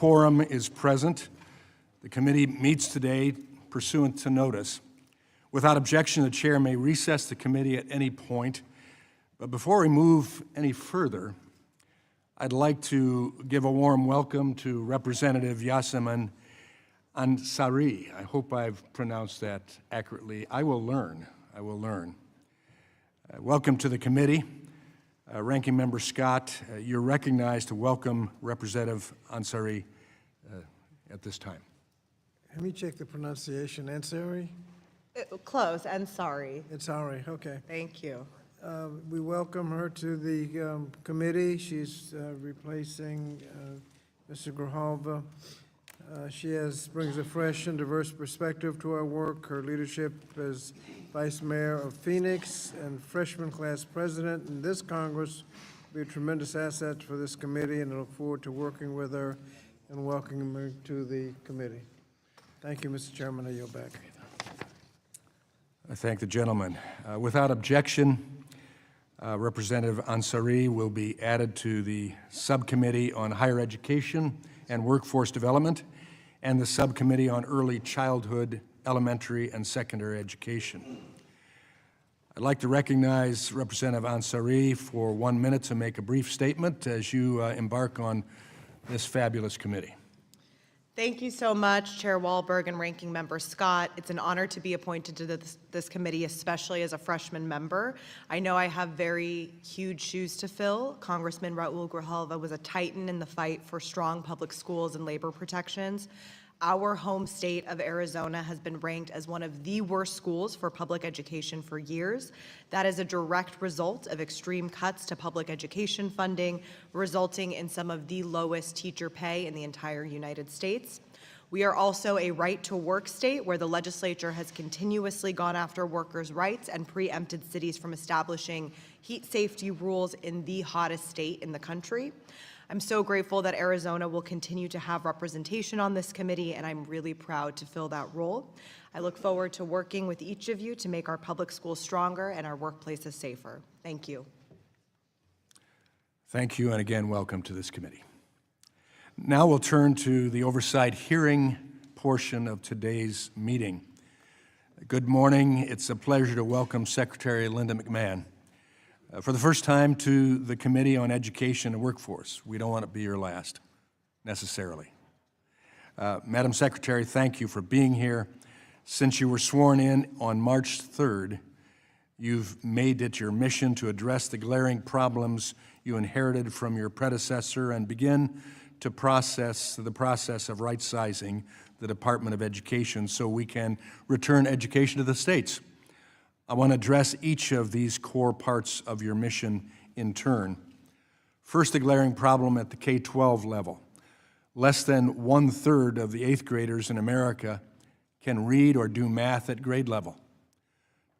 Quorum is present. The committee meets today pursuant to notice. Without objection, the chair may recess the committee at any point. But before we move any further, I'd like to give a warm welcome to Representative Yasemin Ansari. I hope I've pronounced that accurately. I will learn. Welcome to the committee. Ranking Member Scott, you're recognized to welcome Representative Ansari at this time. Let me check the pronunciation. Ansari? Close, Ansari. Ansari, okay. Thank you. We welcome her to the committee. She's replacing Mr. Grijalva. She brings a fresh and diverse perspective to our work. Her leadership as Vice Mayor of Phoenix and freshman class president in this Congress will be a tremendous asset for this committee, and I look forward to working with her and welcoming her to the committee. Thank you, Mr. Chairman. I yield back. I thank the gentleman. Without objection, Representative Ansari will be added to the Subcommittee on Higher Education and Workforce Development and the Subcommittee on Early Childhood, Elementary, and Secondary Education. I'd like to recognize Representative Ansari for 1 minute to make a brief statement as you embark on this fabulous committee. Thank you so much, Chair Wahlberg and Ranking Member Scott. It's an honor to be appointed to this committee, especially as a freshman member. I know I have very huge shoes to fill. Congressman Raul Grijalva was a titan in the fight for strong public schools and labor protections. Our home state of Arizona has been ranked as one of the worst schools for public education for years. That is a direct result of extreme cuts to public education funding, resulting in some of the lowest teacher pay in the entire United States. We are also a right-to-work state where the legislature has continuously gone after workers' rights and preempted cities from establishing heat safety rules in the hottest state in the country. I'm so grateful that Arizona will continue to have representation on this committee, and I'm really proud to fill that role. I look forward to working with each of you to make our public schools stronger and our workplaces safer. Thank you. Thank you, and again, welcome to this committee. Now we'll turn to the oversight hearing portion of today's meeting. Good morning. It's a pleasure to welcome Secretary Linda McMahon for the first time to the Committee on Education and Workforce. We don't want to be your last, necessarily. Madam Secretary, thank you for being here. Since you were sworn in on March 3rd, you've made it your mission to address the glaring problems you inherited from your predecessor and begin to the process of right-sizing the Department of Education so we can return education to the states. I want to address each of these core parts of your mission in turn. First, the glaring problem at the K-12 level. Less than 1/3 of the 8th graders in America can read or do math at grade level.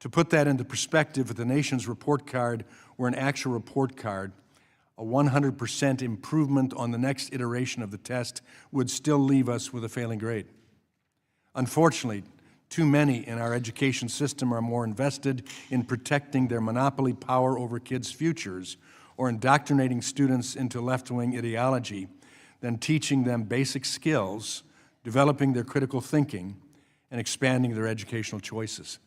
To put that into perspective, if the nation's report card were an actual report card, a 100% improvement on the next iteration of the test would still leave us with a failing grade. Unfortunately, too many in our education system are more invested in protecting their monopoly power over kids' futures or indoctrinating students into left-wing ideology than teaching them basic skills, developing their critical thinking, and expanding their educational choices.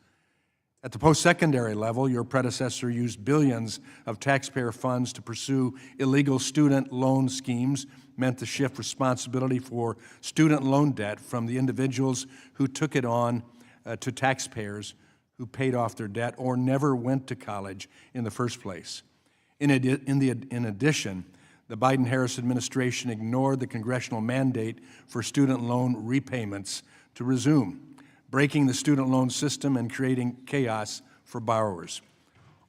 At the post-secondary level, your predecessor used billions of taxpayer funds to pursue illegal student loan schemes meant to shift responsibility for student loan debt from the individuals who took it on to taxpayers who paid off their debt or never went to college in the first place. In addition, the Biden-Harris administration ignored the congressional mandate for student loan repayments to resume, breaking the student loan system and creating chaos for borrowers.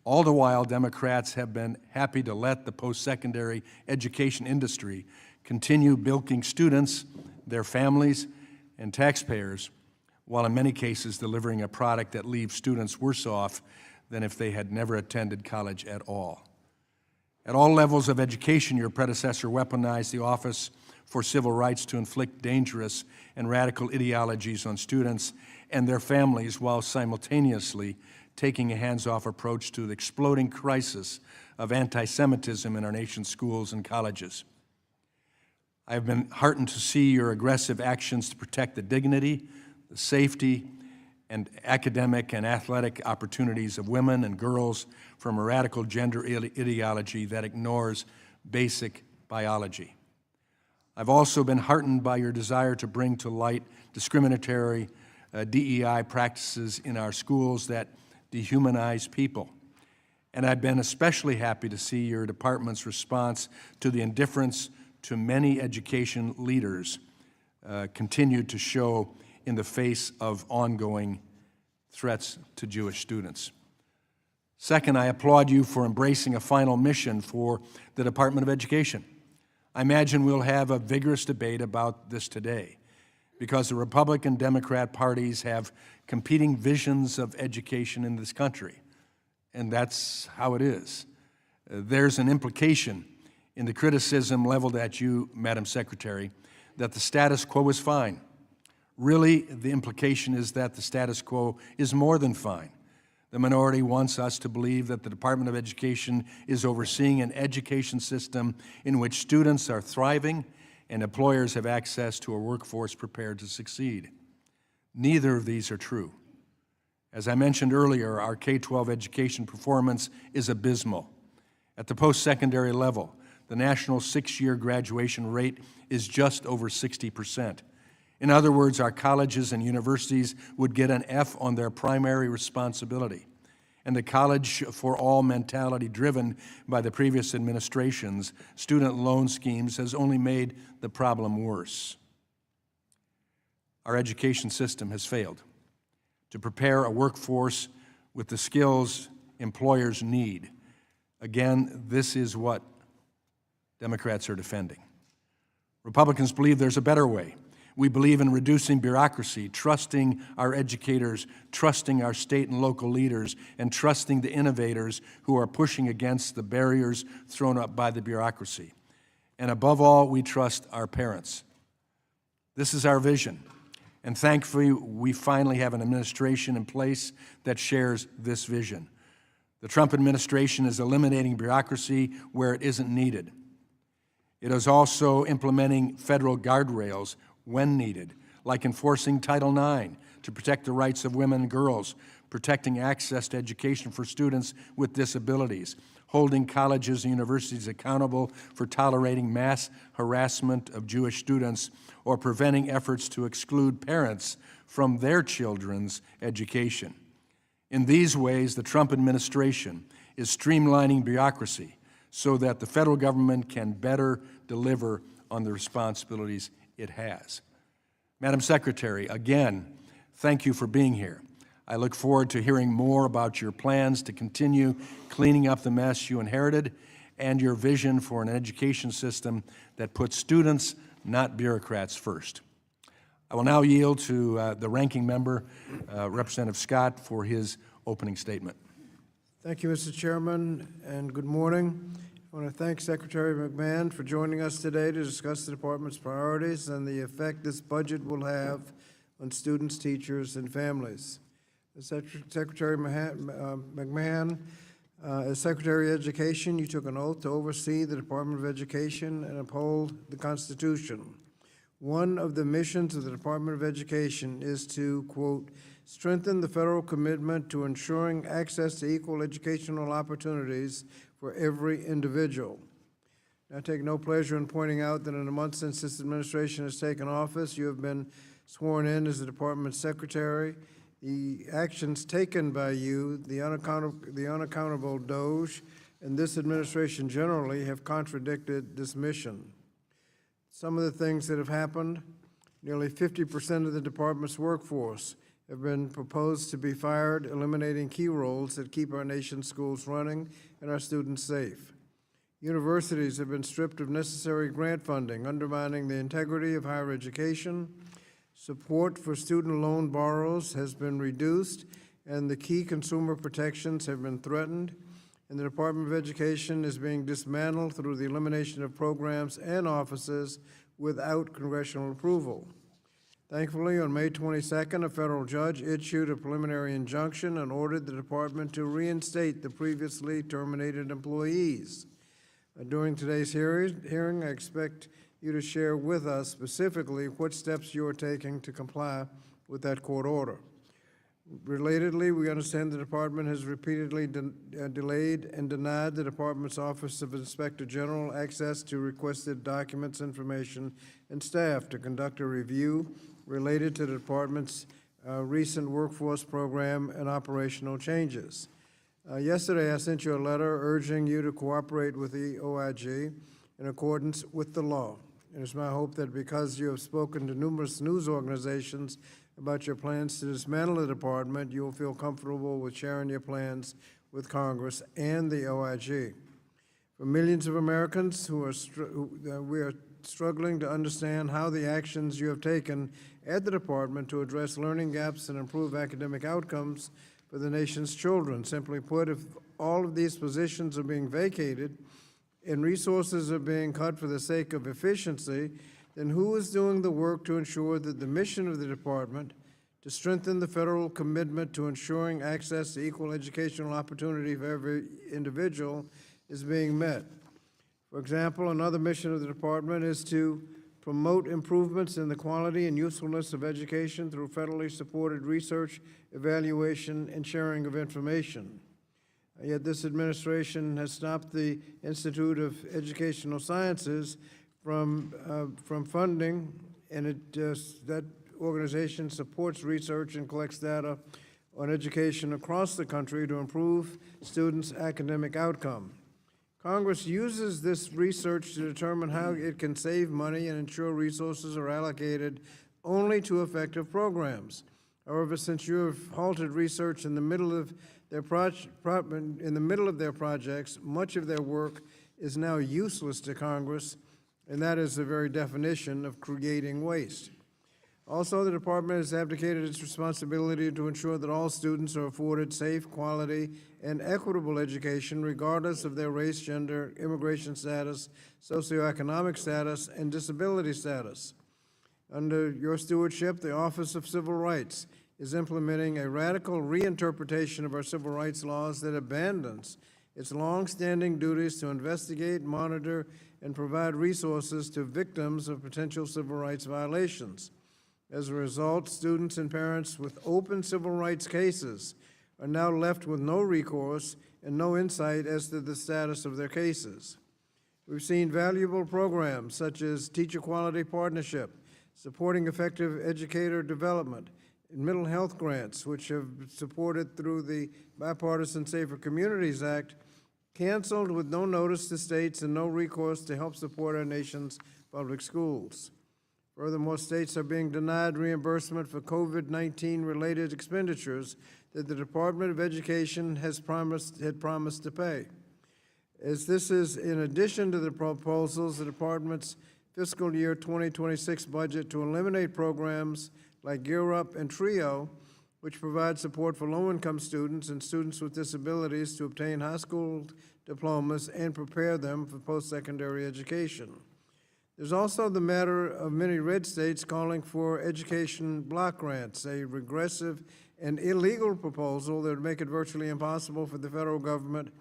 All the while, Democrats have been happy to let the post-secondary education industry continue bilking students, their families, and taxpayers, while in many cases delivering a product that leaves students worse off than if they had never attended college at all. At all levels of education, your predecessor weaponized the Office for Civil Rights to inflict dangerous and radical ideologies on students and their families while simultaneously taking a hands-off approach to the exploding crisis of anti-Semitism in our nation's schools and colleges. I have been heartened to see your aggressive actions to protect the dignity, the safety, and academic and athletic opportunities of women and girls from a radical gender ideology that ignores basic biology. I've also been heartened by your desire to bring to light discriminatory DEI practices in our schools that dehumanize people. And I've been especially happy to see your department's response to the indifference to many education leaders continue to show in the face of ongoing threats to Jewish students. Second, I applaud you for embracing a final mission for the Department of Education. I imagine we'll have a vigorous debate about this today because the Republican Democrat parties have competing visions of education in this country, and that's how it is. There's an implication in the criticism leveled at you, Madam Secretary, that the status quo is fine. Really, the implication is that the status quo is more than fine. The minority wants us to believe that the Department of Education is overseeing an education system in which students are thriving and employers have access to a workforce prepared to succeed. Neither of these are true. As I mentioned earlier, our K-12 education performance is abysmal. At the post-secondary level, the national 6-year graduation rate is just over 60%. In other words, our colleges and universities would get an F on their primary responsibility. And the college for all mentality driven by the previous administration's student loan schemes has only made the problem worse. Our education system has failed to prepare a workforce with the skills employers need. Again, this is what Democrats are defending. Republicans believe there's a better way. We believe in reducing bureaucracy, trusting our educators, trusting our state and local leaders, and trusting the innovators who are pushing against the barriers thrown up by the bureaucracy. And above all, we trust our parents. This is our vision. And thankfully, we finally have an administration in place that shares this vision. The Trump administration is eliminating bureaucracy where it isn't needed. It is also implementing federal guardrails when needed, like enforcing Title IX to protect the rights of women and girls, protecting access to education for students with disabilities, holding colleges and universities accountable for tolerating mass harassment of Jewish students, or preventing efforts to exclude parents from their children's education. In these ways, the Trump administration is streamlining bureaucracy so that the federal government can better deliver on the responsibilities it has. Madam Secretary, again, thank you for being here. I look forward to hearing more about your plans to continue cleaning up the mess you inherited and your vision for an education system that puts students, not bureaucrats, first. I will now yield to the ranking member, Representative Scott, for his opening statement. Thank you, Mr. Chairman, and good morning. I want to thank Secretary McMahon for joining us today to discuss the department's priorities and the effect this budget will have on students, teachers, and families. Secretary McMahon, as Secretary of Education, you took an oath to oversee the Department of Education and uphold the Constitution. One of the missions of the Department of Education is to, quote, strengthen the federal commitment to ensuring access to equal educational opportunities for every individual. I take no pleasure in pointing out that in the months since this administration has taken office, you have been sworn in as the Department Secretary. The actions taken by you, the unaccountable doge, and this administration generally have contradicted this mission. Some of the things that have happened, nearly 50% of the department's workforce have been proposed to be fired, eliminating key roles that keep our nation's schools running and our students safe. Universities have been stripped of necessary grant funding, undermining the integrity of higher education. Support for student loan borrowers has been reduced, and the key consumer protections have been threatened. And the Department of Education is being dismantled through the elimination of programs and offices without congressional approval. Thankfully, on May 22nd, a federal judge issued a preliminary injunction and ordered the department to reinstate the previously terminated employees. During today's hearing, I expect you to share with us specifically what steps you are taking to comply with that court order. Relatedly, we understand the department has repeatedly delayed and denied the department's Office of Inspector General access to requested documents, information, and staff to conduct a review related to the department's recent workforce program and operational changes. Yesterday, I sent you a letter urging you to cooperate with the OIG in accordance with the law. It is my hope that because you have spoken to numerous news organizations about your plans to dismantle the department, you will feel comfortable with sharing your plans with Congress and the OIG. For millions of Americans we are struggling to understand how the actions you have taken at the department to address learning gaps and improve academic outcomes for the nation's children. Simply put, if all of these positions are being vacated and resources are being cut for the sake of efficiency, then who is doing the work to ensure that the mission of the department to strengthen the federal commitment to ensuring access to equal educational opportunity for every individual is being met? For example, another mission of the department is to promote improvements in the quality and usefulness of education through federally supported research, evaluation, and sharing of information. Yet this administration has stopped the Institute of Educational Sciences from funding, and that organization supports research and collects data on education across the country to improve students' academic outcome. Congress uses this research to determine how it can save money and ensure resources are allocated only to effective programs. However, since you have halted research in the middle of their projects, much of their work is now useless to Congress, and that is the very definition of creating waste. Also, the department has abdicated its responsibility to ensure that all students are afforded safe, quality, and equitable education regardless of their race, gender, immigration status, socioeconomic status, and disability status. Under your stewardship, the Office of Civil Rights is implementing a radical reinterpretation of our civil rights laws that abandons its long-standing duties to investigate, monitor, and provide resources to victims of potential civil rights violations. As a result, students and parents with open civil rights cases are now left with no recourse and no insight as to the status of their cases. We've seen valuable programs such as Teacher Quality Partnership, supporting effective educator development, and mental health grants, which have supported through the Bipartisan Safer Communities Act, canceled with no notice to states and no recourse to help support our nation's public schools. Furthermore, states are being denied reimbursement for COVID-19 related expenditures that the Department of Education had promised to pay. As this is in addition to the proposals, the department's fiscal year 2026 budget to eliminate programs like Gear Up and TRIO, which provide support for low-income students and students with disabilities to obtain high school diplomas and prepare them for post-secondary education. There's also the matter of many red states calling for education block grants, a regressive and illegal proposal that would make it virtually impossible for the federal government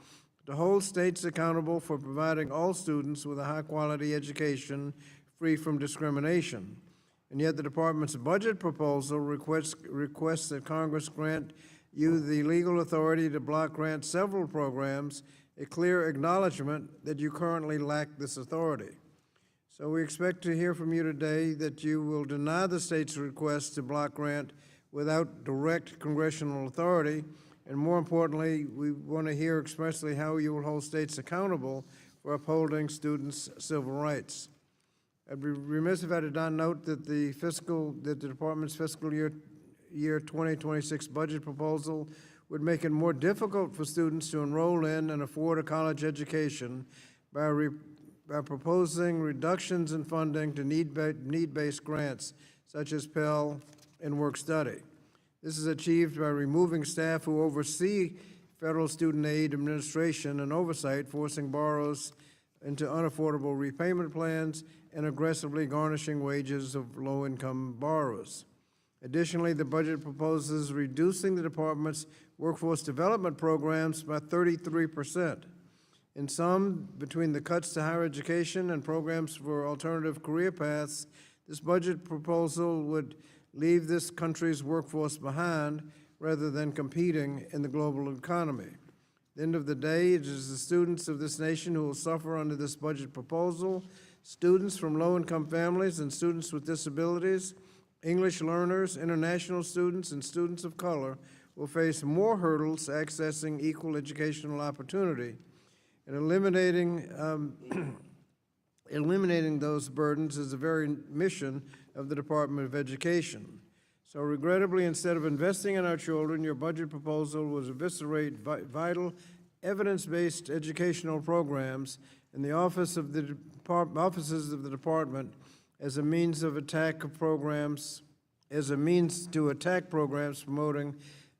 to hold states accountable for providing all students with a high-quality education free from discrimination. And yet the department's budget proposal requests that Congress grant you the legal authority to block grant several programs, a clear acknowledgement that you currently lack this authority. So we expect to hear from you today that you will deny the state's request to block grant without direct congressional authority, and more importantly, we want to hear expressly how you will hold states accountable for upholding students' civil rights. I'd be remiss if I did not note that the department's fiscal year 2026 budget proposal would make it more difficult for students to enroll in and afford a college education by proposing reductions in funding to need-based grants such as Pell and work study. This is achieved by removing staff who oversee federal student aid administration and oversight, forcing borrowers into unaffordable repayment plans and aggressively garnishing wages of low-income borrowers. Additionally, the budget proposes reducing the department's workforce development programs by 33%. In sum, between the cuts to higher education and programs for alternative career paths, this budget proposal would leave this country's workforce behind rather than competing in the global economy. At the end of the day, it is the students of this nation who will suffer under this budget proposal. Students from low-income families and students with disabilities, English learners, international students, and students of color will face more hurdles accessing equal educational opportunity. And eliminating those burdens is the very mission of the Department of Education. So regrettably, instead of investing in our children, your budget proposal was eviscerate vital, evidence-based educational programs in the offices of the department as a means to attack programs promoting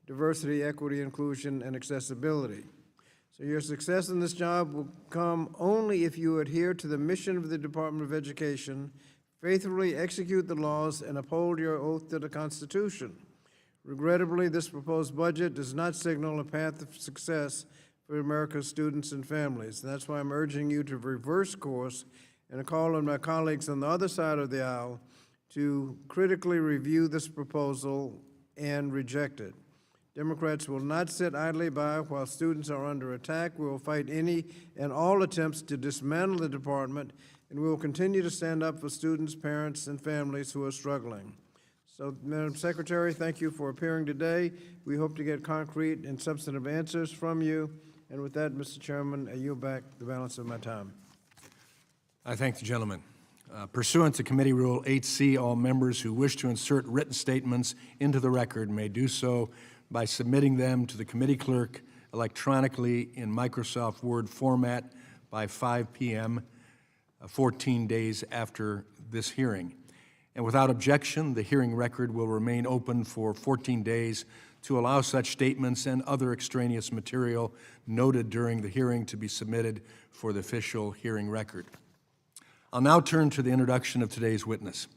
diversity, equity, inclusion, and accessibility. So your success in this job will come only if you adhere to the mission of the Department of Education, faithfully execute the laws, and uphold your oath to the Constitution. Regrettably, this proposed budget does not signal a path of success for America's students and families. And that's why I'm urging you to reverse course and call on my colleagues on the other side of the aisle to critically review this proposal and reject it. Democrats will not sit idly by while students are under attack. We will fight any and all attempts to dismantle the department, and we will continue to stand up for students, parents, and families who are struggling. So, Madam Secretary, thank you for appearing today. We hope to get concrete and substantive answers from you. And with that, Mr. Chairman, I yield back the balance of my time. I thank the gentleman. Pursuant to Committee Rule 8C, all members who wish to insert written statements into the record may do so by submitting them to the committee clerk electronically in Microsoft Word format by 5 p.m. 14 days after this hearing. And without objection, the hearing record will remain open for 14 days to allow such statements and other extraneous material noted during the hearing to be submitted for the official hearing record. I'll now turn to the introduction of today's witness,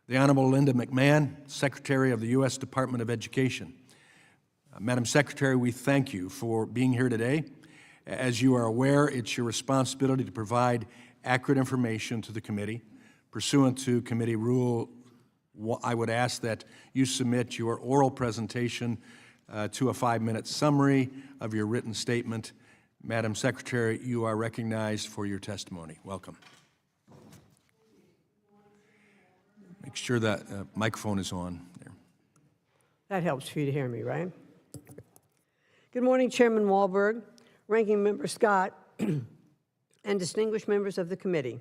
the Honorable Linda McMahon, Secretary of the U.S. Department of Education. Madam Secretary, we thank you for being here today. As you are aware, it's your responsibility to provide accurate information to the committee. Pursuant to committee rule, I would ask that you submit your oral presentation to a 5-minute summary of your written statement. Madam Secretary, you are recognized for your testimony. Welcome. Make sure that microphone is on there. That helps for you to hear me, right? Good morning, Chairman Walberg, Ranking Member Scott, and distinguished members of the committee.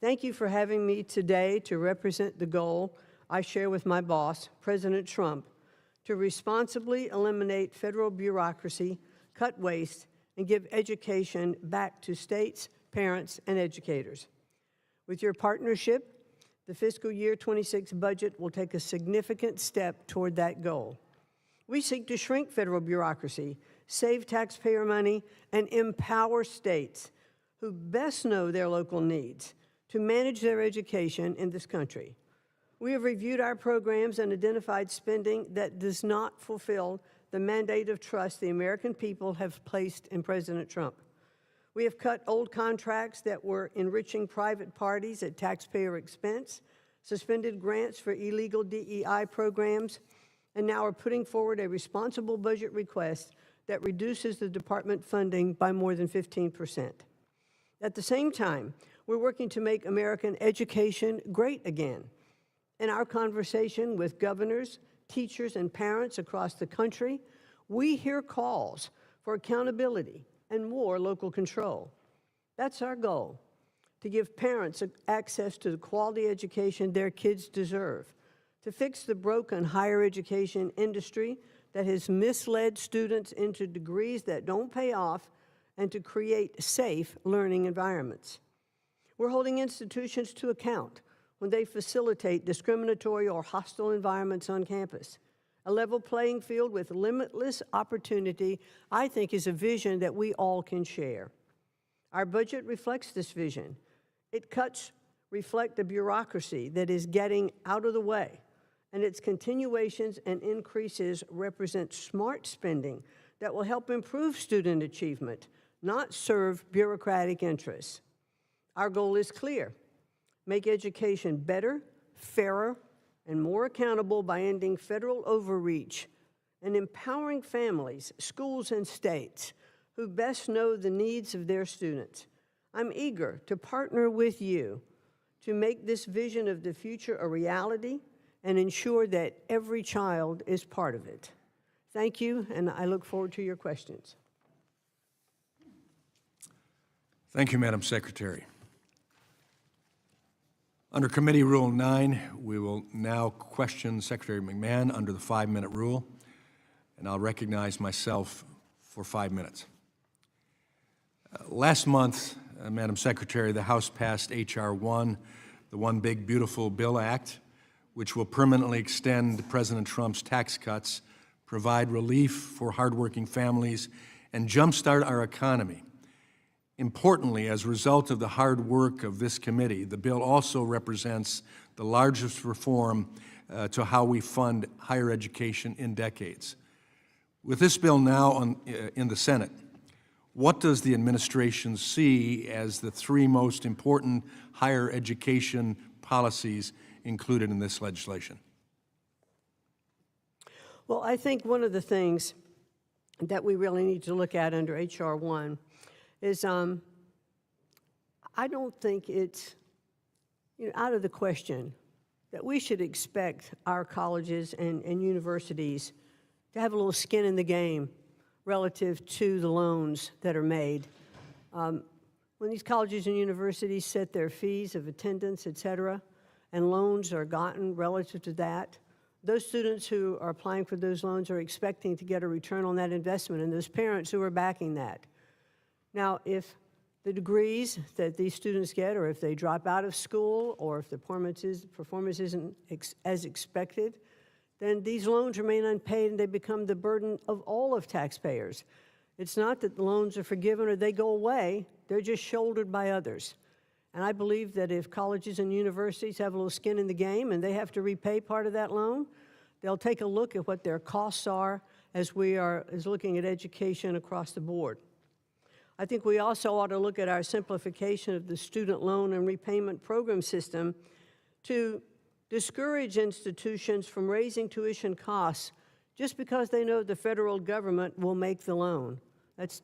Thank you for having me today to represent the goal I share with my boss, President Trump, to responsibly eliminate federal bureaucracy, cut waste, and give education back to states, parents, and educators. With your partnership, the fiscal year 26 budget will take a significant step toward that goal. We seek to shrink federal bureaucracy, save taxpayer money, and empower states who best know their local needs to manage their education in this country. We have reviewed our programs and identified spending that does not fulfill the mandate of trust the American people have placed in President Trump. We have cut old contracts that were enriching private parties at taxpayer expense, suspended grants for illegal DEI programs, and now are putting forward a responsible budget request that reduces the department funding by more than 15%. At the same time, we're working to make American education great again. In our conversation with governors, teachers, and parents across the country, we hear calls for accountability and more local control. That's our goal, to give parents access to the quality education their kids deserve, to fix the broken higher education industry that has misled students into degrees that don't pay off, and to create safe learning environments. We're holding institutions to account when they facilitate discriminatory or hostile environments on campus. A level playing field with limitless opportunity, I think, is a vision that we all can share. Our budget reflects this vision. Its cuts reflect the bureaucracy that is getting out of the way, and its continuations and increases represent smart spending that will help improve student achievement, not serve bureaucratic interests. Our goal is clear: make education better, fairer, and more accountable by ending federal overreach and empowering families, schools, and states who best know the needs of their students. I'm eager to partner with you to make this vision of the future a reality and ensure that every child is part of it. Thank you, and I look forward to your questions. Thank you, Madam Secretary. Under Committee Rule 9, we will now question Secretary McMahon under the 5-minute rule, and I'll recognize myself for 5 minutes. Last month, Madam Secretary, the House passed H.R. 1, the One Big Beautiful Bill Act, which will permanently extend President Trump's tax cuts, provide relief for hardworking families, and jumpstart our economy. Importantly, as a result of the hard work of this committee, the bill also represents the largest reform to how we fund higher education in decades. With this bill now in the Senate, what does the administration see as the 3 most important higher education policies included in this legislation? Well, I think one of the things that we really need to look at under H.R. 1 is I don't think it's out of the question that we should expect our colleges and universities to have a little skin in the game relative to the loans that are made. When these colleges and universities set their fees of attendance, et cetera, and loans are gotten relative to that, those students who are applying for those loans are expecting to get a return on that investment, and those parents who are backing that. Now, if the degrees that these students get, or if they drop out of school, or if the performance isn't as expected, then these loans remain unpaid and they become the burden of all of taxpayers. It's not that the loans are forgiven or they go away, they're just shouldered by others. And I believe that if colleges and universities have a little skin in the game and they have to repay part of that loan, they'll take a look at what their costs are as looking at education across the board. I think we also ought to look at our simplification of the student loan and repayment program system to discourage institutions from raising tuition costs just because they know the federal government will make the loan. That's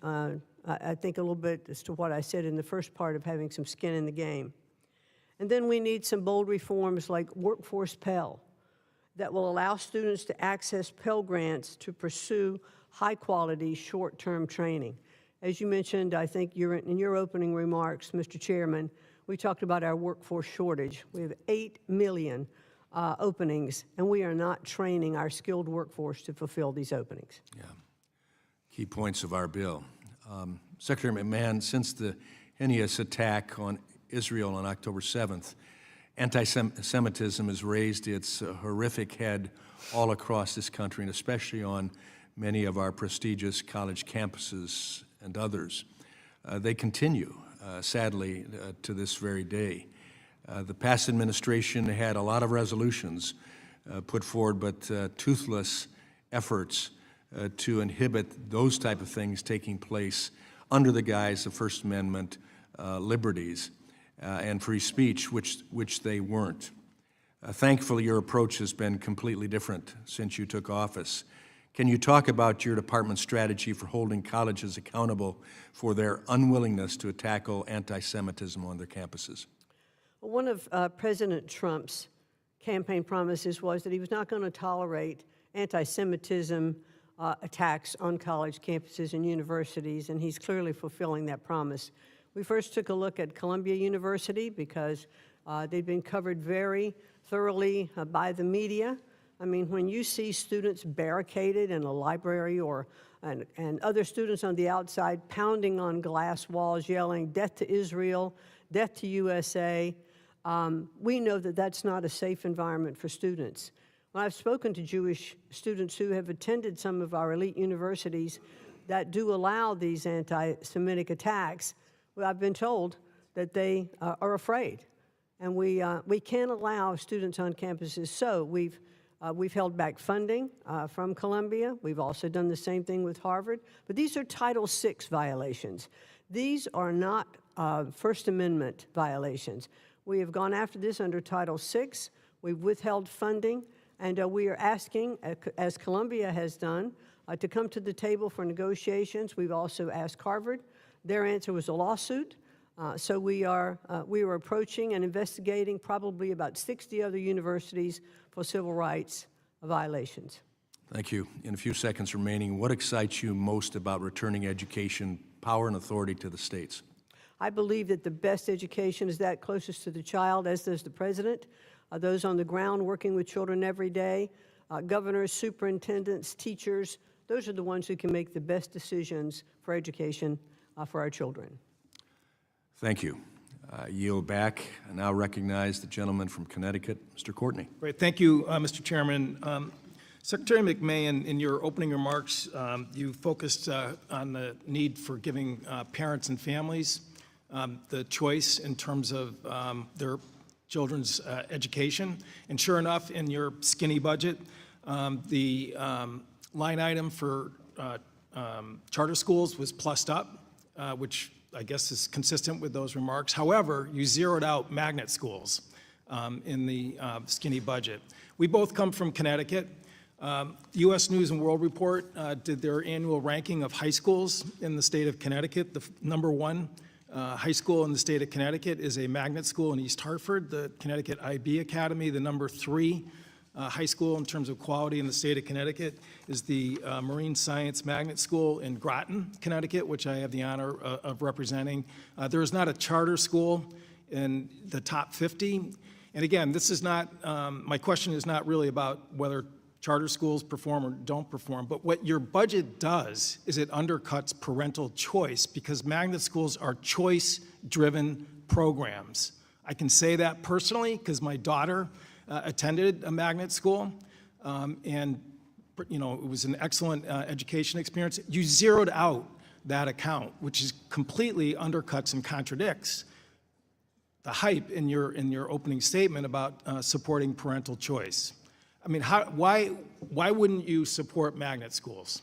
I think a little bit as to what I said in the first part of having some skin in the game. And then we need some bold reforms like Workforce Pell that will allow students to access Pell Grants to pursue high-quality, short-term training. As you mentioned, I think in your opening remarks, Mr. Chairman, we talked about our workforce shortage. We have 8 million openings, and we are not training our skilled workforce to fulfill these openings. Yeah, key points of our bill. Secretary McMahon, since the heinous attack on Israel on October 7th, anti-Semitism has raised its horrific head all across this country, and especially on many of our prestigious college campuses and others. They continue, sadly, to this very day. The past administration had a lot of resolutions put forward, but toothless efforts to inhibit those type of things taking place under the guise of First Amendment liberties and free speech, which they weren't. Thankfully, your approach has been completely different since you took office. Can you talk about your department's strategy for holding colleges accountable for their unwillingness to tackle anti-Semitism on their campuses? Well, one of President Trump's campaign promises was that he was not going to tolerate anti-Semitism attacks on college campuses and universities, and he's clearly fulfilling that promise. We first took a look at Columbia University because they've been covered very thoroughly by the media. I mean, when you see students barricaded in a library and other students on the outside pounding on glass walls, yelling, "Death to Israel, death to USA," we know that that's not a safe environment for students. When I've spoken to Jewish students who have attended some of our elite universities that do allow these anti-Semitic attacks, well, I've been told that they are afraid. And we can't allow students on campuses. So we've We've held back funding from Columbia. We've also done the same thing with Harvard. But these are Title VI violations. These are not First Amendment violations. We have gone after this under Title VI. We've withheld funding, and we are asking, as Columbia has done, to come to the table for negotiations. We've also asked Harvard. Their answer was a lawsuit. So we are approaching and investigating probably about 60 other universities for civil rights violations. Thank you. In a few seconds remaining, what excites you most about returning education power and authority to the states? I believe that the best education is that closest to the child, as does the president. Those on the ground working with children every day, governors, superintendents, teachers, those are the ones who can make the best decisions for education for our children. Thank you. Yield back. I now recognize the gentleman from Connecticut, Mr. Courtney. Great. Thank you, Mr. Chairman. Secretary McMahon, in your opening remarks, you focused on the need for giving parents and families the choice in terms of their children's education. And sure enough, in your skinny budget, the line item for charter schools was plussed up, which I guess is consistent with those remarks. However, you zeroed out magnet schools in the skinny budget. We both come from Connecticut. U.S. News and World Report did their annual ranking of high schools in the state of Connecticut. The number one high school in the state of Connecticut is a magnet school in East Hartford, the Connecticut IB Academy. The number 3 high school in terms of quality in the state of Connecticut is the Marine Science Magnet School in Groton, Connecticut, which I have the honor of representing. There is not a charter school in the top 50. And again, this is not, my question is not really about whether charter schools perform or don't perform, but what your budget does is it undercuts parental choice, because magnet schools are choice-driven programs. I can say that personally because my daughter attended a magnet school, and it was an excellent education experience. You zeroed out that account, which is completely undercuts and contradicts the hype in your opening statement about supporting parental choice. I mean, why wouldn't you support magnet schools?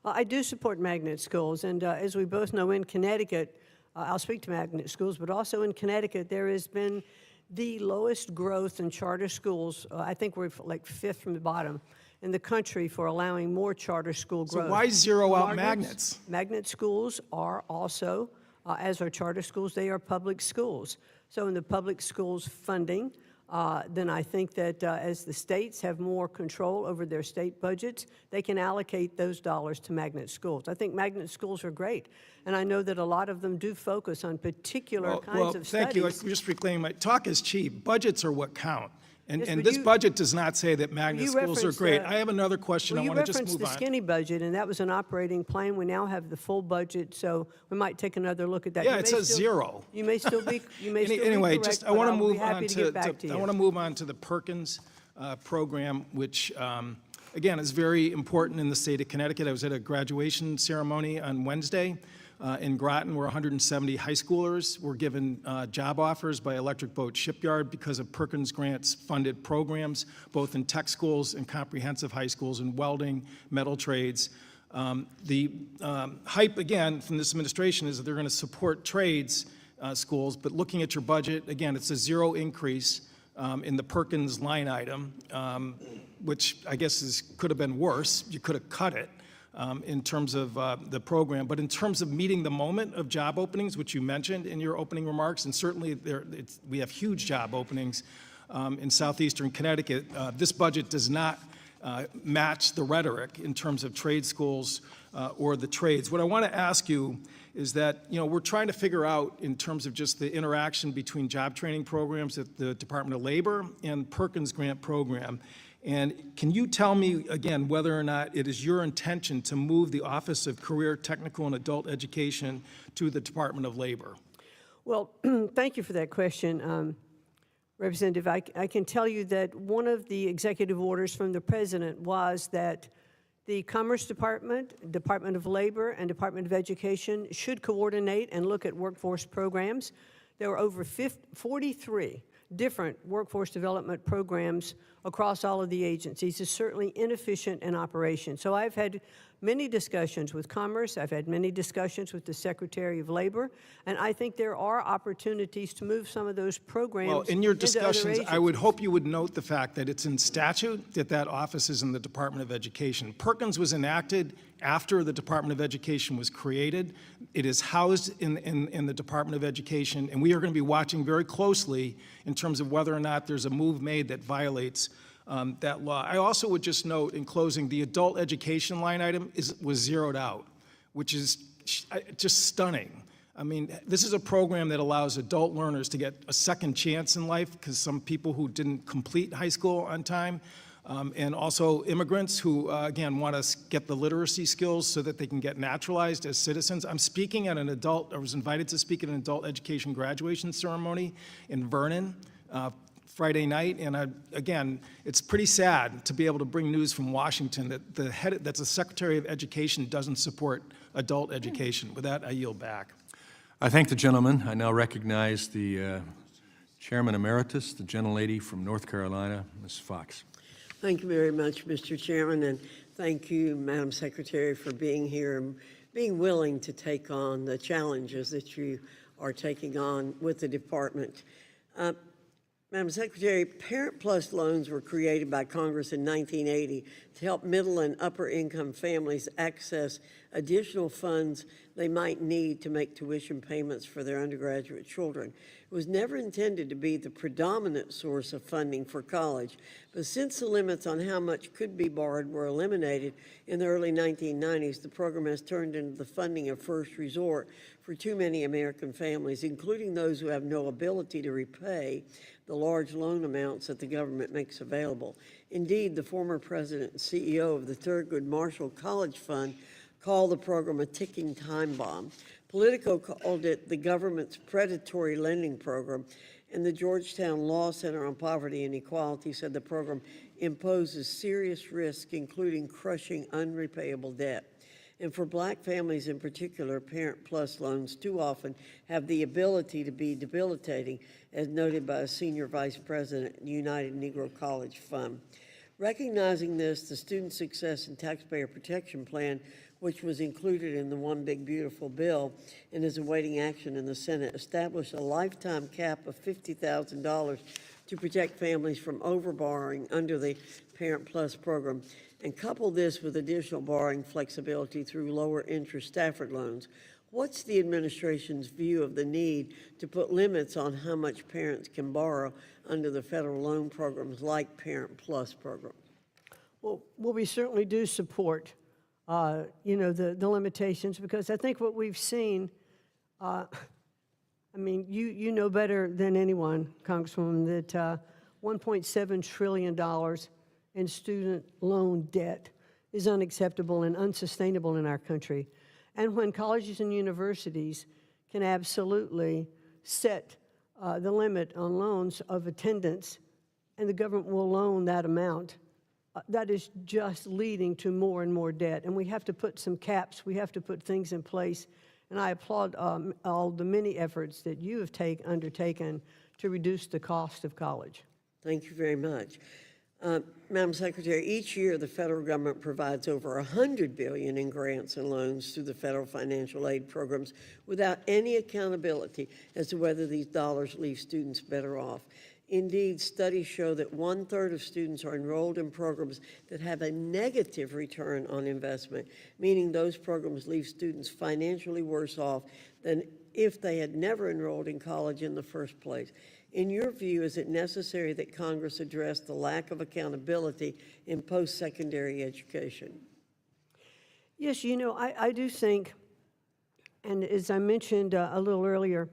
I do support magnet schools, and as we both know, in Connecticut, I'll speak to magnet schools, but also in Connecticut, there has been the lowest growth in charter schools. I think we're like 5th from the bottom in the country for allowing more charter school growth. So why zero out magnets? Magnet schools are also, as are charter schools, they are public schools. So in the public schools funding, then I think that as the states have more control over their state budgets, they can allocate those dollars to magnet schools. I think magnet schools are great, and I know that a lot of them do focus on particular kinds of thank studies. you. Just reclaiming my talk is cheap. Budgets are what count. And, Yes, and but this you- budget does not say that magnet you schools are referenced, great. I have another question. Well, I you want to just referenced move the on. skinny budget, and that was an operating plan. We now have the full budget, so we might take another look at that. Yeah, You it may says still- zero. You may still be. You may still Anyway, be just correct, I want but to I'll be move on happy to get back to you. I want to move on to the Perkins program, which again is very important in the state of Connecticut. I was at a graduation ceremony on Wednesday in Groton, where 170 high schoolers were given job offers by Electric Boat Shipyard because of Perkins grants funded programs, both in tech schools and comprehensive high schools in welding, metal trades. The hype, again, from this administration is that they're going to support trades schools, but looking at your budget, again, it's a zero increase in the Perkins line item, which I guess could have been worse. You could have cut it in terms of the program. But in terms of meeting the moment of job openings, which you mentioned in your opening remarks, and certainly we have huge job openings in southeastern Connecticut, this budget does not match the rhetoric in terms of trade schools or the trades. What I want to ask you is that, we're trying to figure out in terms of just the interaction between job training programs at the Department of Labor and Perkins grant program. And can you tell me, again, whether or not it is your intention to move the Office of Career, Technical, and Adult Education to the Department of Labor? Well, thank you for that question, Representative. I can tell you that one of the executive orders from the president was that the Commerce Department, Department of Labor, and Department of Education should coordinate and look at workforce programs. There were over 43 different workforce development programs across all of the agencies is certainly inefficient in operation. So I've had many discussions with Commerce, I've had many discussions with the Secretary of Labor, and I think there are opportunities to move some of those programs Well, in your into other discussions, I would agencies. hope you would note the fact that it's in statute that that office is in the Department of Education. Perkins was enacted after the Department of Education was created. It is housed in the Department of Education, and we are going to be watching very closely in terms of whether or not there's a move made that violates that law. I also would just note in closing, the adult education line item was zeroed out, which is just stunning. I mean, this is a program that allows adult learners to get a second chance in life because some people who didn't complete high school on time, and also immigrants who, again, want to get the literacy skills so that they can get naturalized as citizens. I was invited to speak at an adult education graduation ceremony in Vernon Friday night, and again, it's pretty sad to be able to bring news from Washington that the Secretary of Education doesn't support adult education. With that, I yield back. I thank the gentleman. I now recognize the Chairman Emeritus, the gentlelady from North Carolina, Ms. Fox. Thank you very much, Mr. Chairman, and thank you, Madam Secretary, for being here and being willing to take on the challenges that you are taking on with the department. Madam Secretary, Parent Plus loans were created by Congress in 1980 to help middle and upper income families access additional funds they might need to make tuition payments for their undergraduate children. It was never intended to be the predominant source of funding for college, but since the limits on how much could be borrowed were eliminated in the early 1990s, the program has turned into the funding of first resort for too many American families, including those who have no ability to repay the large loan amounts that the government makes available. Indeed, the former president and CEO of the Thurgood Marshall College Fund called the program a ticking time bomb. Politico called it the government's predatory lending program, and the Georgetown Law Center on Poverty and Equality said the program imposes serious risk, including crushing unrepayable debt. And for Black families in particular, Parent Plus loans too often have the ability to be debilitating, as noted by a senior vice president at the United Negro College Fund. Recognizing this, the Student Success and Taxpayer Protection Plan, which was included in the One Big Beautiful Bill and is awaiting action in the Senate, established a lifetime cap of $50,000 to protect families from overborrowing under the Parent Plus program, and couple this with additional borrowing flexibility through lower interest Stafford loans. What's the administration's view of the need to put limits on how much parents can borrow under the federal loan programs like Parent Plus program? Well, we certainly do support, the limitations, because I think what we've seen, I mean, you know better than anyone, Congresswoman, that $1.7 trillion in student loan debt is unacceptable and unsustainable in our country. And when colleges and universities can absolutely set the limit on loans of attendance, and the government will loan that amount, that is just leading to more and more debt. And we have to put some caps, we have to put things in place. And I applaud all the many efforts that you have undertaken to reduce the cost of college. Thank you very much. Madam Secretary, each year the federal government provides over $100 billion in grants and loans through the federal financial aid programs without any accountability as to whether these dollars leave students better off. Indeed, studies show that 1/3 of students are enrolled in programs that have a negative return on investment, meaning those programs leave students financially worse off than if they had never enrolled in college in the first place. In your view, is it necessary that Congress address the lack of accountability in post-secondary education? Yes, I do think, and as I mentioned a little earlier,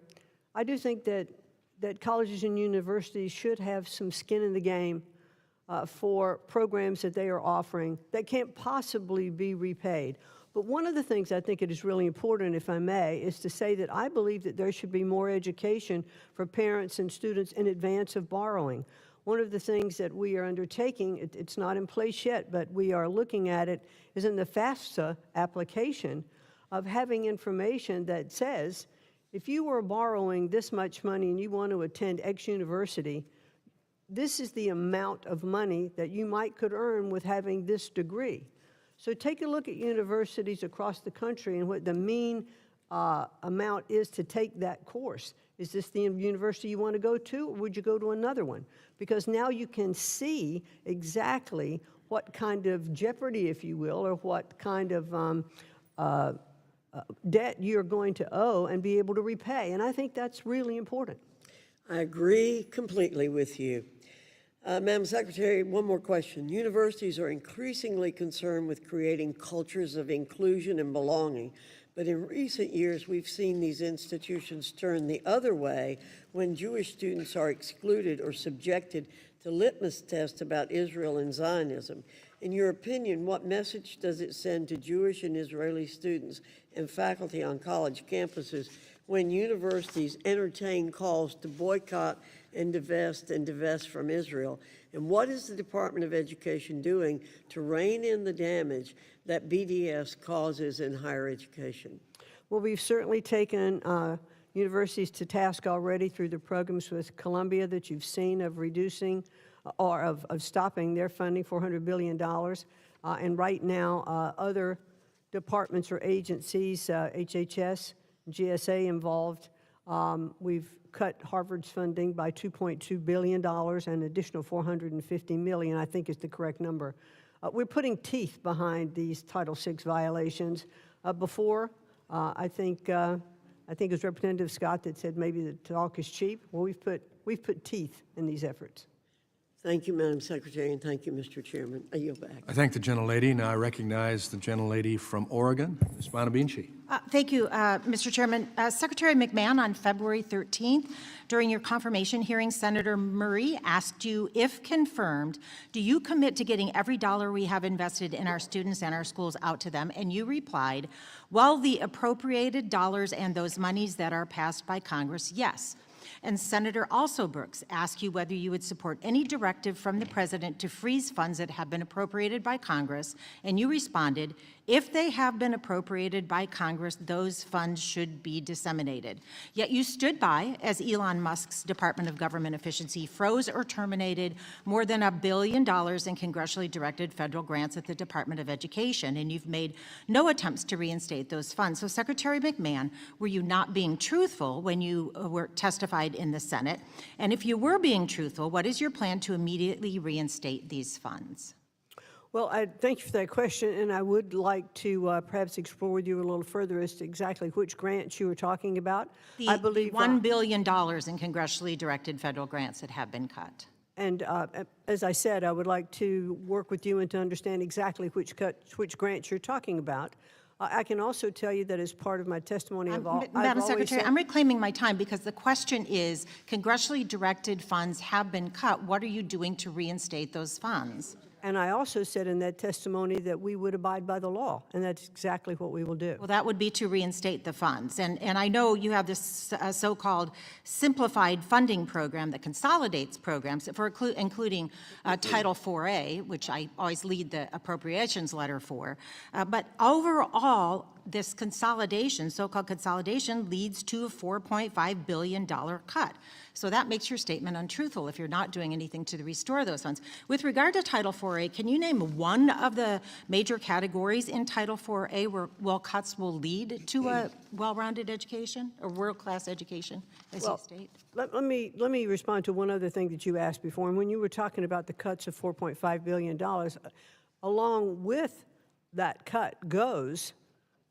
I do think that colleges and universities should have some skin in the game for programs that they are offering that can't possibly be repaid. But one of the things I think it is really important, if I may, is to say that I believe that there should be more education for parents and students in advance of borrowing. One of the things that we are undertaking, it's not in place yet, but we are looking at it, is in the FAFSA application of having information that says if you were borrowing this much money and you want to attend X university, this is the amount of money that you could earn with having this degree. So take a look at universities across the country and what the mean amount is to take that course. Is this the university you want to go to, or would you go to another one? Because now you can see exactly what kind of jeopardy, if you will, or what kind of debt you're going to owe and be able to repay. And I think that's really important. I agree completely with you. Madam Secretary, one more question. Universities are increasingly concerned with creating cultures of inclusion and belonging, but in recent years, we've seen these institutions turn the other way when Jewish students are excluded or subjected to litmus tests about Israel and Zionism. In your opinion, what message does it send to Jewish and Israeli students and faculty on college campuses when universities entertain calls to boycott and divest from Israel? And what is the Department of Education doing to rein in the damage that BDS causes in higher education? Well, we've certainly taken universities to task already through the programs with Columbia that you've seen of reducing or of stopping their funding, $400 billion. And right now, other departments or agencies, HHS, GSA involved, we've cut Harvard's funding by $2.2 billion, and additional $450 million, I think is the correct number. We're putting teeth behind these Title VI violations. Before, I think it was Representative Scott that said maybe the talk is cheap. Well, we've put teeth in these efforts. Thank you, Madam Secretary, and thank you, Mr. Chairman. I yield back. I thank the gentlelady. Now I recognize the gentlelady from Oregon, Ms. Bonabinci. Thank you, Mr. Chairman. Secretary McMahon, on February 13th, during your confirmation hearing, Senator Murray asked you, if confirmed, do you commit to getting every dollar we have invested in our students and our schools out to them? And you replied, well, the appropriated dollars and those monies that are passed by Congress, yes. And Senator also Brooks asked you whether you would support any directive from the president to freeze funds that have been appropriated by Congress, and you responded, if they have been appropriated by Congress, those funds should be disseminated. Yet you stood by as Elon Musk's Department of Government Efficiency froze or terminated more than $1 billion in congressionally directed federal grants at the Department of Education, and you've made no attempts to reinstate those funds. So Secretary McMahon, were you not being truthful when you were testified in the Senate? And if you were being truthful, what is your plan to immediately reinstate these funds? Well, thank you for that question, and I would like to perhaps explore with you a little further as to exactly which grants you were talking about. I believe $1 billion in congressionally directed federal grants that have been cut. And as I said, I would like to work with you and to understand exactly which grants you're talking about. I can also tell you that as part of my testimony, Madam Secretary, I'm reclaiming my time because the question is, congressionally directed funds have been cut. What are you doing to reinstate those funds? And I also said in that testimony that we would abide by the law, and that's exactly what we will do. Well, that would be to reinstate the funds. And I know you have this so-called simplified funding program that consolidates programs, for including Title IV-A, which I always lead the appropriations letter for. But overall, this consolidation, so-called consolidation, leads to a $4.5 billion cut. So that makes your statement untruthful if you're not doing anything to restore those funds. With regard to Title IV-A, can you name one of the major categories in Title IV-A where cuts will lead to a well-rounded education, or world-class education, as you state? Let me respond to one other thing that you asked before. And when you were talking about the cuts of $4.5 billion, along with that cut goes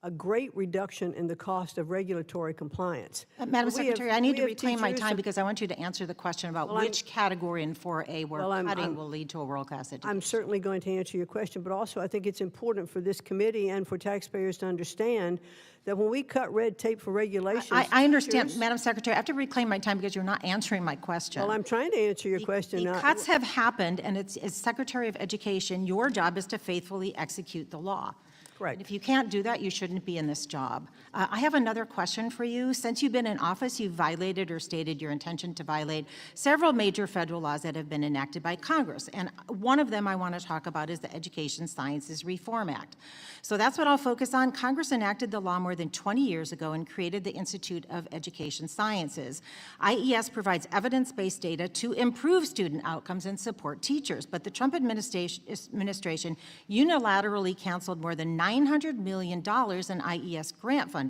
a great reduction in the cost of regulatory compliance. Madam Secretary, I need to reclaim my time because I want you to answer the question about which category in 4A where cutting will lead to a world-class education. I'm certainly going to answer your question, but also I think it's important for this committee and for taxpayers to understand that when we cut red tape for regulations... I understand, Madam Secretary. I have to reclaim my time because you're not answering my question. Well, I'm trying to answer your question. The cuts have happened, and it's, as Secretary of Education, your job is to faithfully execute the law. Correct. And if you can't do that, you shouldn't be in this job. I have another question for you. Since you've been in office, you've violated or stated your intention to violate several major federal laws that have been enacted by Congress. And one of them I want to talk about is the Education Sciences Reform Act. So that's what I'll focus on. Congress enacted the law more than 20 years ago and created the Institute of Education Sciences. IES provides evidence-based data to improve student outcomes and support teachers. But the Trump administration unilaterally canceled more than $900 million in IES grant funding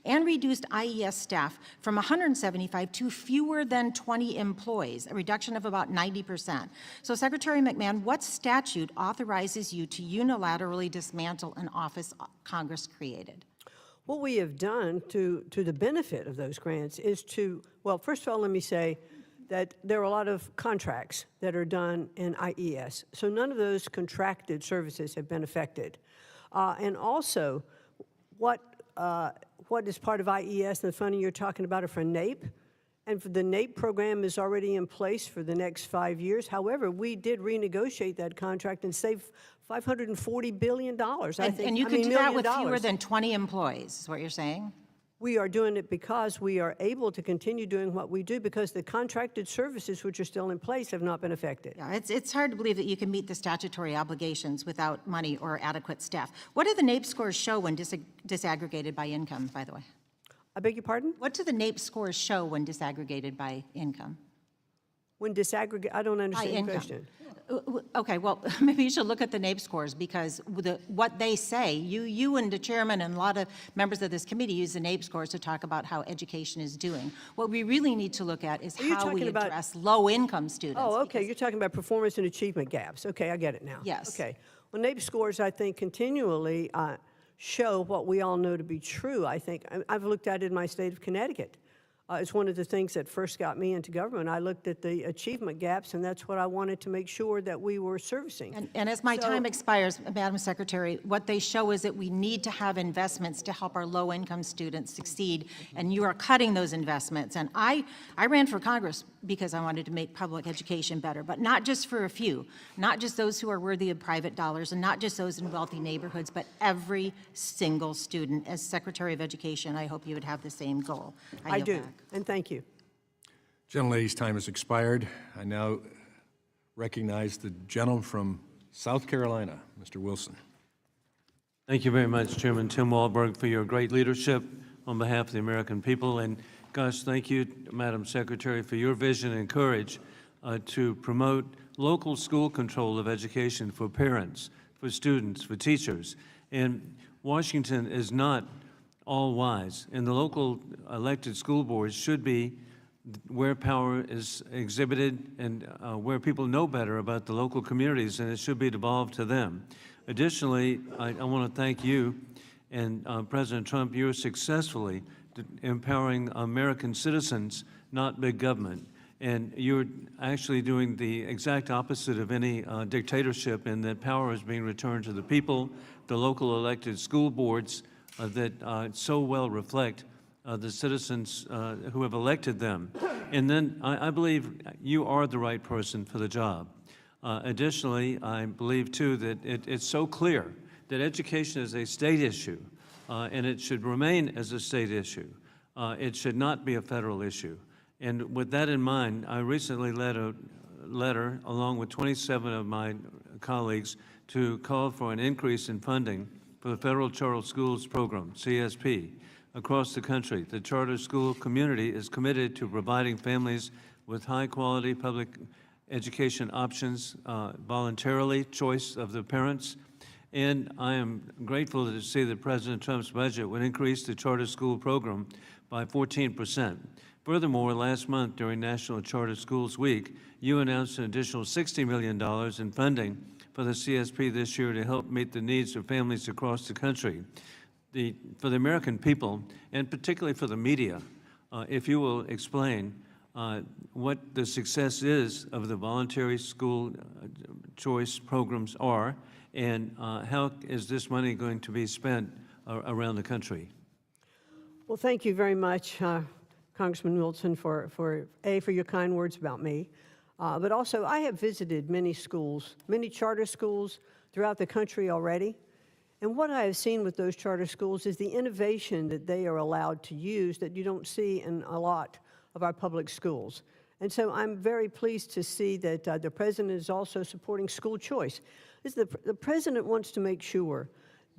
and reduced IES staff from 175 to fewer than 20 employees, a reduction of about 90%. So Secretary McMahon, what statute authorizes you to unilaterally dismantle an office Congress created? What we have done to the benefit of those grants is to, well, first of all, let me say that there are a lot of contracts that are done in IES. So none of those contracted services have been affected. And also, what is part of IES and the funding you're talking about are for NAEP, and for the NAEP program is already in place for the next 5 years. However, we did renegotiate that contract and save $540 billion, And you can do that with fewer than 20 employees, is what you're saying? We are doing it because we are able to continue doing what we do because the contracted services which are still in place have not been affected. Yeah, it's hard to believe that you can meet the statutory obligations without money or adequate staff. What do the NAEP scores show when disaggregated by income, by the way? I beg your pardon? What do the NAEP scores show when disaggregated by income? When disaggregate, I don't By understand the income. question. Okay, well, maybe you should look at the NAEP scores because what they say, you and the chairman and a lot of members of this committee use the NAEP scores to talk about how education is doing. What we really need to look at is you how we talking about- address low-income students. Oh, okay, because- You're talking about performance and achievement gaps. Okay, I get it now. Yes. Okay. Well, NAEP scores, I think, continually show what we all know to be true, I think. I've looked at it in my state of Connecticut. It's one of the things that first got me into government. I looked at the achievement gaps, and that's what I wanted to make sure that we were servicing. And as my time expires, Madam Secretary, what they show is that we need to have investments to help our low-income students succeed, and you are cutting those investments. And I ran for Congress because I wanted to make public education better, but not just for a few, not just those who are worthy of private dollars, and not just those in wealthy neighborhoods, but every single student. As Secretary of Education, I hope you would have the same goal. I yield do, back. and thank you. Gentlelady's time has expired. I now recognize the gentleman from South Carolina, Mr. Wilson. Thank you very much, Chairman Tim Walberg, for your great leadership on behalf of the American people. And gosh, thank you, Madam Secretary, for your vision and courage to promote local school control of education for parents, for students, for teachers. And Washington is not all wise, and the local elected school boards should be where power is exhibited and where people know better about the local communities, and it should be devolved to them. Additionally, I want to thank you and President Trump. You're successfully empowering American citizens, not big government. And you're actually doing the exact opposite of any dictatorship in that power is being returned to the people, the local elected school boards that so well reflect the citizens who have elected them. And then I believe you are the right person for the job. Additionally, I believe, too, that it's so clear that education is a state issue, and it should remain as a state issue. It should not be a federal issue. And with that in mind, I recently led a letter, along with 27 of my colleagues, to call for an increase in funding for the Federal Charter Schools Program, CSP, across the country. The charter school community is committed to providing families with high-quality public education options voluntarily, choice of the parents. And I am grateful to see that President Trump's budget would increase the charter school program by 14%. Furthermore, last month during National Charter Schools Week, you announced an additional $60 million in funding for the CSP this year to help meet the needs of families across the country. For the American people, and particularly for the media, if you will explain what the success is of the voluntary school choice programs are, and how is this money going to be spent around the country? Well, thank you very much, Congressman Wilson, for your kind words about me. But also, I have visited many schools, many charter schools throughout the country already. And what I have seen with those charter schools is the innovation that they are allowed to use that you don't see in a lot of our public schools. And so I'm very pleased to see that the president is also supporting school choice. The president wants to make sure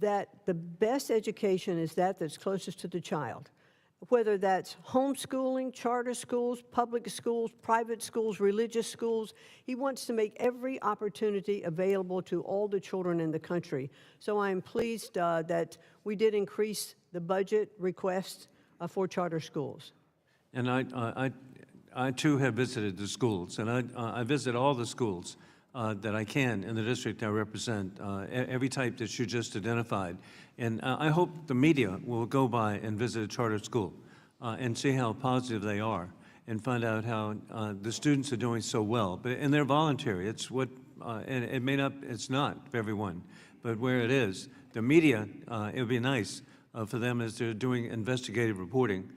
that the best education is that's closest to the child, whether that's homeschooling, charter schools, public schools, private schools, religious schools. He wants to make every opportunity available to all the children in the country. So I am pleased that we did increase the budget request for charter schools. And I too have visited the schools, and I visit all the schools that I can in the district I represent, every type that you just identified. And I hope the media will go by and visit a charter school and see how positive they are and find out how the students are doing so well. And they're voluntary. It's what, and it's not for everyone, but where it is, the media, it would be nice for them as they're doing investigative reporting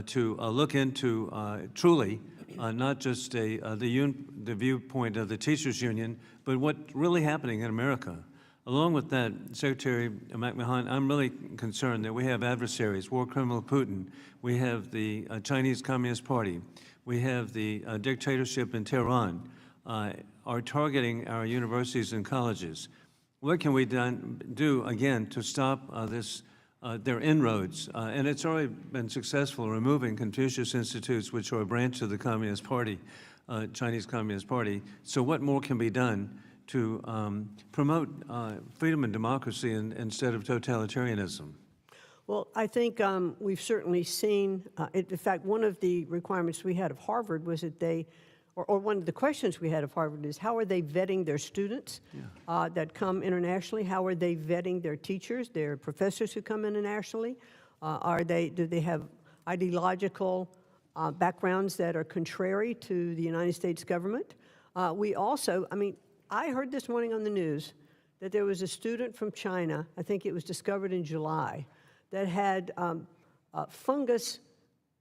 to look into truly not just the viewpoint of the teachers union, but what's really happening in America. Along with that, Secretary McMahon, I'm really concerned that we have adversaries, war criminal Putin, we have the Chinese Communist Party, we have the dictatorship in Tehran, are targeting our universities and colleges. What can we do, again, to stop their inroads? And it's already been successful in removing Confucius Institutes, which are a branch of the Communist Party, Chinese Communist Party. So what more can be done to promote freedom and democracy instead of totalitarianism? Well, I think we've certainly seen, in fact, one of the requirements we had of Harvard was that they, or one of the questions we had of Harvard is how are they vetting their students that come internationally? How are they vetting their teachers, their professors who come internationally? Do they have ideological backgrounds that are contrary to the United States government? We also, I heard this morning on the news that there was a student from China, I think it was discovered in July, that had fungus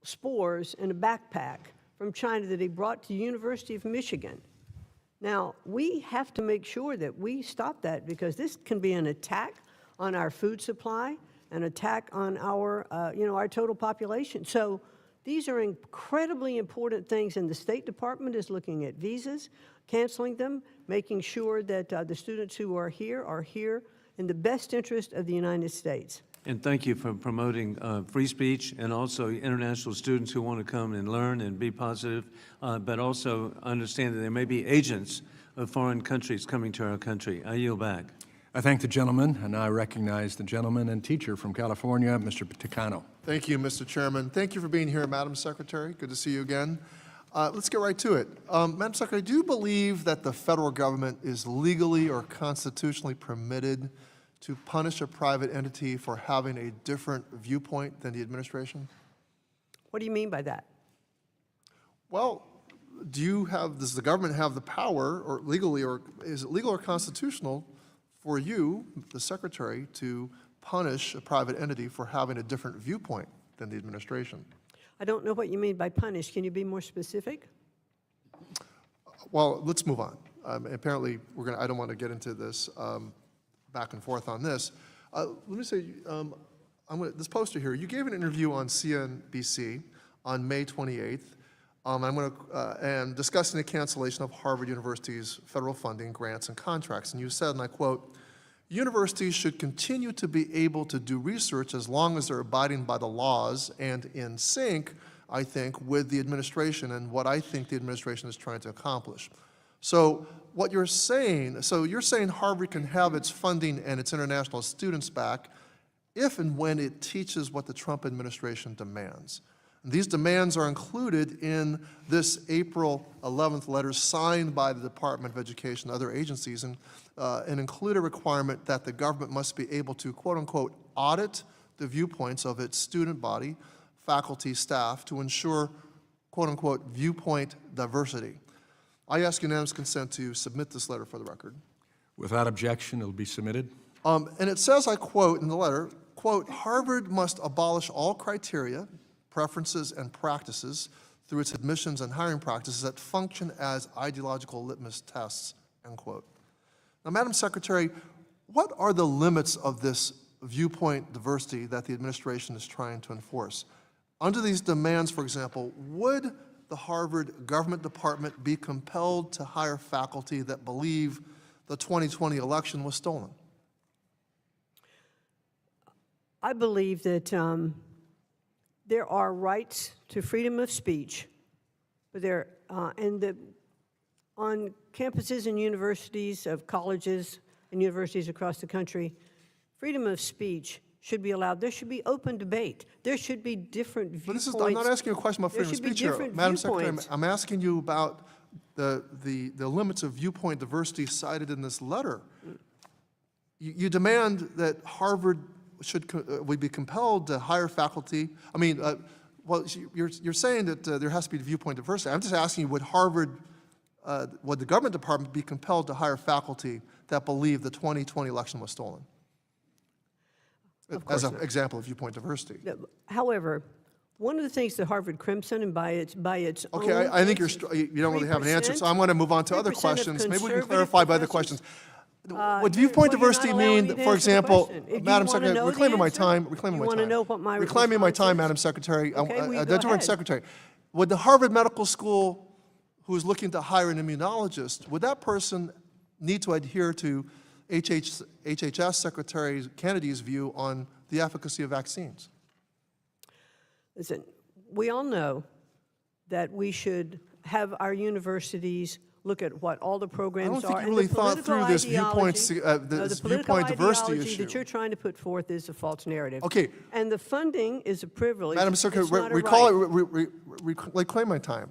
spores in a backpack from China that he brought to the University of Michigan. Now, we have to make sure that we stop that because this can be an attack on our food supply, an attack on our, our total population. So these are incredibly important things, and the State Department is looking at visas, canceling them, making sure that the students who are here in the best interest of the United States. And thank you for promoting free speech and also international students who want to come and learn and be positive, but also understand that there may be agents of foreign countries coming to our country. I yield back. I thank the gentleman, and I recognize the gentleman and teacher from California, Mr. Ticano. Thank you, Mr. Chairman. Thank you for being here, Madam Secretary. Good to see you again. Let's get right to it. Madam Secretary, do you believe that the federal government is legally or constitutionally permitted to punish a private entity for having a different viewpoint than the administration? What do you mean by that? Well, does the government have the power, or legally, or is it legal or constitutional for you, the Secretary, to punish a private entity for having a different viewpoint than the administration? I don't know what you mean by punish. Can you be more specific? Well, let's move on. Apparently, I don't want to get into this back and forth on this. Let me say, this poster here, you gave an interview on CNBC on May 28th, and discussing the cancellation of Harvard University's federal funding, grants, and contracts. And you said, and I quote, "Universities should continue to be able to do research as long as they're abiding by the laws and in sync, I think, with the administration and what I think the administration is trying to accomplish." So what you're saying, Harvard can have its funding and its international students back if and when it teaches what the Trump administration demands. And these demands are included in this April 11th letter signed by the Department of Education and other agencies, and include a requirement that the government must be able to, quote unquote, audit the viewpoints of its student body, faculty, staff to ensure, quote unquote, viewpoint diversity. I ask unanimous consent to submit this letter for the record. Without objection, it'll be submitted. And it says, I quote in the letter, quote, "Harvard must abolish all criteria, preferences, and practices through its admissions and hiring practices that function as ideological litmus tests," end quote. Now, Madam Secretary, what are the limits of this viewpoint diversity that the administration is trying to enforce? Under these demands, for example, would the Harvard government department be compelled to hire faculty that believe the 2020 election was stolen? I believe that there are rights to freedom of speech, but on campuses and universities of colleges and universities across the country, freedom of speech should be allowed. There should be open debate. There should be different viewpoints. But I'm not asking you a question about freedom of speech here, Madam Secretary. I'm asking you about the limits of viewpoint diversity cited in this letter. You demand that Harvard would be compelled to hire faculty. I mean, well, you're saying that there has to be viewpoint diversity. I'm just asking you, would the government department be compelled to hire faculty that believe the 2020 election was stolen? As an example of viewpoint diversity. However, one of the things that Harvard Crimson, and by its Okay, own, I think you don't really have an answer, so I'm going to move on to other 3% of questions. Maybe we can conservative clarify by other questions. Would viewpoint well, you're not diversity allowing mean, me to for for answer the example, question. If you Madam wanna Secretary, know the reclaiming my answer, time, reclaiming my you time. wanna know what my Reclaiming my response time, is? Madam Secretary. Okay, well, you The go Director ahead. Secretary, would the Harvard Medical School, who is looking to hire an immunologist, would that person need to adhere to HHS Secretary Kennedy's view on the efficacy of vaccines? Listen, we all know that we should have our universities look at what all the programs think are. you and really the thought political through this ideology- this the political viewpoint diversity ideology issue. that you're trying to put forth is a false narrative. Okay. And the funding is a privilege. Madam It's Secretary, not a recall right. it, reclaim my time.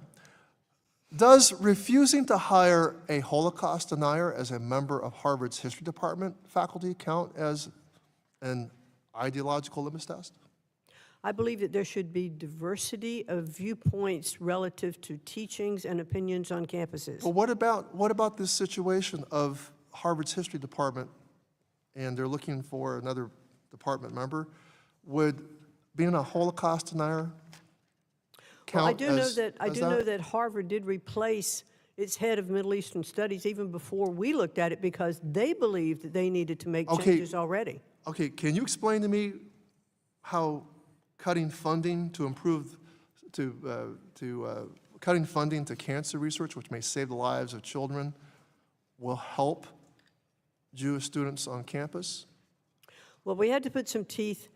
Does refusing to hire a Holocaust denier as a member of Harvard's history department faculty count as an ideological litmus test? I believe that there should be diversity of viewpoints relative to teachings and opinions on campuses. But what about this situation of Harvard's history department, and they're looking for another department member? Would being a Holocaust denier count Well, I do know as that I do know that Harvard did replace its head of Middle Eastern studies even before we looked at it because they believed that they needed to make Okay. changes already. Okay, can you explain to me how cutting funding to improve, cutting funding to cancer research, which may save the lives of children, will help Jewish students on campus? Well, we had to put some teeth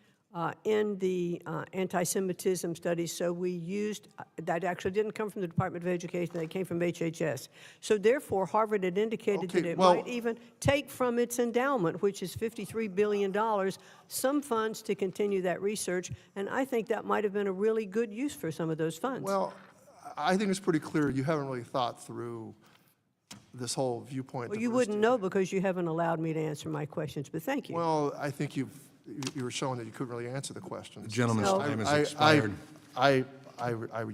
in the anti-Semitism studies, so we used, that actually didn't come from the Department of Education, that came from HHS. So therefore, Harvard had indicated that Okay, it well- might even take from its endowment, which is $53 billion, some funds to continue that research, and I think that might have been a really good use for some of those funds. Well, I think it's pretty clear you haven't really thought through this whole viewpoint Well, you diversity. wouldn't know because you haven't allowed me to answer my questions, but thank you. Well, I think you were showing that you couldn't really answer the questions. The gentleman's No. time has I expired.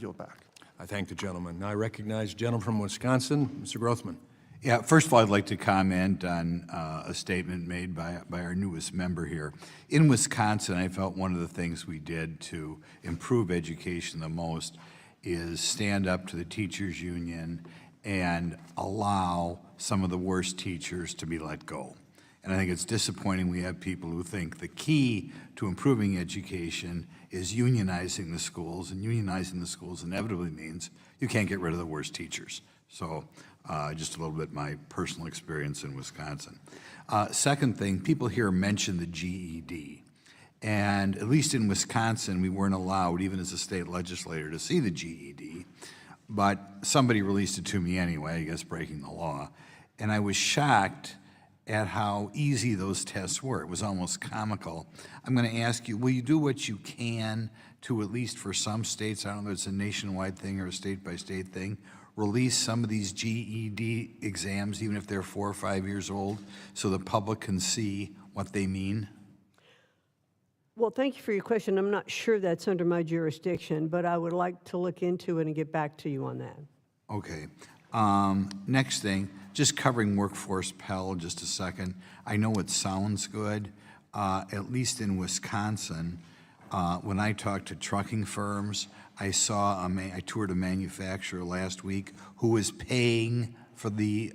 yield back. I thank the gentleman. Now I recognize the gentleman from Wisconsin, Mr. Grothman. Yeah, first of all, I'd like to comment on a statement made by our newest member here. In Wisconsin, I felt one of the things we did to improve education the most is stand up to the teachers' union and allow some of the worst teachers to be let go. And I think it's disappointing we have people who think the key to improving education is unionizing the schools, and unionizing the schools inevitably means you can't get rid of the worst teachers. So just a little bit my personal experience in Wisconsin. Second thing, people here mention the GED. And at least in Wisconsin, we weren't allowed, even as a state legislator, to see the GED. But somebody released it to me anyway, I guess breaking the law. And I was shocked at how easy those tests were. It was almost comical. I'm going to ask you, will you do what you can to, at least for some states, I don't know if it's a nationwide thing or a state-by-state thing, release some of these GED exams, even if they're 4 or 5 years old, so the public can see what they mean? Well, thank you for your question. I'm not sure that's under my jurisdiction, but I would like to look into it and get back to you on that. Okay. Next thing, just covering workforce Pell just a second. I know it sounds good, at least in Wisconsin. When I talked to trucking firms, I saw, I toured a manufacturer last week who was paying for the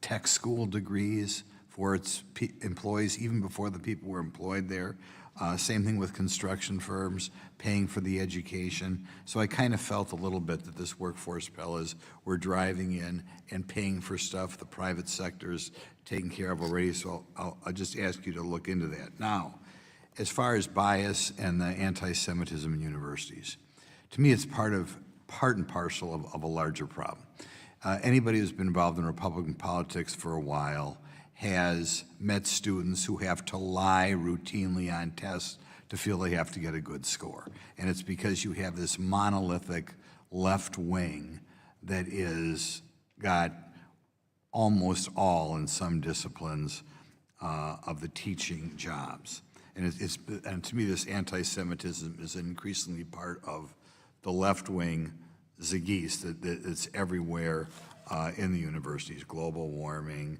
tech school degrees for its employees, even before the people were employed there. Same thing with construction firms, paying for the education. So I kind of felt a little bit that this workforce bill is, we're driving in and paying for stuff the private sector's taking care of already, so I'll just ask you to look into that. Now, as far as bias and the anti-Semitism in universities, to me it's part and parcel of a larger problem. Anybody who's been involved in Republican politics for a while has met students who have to lie routinely on tests to feel they have to get a good score. And it's because you have this monolithic left wing that is got almost all, in some disciplines, of the teaching jobs. And and to me, this anti-Semitism is increasingly part of the left wing zeitgeist that's everywhere in the universities. Global warming,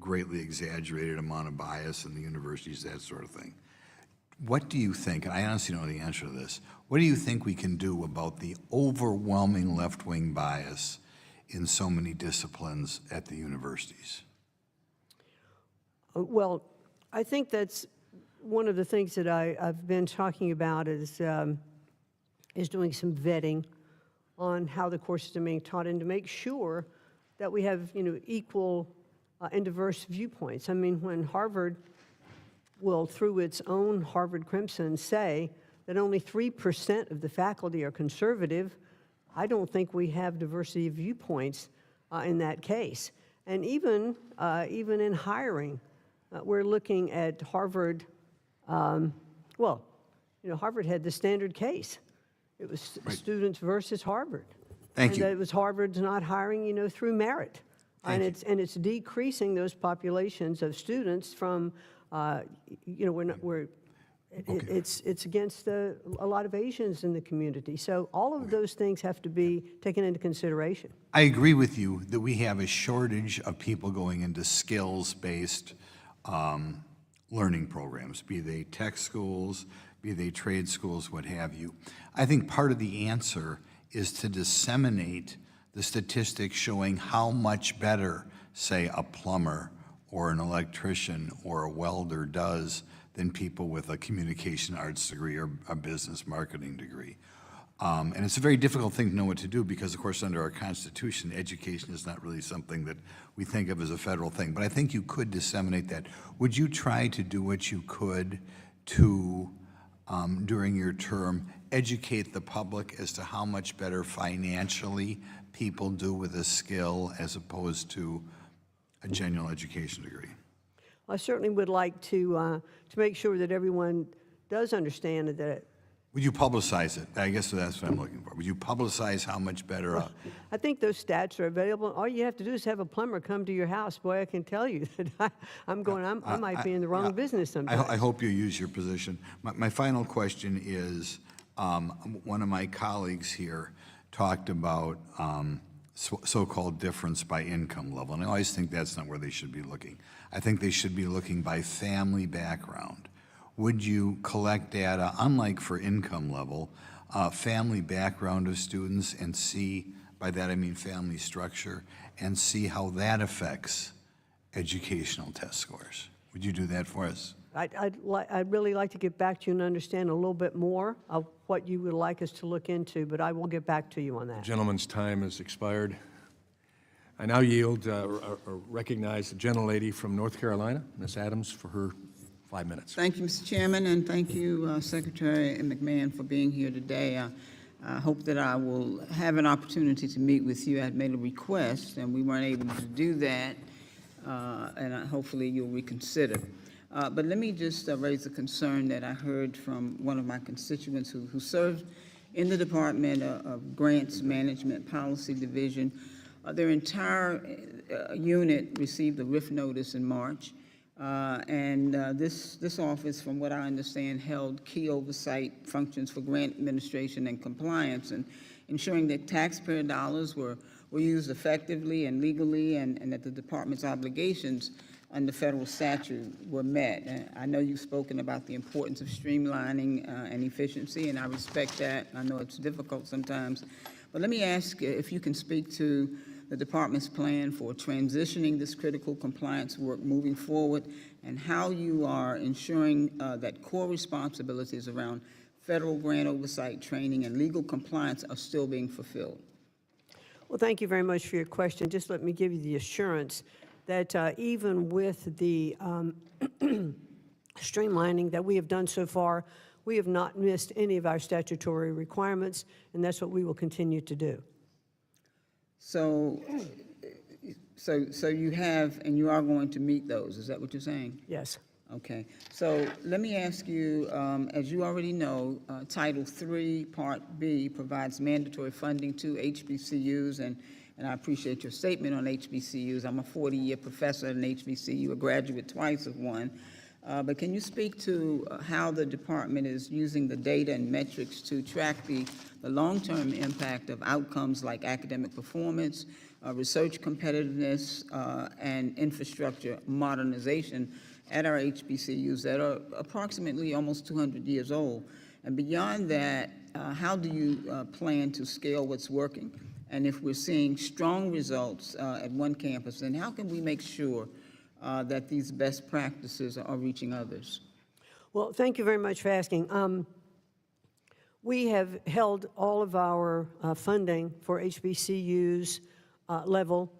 greatly exaggerated amount of bias in the universities, that sort of thing. What do you think, and I honestly don't know the answer to this, what do you think we can do about the overwhelming left-wing bias in so many disciplines at the universities? Well, I think that's one of the things that I've been talking about is doing some vetting on how the courses are being taught and to make sure that we have, equal and diverse viewpoints. I mean, when Harvard will, through its own Harvard Crimson, say that only 3% of the faculty are conservative, I don't think we have diversity of viewpoints in that case. And even in hiring, we're looking at Harvard. Harvard had the standard case. It was students versus Harvard. Thank you. And it was Harvard's not hiring, through merit. It's decreasing those populations of students from, it's against a lot of Asians in the community. So all of those things have to be taken into consideration. I agree with you that we have a shortage of people going into skills-based learning programs, be they tech schools, be they trade schools, what have you. I think part of the answer is to disseminate the statistics showing how much better, say, a plumber or an electrician or a welder does than people with a communication arts degree or a business marketing degree. And it's a very difficult thing to know what to do because, of course, under our Constitution, education is not really something that we think of as a federal thing. But I think you could disseminate that. Would you try to do what you could to, during your term, educate the public as to how much better financially people do with a skill as opposed to a general education degree? I certainly would like to make sure that everyone does understand that. Would you publicize it? I guess that's what I'm looking for. Would you publicize how much better? I think those stats are available. All you have to do is have a plumber come to your house. Boy, I can tell you that I might be in the wrong business sometimes. I hope you use your position. My final question is, one of my colleagues here talked about so-called difference by income level, and I always think that's not where they should be looking. I think they should be looking by family background. Would you collect data, unlike for income level, family background of students and see, by that I mean family structure, and see how that affects educational test scores? Would you do that for us? I'd really like to get back to you and understand a little bit more of what you would like us to look into, but I will get back to you on that. The gentleman's time has expired. I now yield or recognize the gentlelady from North Carolina, Ms. Adams, for her 5 minutes. Thank you, Mr. Chairman, and thank you, Secretary McMahon, for being here today. I hope that I will have an opportunity to meet with you. I had made a request, and we weren't able to do that, and hopefully you'll reconsider. But let me just raise a concern that I heard from one of my constituents who served in the Department of Grants Management Policy Division. Their entire unit received a RIF notice in March. This office, from what I understand, held key oversight functions for grant administration and compliance, and ensuring that taxpayer dollars were used effectively and legally, and that the department's obligations under federal statute were met. And I know you've spoken about the importance of streamlining and efficiency, and I respect that. I know it's difficult sometimes. But let me ask if you can speak to the department's plan for transitioning this critical compliance work moving forward, and how you are ensuring that core responsibilities around federal grant oversight, training, and legal compliance are still being fulfilled. Well, thank you very much for your question. Just let me give you the assurance that even with the streamlining that we have done so far, we have not missed any of our statutory requirements, and that's what we will continue to do. So you have, and you are going to meet those, is that what you're saying? Yes. Okay, so let me ask you, as you already know, Title III, Part B provides mandatory funding to HBCUs, and I appreciate your statement on HBCUs. I'm a 40-year professor at an HBCU, a graduate twice of one. But can you speak to how the department is using the data and metrics to track the long-term impact of outcomes like academic performance, research competitiveness, and infrastructure modernization at our HBCUs that are approximately almost 200 years old? And beyond that, how do you plan to scale what's working? And if we're seeing strong results at one campus, then how can we make sure that these best practices are reaching others? Well, thank you very much for asking. We have held all of our funding for HBCUs level.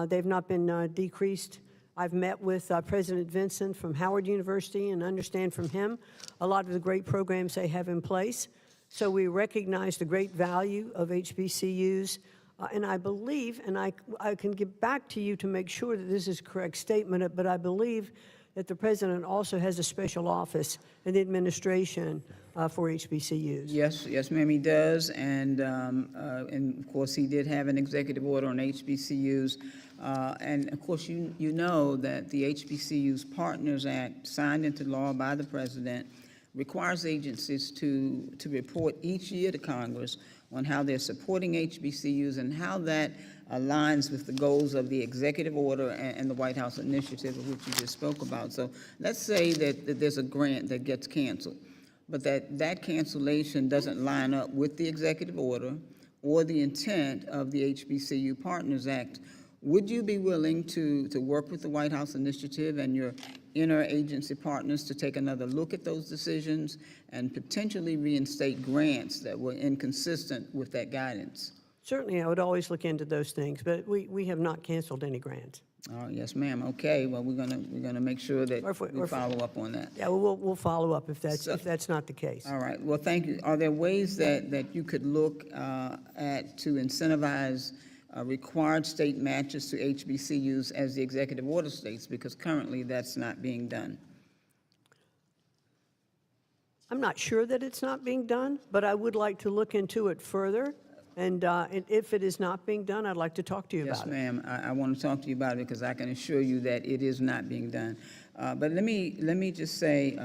They've not been decreased. I've met with President Vinson from Howard University and understand from him a lot of the great programs they have in place. So we recognize the great value of HBCUs. And I believe, and I can get back to you to make sure that this is a correct statement, but I believe that the president also has a special office in the administration for HBCUs. Yes, ma'am, he does, and of course, he did have an executive order on HBCUs, and of course, you know that the HBCUs Partners Act, signed into law by the president, requires agencies to report each year to Congress on how they're supporting HBCUs and how that aligns with the goals of the executive order and the White House initiative, of which you just spoke about. So let's say that there's a grant that gets canceled, but that cancellation doesn't line up with the executive order or the intent of the HBCU Partners Act. Would you be willing to work with the White House initiative and your interagency partners to take another look at those decisions and potentially reinstate grants that were inconsistent with that guidance? Certainly, I would always look into those things, but we have not canceled any grants. Oh, yes, ma'am. Okay, well, we're gonna make sure that we follow up on that. Yeah, we'll follow up if that's not the case. All right, well, thank you. Are there ways that you could look at to incentivize required state matches to HBCUs as the executive order states? Because currently that's not being done. I'm not sure that it's not being done, but I would like to look into it further. And if it is not being done, I'd like to talk to you Yes, about it. ma'am. I want to talk to you about it because I can assure you that it is not being done. But let me just say,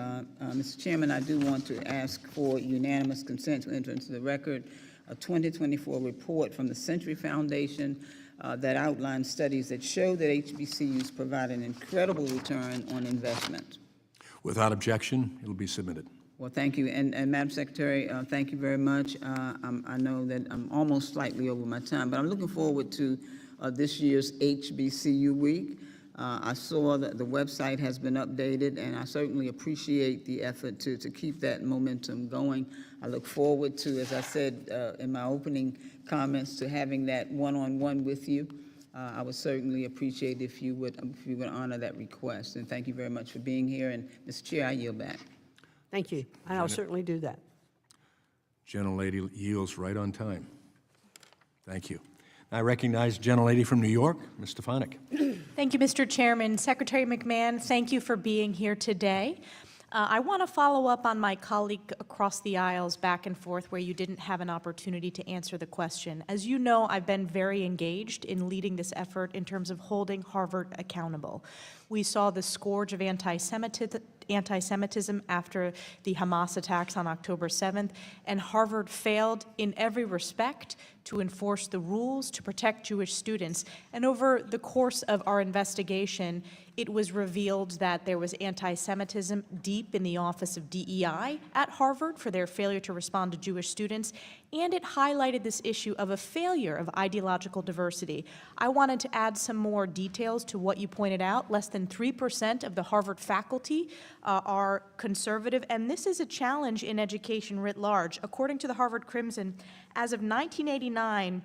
Mr. Chairman, I do want to ask for unanimous consent to enter into the record a 2024 report from the Century Foundation that outlines studies that show that HBCUs provide an incredible return on investment. Without objection, it'll be submitted. Well, thank you. And Madam Secretary, thank you very much. I know that I'm almost slightly over my time, but I'm looking forward to this year's HBCU Week. I saw that the website has been updated, and I certainly appreciate the effort to keep that momentum going. I look forward to, as I said in my opening comments, to having that one-on-one with you. I would certainly appreciate if you would honor that request. And thank you very much for being here. And Mr. Chair, I yield back. Thank you, and I'll certainly do that. Gentlelady yields right on time. Thank you. I recognize Gentlelady from New York, Ms. Stefanik. Thank you, Mr. Chairman. Secretary McMahon, thank you for being here today. I want to follow up on my colleague across the aisles back and forth where you didn't have an opportunity to answer the question. As you know, I've been very engaged in leading this effort in terms of holding Harvard accountable. We saw the scourge of anti-Semitism after the Hamas attacks on October 7th, and Harvard failed in every respect to enforce the rules to protect Jewish students. And over the course of our investigation, it was revealed that there was anti-Semitism deep in the Office of DEI at Harvard for their failure to respond to Jewish students, and it highlighted this issue of a failure of ideological diversity. I wanted to add some more details to what you pointed out. Less than 3% of the Harvard faculty are conservative, and this is a challenge in education writ large. According to the Harvard Crimson, as of 1989,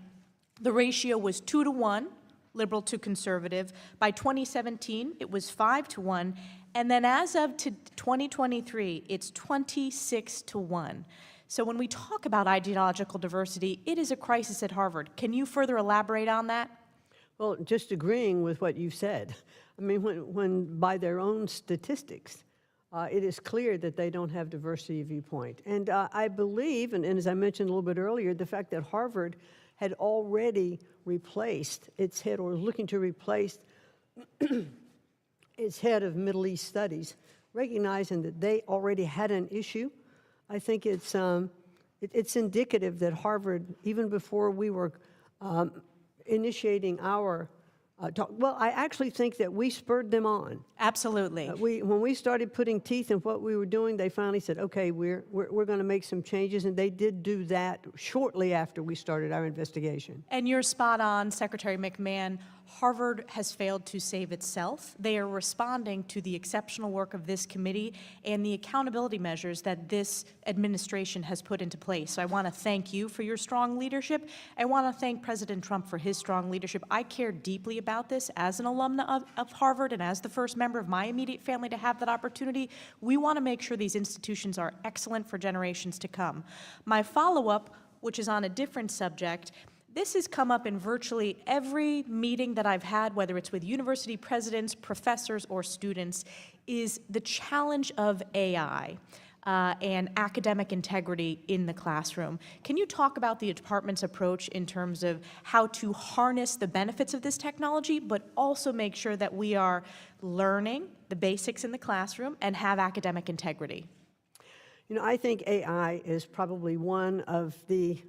the ratio was 2 to 1, liberal to conservative. By 2017, it was 5 to 1. And then as of 2023, it's 26 to 1. So when we talk about ideological diversity, it is a crisis at Harvard. Can you further elaborate on that? Well, just agreeing with what you said. I mean, when by their own statistics, it is clear that they don't have diversity of viewpoint. And I believe, and as I mentioned a little bit earlier, the fact that Harvard had already replaced its head, or was looking to replace its head of Middle East Studies, recognizing that they already had an issue. I think it's indicative that Harvard, even before we were initiating our talk, well, I actually think that we spurred them on. Absolutely. When we started putting teeth in what we were doing, they finally said, okay, we're going to make some changes, and they did do that shortly after we started our investigation. And you're spot on, Secretary McMahon. Harvard has failed to save itself. They are responding to the exceptional work of this committee and the accountability measures that this administration has put into place. So I want to thank you for your strong leadership. I want to thank President Trump for his strong leadership. I care deeply about this as an alumna of Harvard and as the first member of my immediate family to have that opportunity. We want to make sure these institutions are excellent for generations to come. My follow-up, which is on a different subject, this has come up in virtually every meeting that I've had, whether it's with university presidents, professors, or students, is the challenge of AI and academic integrity in the classroom. Can you talk about the department's approach in terms of how to harness the benefits of this technology, but also make sure that we are learning the basics in the classroom and have academic integrity? You know, I think AI is probably one of the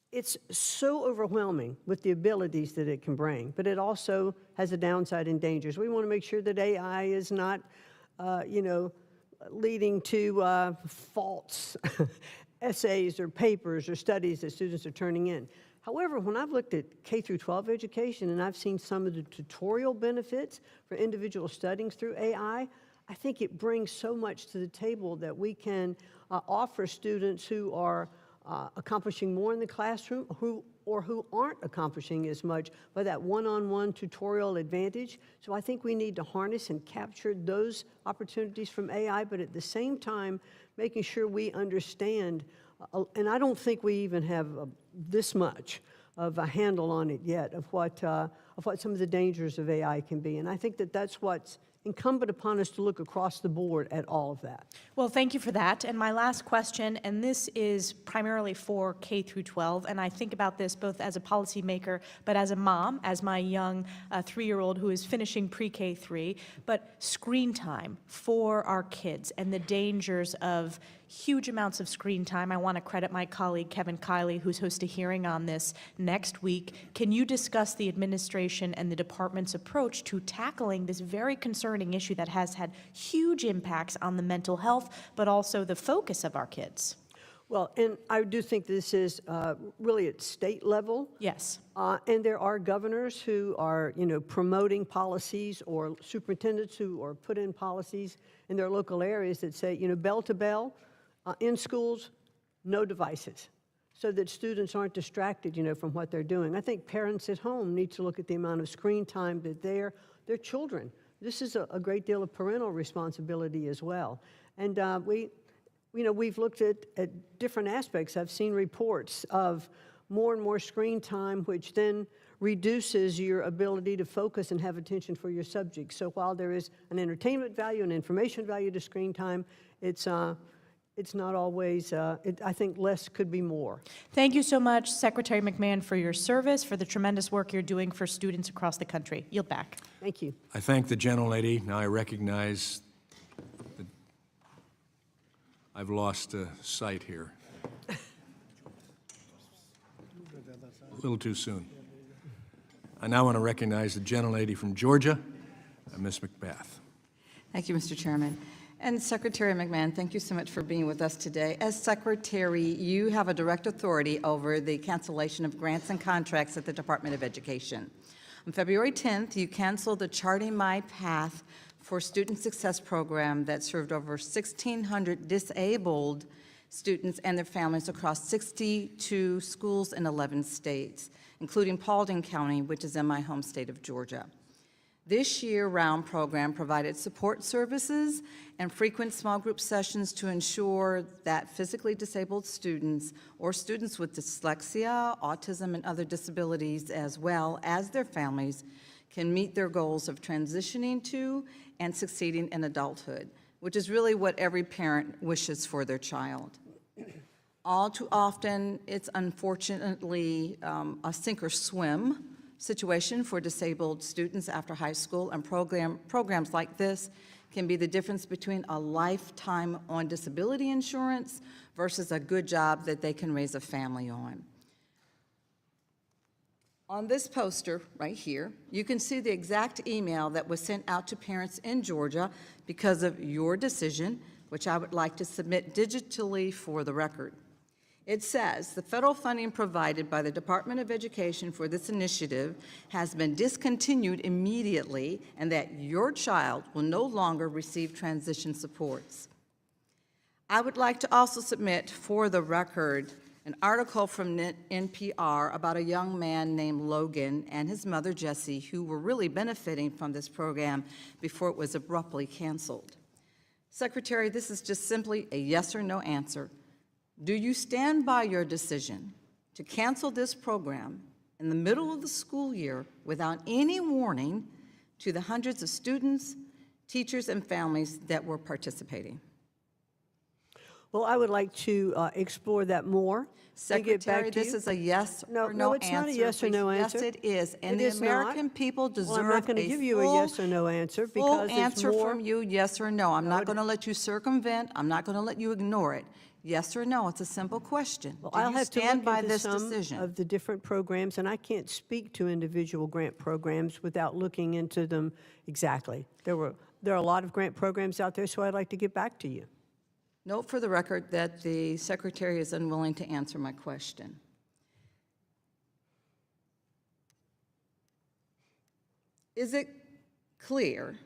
it's so overwhelming with the abilities that it can bring, but it also has a downside and dangers. We want to make sure that AI is not, leading to false essays or papers or studies that students are turning in. However, when I've looked at K through 12 education and I've seen some of the tutorial benefits for individual studying through AI, I think it brings so much to the table that we can offer students who are accomplishing more in the classroom who aren't accomplishing as much by that one-on-one tutorial advantage. So I think we need to harness and capture those opportunities from AI, but at the same time, making sure we understand, and I don't think we even have this much of a handle on it yet, of what some of the dangers of AI can be. And I think that that's what's incumbent upon us to look across the board at all of that. Well, thank you for that. And my last question, and this is primarily for K through 12, and I think about this both as a policymaker, but as a mom, as my young 3-year-old who is finishing pre-K 3, but screen time for our kids and the dangers of huge amounts of screen time. I want to credit my colleague Kevin Kiley, who's hosting a hearing on this next week. Can you discuss the administration and the department's approach to tackling this very concerning issue that has had huge impacts on the mental health, but also the focus of our kids? Well, and I do think this is really at state level. Yes. And there are governors who are, promoting policies, or superintendents who are put in policies in their local areas that say, bell to bell, in schools, no devices, so that students aren't distracted, from what they're doing. I think parents at home need to look at the amount of screen time that their children. This is a great deal of parental responsibility as well. And we've looked at different aspects. I've seen reports of more and more screen time, which then reduces your ability to focus and have attention for your subject. So while there is an entertainment value and information value to screen time, it's not always, I think less could be more. Thank you so much, Secretary McMahon, for your service, for the tremendous work you're doing for students across the country. Yield back. Thank you. I thank the gentlelady. Now I recognize that I've lost sight here. A little too soon. I now want to recognize the gentlelady from Georgia, Ms. McBath. Thank you, Mr. Chairman. And Secretary McMahon, thank you so much for being with us today. As Secretary, you have a direct authority over the cancellation of grants and contracts at the Department of Education. On February 10th, you canceled the Charting My Path for Student Success program that served over 1,600 disabled students and their families across 62 schools in 11 states, including Paulding County, which is in my home state of Georgia. This year-round program provided support services and frequent small group sessions to ensure that physically disabled students or students with dyslexia, autism, and other disabilities, as well as their families, can meet their goals of transitioning to and succeeding in adulthood, which is really what every parent wishes for their child. All too often, it's unfortunately a sink or swim situation for disabled students after high school, and programs like this can be the difference between a lifetime on disability insurance versus a good job that they can raise a family on. On this poster right here, you can see the exact email that was sent out to parents in Georgia because of your decision, which I would like to submit digitally for the record. It says, the federal funding provided by the Department of Education for this initiative has been discontinued immediately, and that your child will no longer receive transition supports. I would like to also submit for the record an article from NPR about a young man named Logan and his mother Jessie, who were really benefiting from this program before it was abruptly canceled. Secretary, this is just simply a yes or no answer. Do you stand by your decision to cancel this program in the middle of the school year without any warning to the hundreds of students, teachers, and families that were participating? Well, I would like to explore that more and get back Secretary, to this you. is a yes No, or no, no it's answer. not a yes or no please. answer. Yes, it is. And It the is not. American people deserve Well, I'm not going to give you a yes or no answer full because it's answer more. from you, yes or no. I'm not going to let you circumvent. I'm not going to let you ignore it. Yes or no, it's a simple question. Well, Do I'll you have to stand look by into this some decision? of the different programs, and I can't speak to individual grant programs without looking into them exactly. There are a lot of grant programs out there, so I'd like to get back to you. Note for the record that the Secretary is unwilling to answer my question. Is it clear,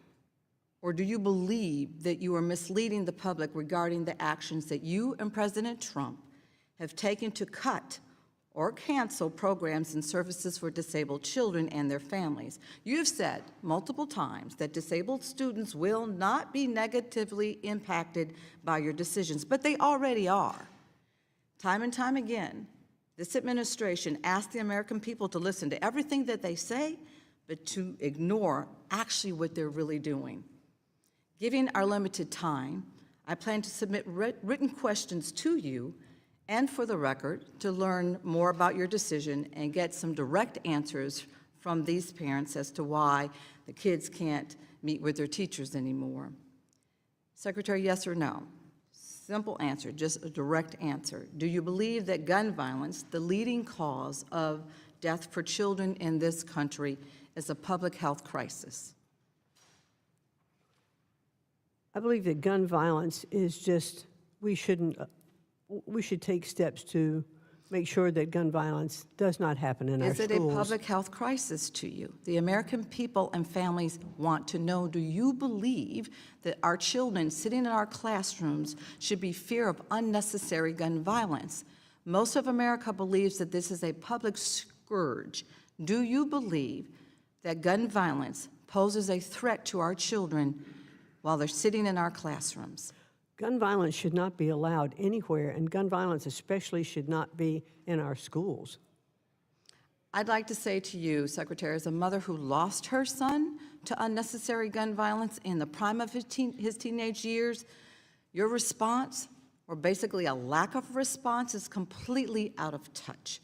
or do you believe that you are misleading the public regarding the actions that you and President Trump have taken to cut or cancel programs and services for disabled children and their families? You've said multiple times that disabled students will not be negatively impacted by your decisions, but they already are. Time and time again, this administration asks the American people to listen to everything that they say, but to ignore actually what they're really doing. Given our limited time, I plan to submit written questions to you and for the record to learn more about your decision and get some direct answers from these parents as to why the kids can't meet with their teachers anymore. Secretary, yes or no? Simple answer, just a direct answer. Do you believe that gun violence, the leading cause of death for children in this country, is a public health crisis? I believe that gun violence is just, we should take steps to make sure that gun violence does not happen in our Is schools. it a public health crisis to you? The American people and families want to know, do you believe that our children sitting in our classrooms should be fear of unnecessary gun violence? Most of America believes that this is a public scourge. Do you believe that gun violence poses a threat to our children while they're sitting in our classrooms? Gun violence should not be allowed anywhere, and gun violence especially should not be in our schools. I'd like to say to you, Secretary, as a mother who lost her son to unnecessary gun violence in the prime of his teenage years, your response, or basically a lack of response, is completely out of touch.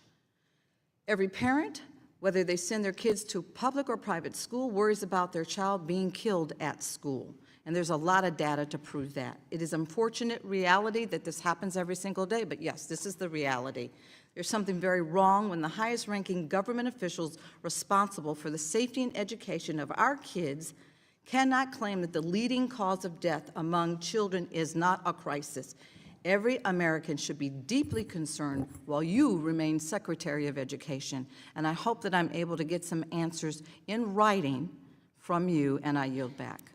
Every parent, whether they send their kids to public or private school, worries about their child being killed at school. And there's a lot of data to prove that. It is unfortunate reality that this happens every single day, but yes, this is the reality. There's something very wrong when the highest-ranking government officials responsible for the safety and education of our kids cannot claim that the leading cause of death among children is not a crisis. Every American should be deeply concerned while you remain Secretary of Education. And I hope that I'm able to get some answers in writing from you, and I yield back.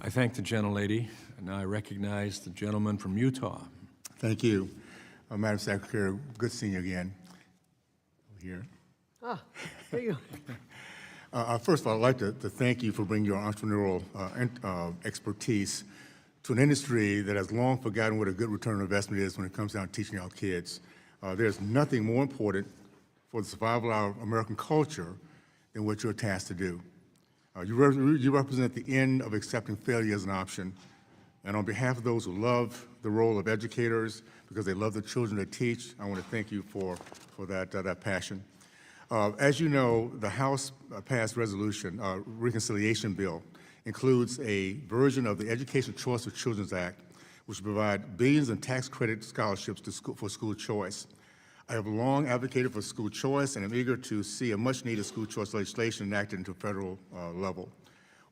I thank the gentlelady, and now I recognize the gentleman from Utah. Thank you. Madam Secretary, good seeing you again. Here. There you go. First of all, I'd like to thank you for bringing your entrepreneurial expertise to an industry that has long forgotten what a good return on investment is when it comes down to teaching our kids. There's nothing more important for the survival of our American culture than what you're tasked to do. You represent the end of accepting failure as an option. And on behalf of those who love the role of educators because they love the children they teach, I want to thank you for that passion. As you know, the House passed resolution, reconciliation bill, includes a version of the Education Choice for Children's Act, which will provide billions in tax credit scholarships for school choice. I have long advocated for school choice, and I'm eager to see a much-needed school choice legislation enacted into a federal level.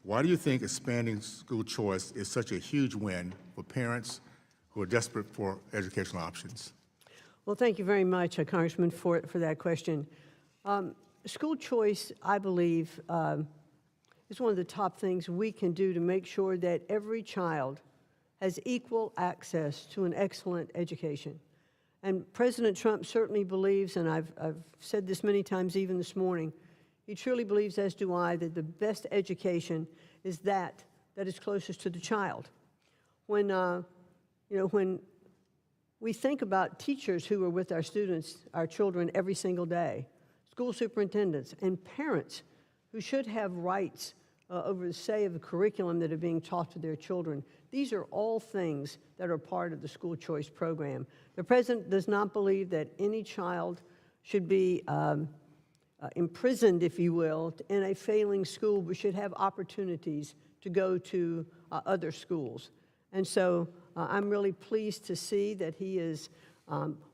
Why do you think expanding school choice is such a huge win for parents who are desperate for educational options? Well, thank you very much, Congressman, for that question. School choice, I believe, is one of the top things we can do to make sure that every child has equal access to an excellent education. And President Trump certainly believes, and I've said this many times even this morning, he truly believes, as do I, that the best education is that is closest to the child. When, when we think about teachers who are with our students, our children, every single day, school superintendents and parents who should have rights over the say of the curriculum that are being taught to their children. These are all things that are part of the school choice program. The president does not believe that any child should be imprisoned, if you will, in a failing school, but should have opportunities to go to other schools. And so I'm really pleased to see that he has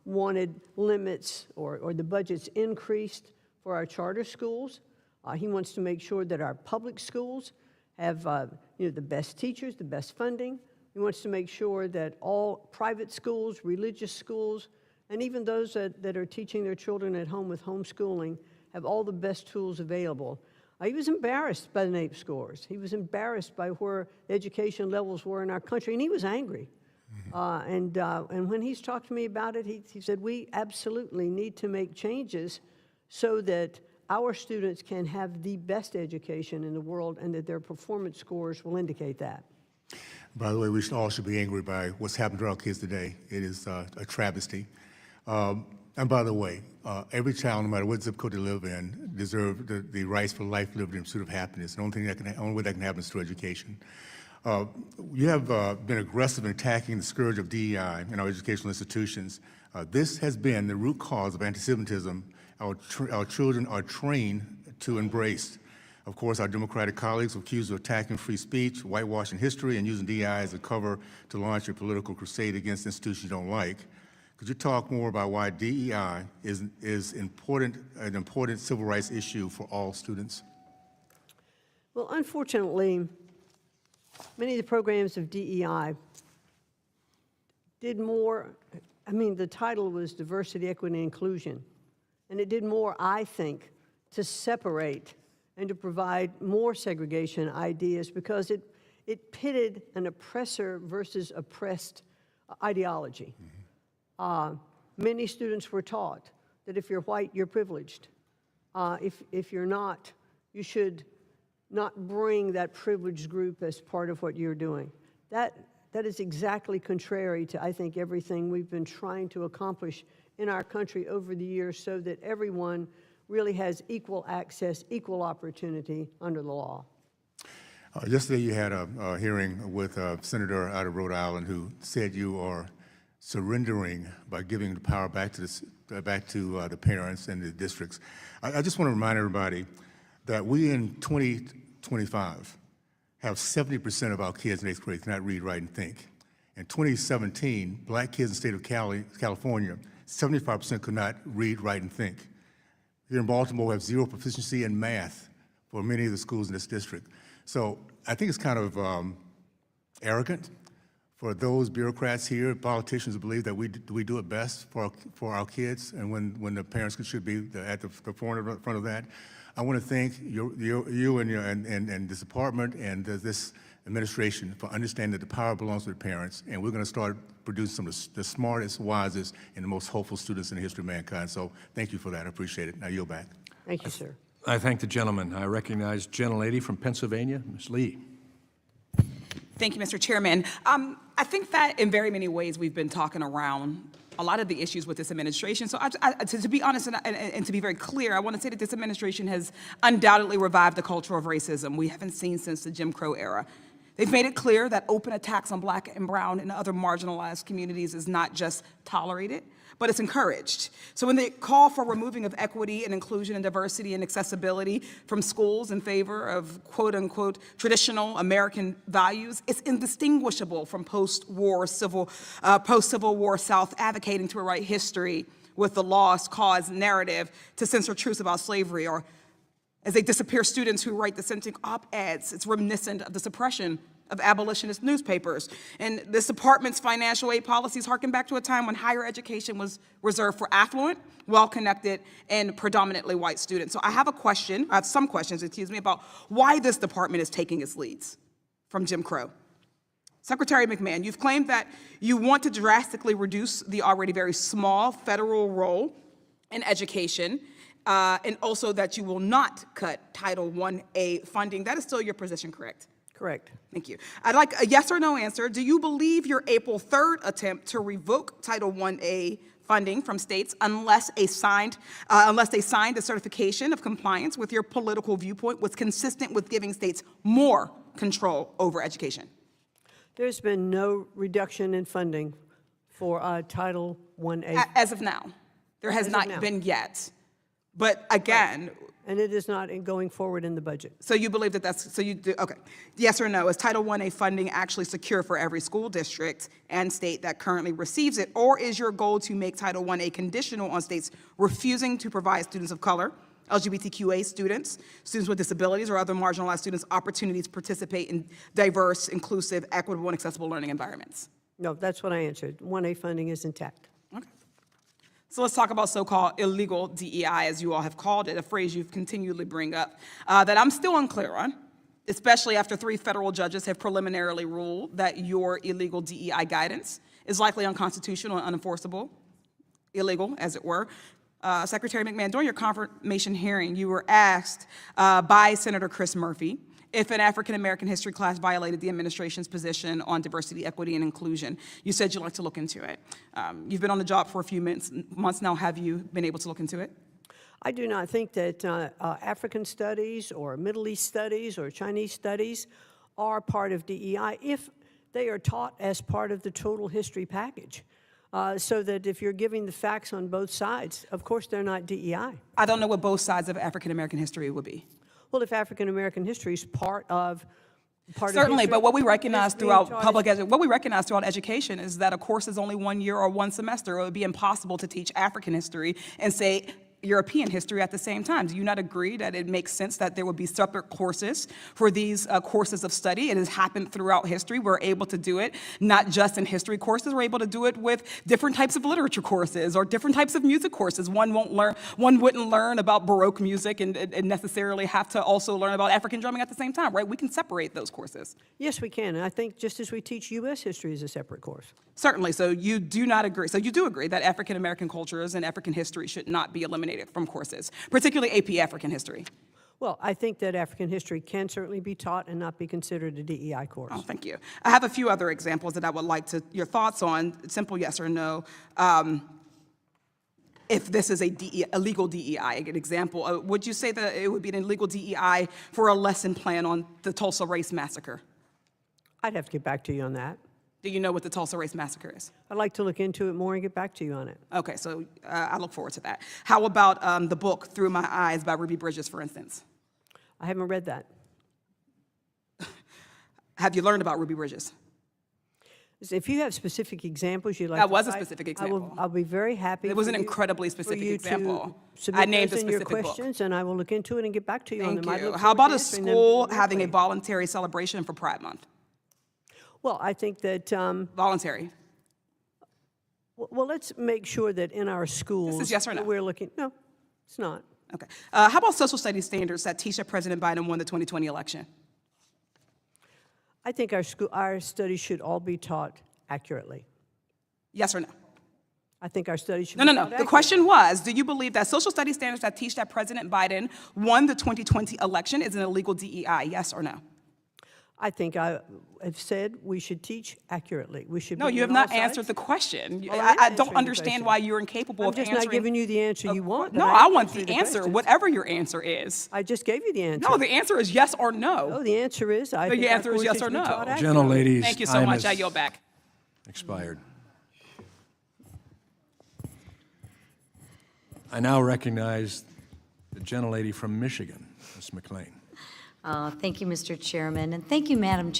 wanted limits or the budget's increased for our charter schools. He wants to make sure that our public schools have the best teachers, the best funding. He wants to make sure that all private schools, religious schools, and even those that are teaching their children at home with homeschooling have all the best tools available. He was embarrassed by the NAEP scores. He was embarrassed by where the education levels were in our country, and he was angry. And when he's talked to me about it, he said, we absolutely need to make changes so that our students can have the best education in the world and that their performance scores will indicate that. By the way, we all should be angry by what's happened to our kids today. It is a travesty. And by the way, every child, no matter what zip code they live in, deserves the rights for life, liberty, and pursuit of happiness. The only way that can happen is through education. You have been aggressive in attacking the scourge of DEI in our educational institutions. This has been the root cause of anti-Semitism our children are trained to embrace. Of course, our Democratic colleagues are accused of attacking free speech, whitewashing history, and using DEI as a cover to launch a political crusade against institutions you don't like. Could you talk more about why DEI is an important civil rights issue for all students? Well, unfortunately, many of the programs of DEI did more, the title was Diversity, Equity, and Inclusion, and it did more, I think, to separate and to provide more segregation ideas because it pitted an oppressor versus oppressed ideology. Many students were taught that if you're white, you're privileged. If you're not, you should not bring that privileged group as part of what you're doing. That is exactly contrary to, I think, everything we've been trying to accomplish in our country over the years so that everyone really has equal access, equal opportunity under the law. Yesterday you had a hearing with a senator out of Rhode Island who said you are surrendering by giving the power back to the parents and the districts. I just want to remind everybody that we in 2025 have 70% of our kids in 8th grade cannot read, write, and think. In 2017, black kids in the state of California, 75% could not read, write, and think. Here in Baltimore, we have zero proficiency in math for many of the schools in this district. So I think it's kind of arrogant for those bureaucrats here, politicians, who believe that we do it best for our kids, and when the parents should be at the front of that. I want to thank you and this department and this administration for understanding that the power belongs to the parents, and we're going to start producing some of the smartest, wisest, and the most hopeful students in the history of mankind. So thank you for that. I appreciate it. Now yield back. Thank you, sir. I thank the gentleman. I recognize gentlelady from Pennsylvania, Ms. Lee. Thank you, Mr. Chairman. I think that in very many ways we've been talking around a lot of the issues with this administration. So to be honest and to be very clear, I want to say that this administration has undoubtedly revived the culture of racism we haven't seen since the Jim Crow era. They've made it clear that open attacks on Black and brown and other marginalized communities is not just tolerated, but it's encouraged. So when they call for removing of equity and inclusion and diversity and accessibility from schools in favor of quote unquote traditional American values, it's indistinguishable from post-Civil War South advocating to rewrite history with the lost cause narrative to censor truths about slavery, or as they disappear students who write dissenting op-eds. It's reminiscent of the suppression of abolitionist newspapers. And this department's financial aid policies harken back to a time when higher education was reserved for affluent, well-connected, and predominantly white students. So I have some questions, about why this department is taking its leads from Jim Crow. Secretary McMahon, you've claimed that you want to drastically reduce the already very small federal role in education, and also that you will not cut Title I-A funding. That is still your position, correct? Correct. Thank you. I'd like a yes or no answer. Do you believe your April 3rd attempt to revoke Title I-A funding from states unless they signed a certification of compliance with your political viewpoint was consistent with giving states more control over education? There's been no reduction in funding for Title I-A. As of now. There has not been yet. But again, and it is not going forward in the budget. so you believe that okay. Yes or no, is Title I-A funding actually secure for every school district and state that currently receives it? Or is your goal to make Title I-A conditional on states refusing to provide students of color, LGBTQA students, students with disabilities, or other marginalized students opportunities to participate in diverse, inclusive, equitable, and accessible learning environments? No, that's what I answered. 1A funding is intact. Okay. So let's talk about so-called illegal DEI, as you all have called it, a phrase you've continually bring up, that I'm still unclear on, especially after 3 federal judges have preliminarily ruled that your illegal DEI guidance is likely unconstitutional and unenforceable, illegal, as it were. Secretary McMahon, during your confirmation hearing, you were asked by Senator Chris Murphy if an African-American history class violated the administration's position on diversity, equity, and inclusion. You said you'd like to look into it. You've been on the job for a few months now. Have you been able to look into it? I do not think that African studies or Middle East studies or Chinese studies are part of DEI if they are taught as part of the total history package. So that if you're giving the facts on both sides, of course they're not DEI. I don't know what both sides of African-American history would be. Well, if African-American history is part of Certainly, history, but what we recognize it's being throughout taught what we recognize throughout education is that a course is only 1 year or 1 semester. It would be impossible to teach African history and say European history at the same time. Do you not agree that it makes sense that there would be separate courses for these courses of study? It has happened throughout history. We're able to do it not just in history courses. We're able to do it with different types of literature courses or different types of music courses. One wouldn't learn about Baroque music and necessarily have to also learn about African drumming at the same time, right? We can separate those courses. Yes, we can. And I think just as we teach U.S. history as a separate course. Certainly. So you do not agree. So you do agree that African American cultures and African history should not be eliminated from courses, particularly AP African history. Well, I think that African history can certainly be taught and not be considered a DEI course. Oh, thank you. I have a few other examples that I would like your thoughts on, simple yes or no. If this is a legal DEI, an example, would you say that it would be an illegal DEI for a lesson plan on the Tulsa Race Massacre? I'd have to get back to you on that. Do you know what the Tulsa Race Massacre is? I'd like to look into it more and get back to you on it. Okay, so I look forward to that. How about the book Through My Eyes by Ruby Bridges, for instance? I haven't read that. Have you learned about Ruby Bridges? If you have specific examples you'd like That to was a cite, specific I will- example. I'll be very happy. It was for an you- incredibly for specific you to example. submit I named those a in your specific book. questions, and I will look into it and get back to you on Thank them. I'd you. look How forward about to a answering them school having a directly. voluntary celebration for Pride Month? Well, I think that, Voluntary. well, let's make sure that in our schools. yes or no? that We're looking, no, it's not. Okay. How about social studies standards that teach that President Biden won the 2020 election? I think our studies should all be taught accurately. Yes or no? I think our studies should No, be no, taught no. accurately. The question was, do you believe that social studies standards that teach that President Biden won the 2020 election is an illegal DEI? Yes or no? I think I have said we should teach accurately. We should. No, be you have on not all answered sides. the question. Oh, I am I answering don't the understand question. why you're incapable I'm of just answering. not giving you the answer you want. but No, I I am want the answering answer, questions. whatever your answer is. I just gave you the answer. No, the answer is yes or No, no. the answer is, I think The our answer is courses yes or should be no. taught Gentle accurately. ladies, Thank you so time much. I has yield back. expired. I now recognize the gentlelady from Michigan, Ms. McLean. Thank you, Mr. Chairman, and thank you, Madam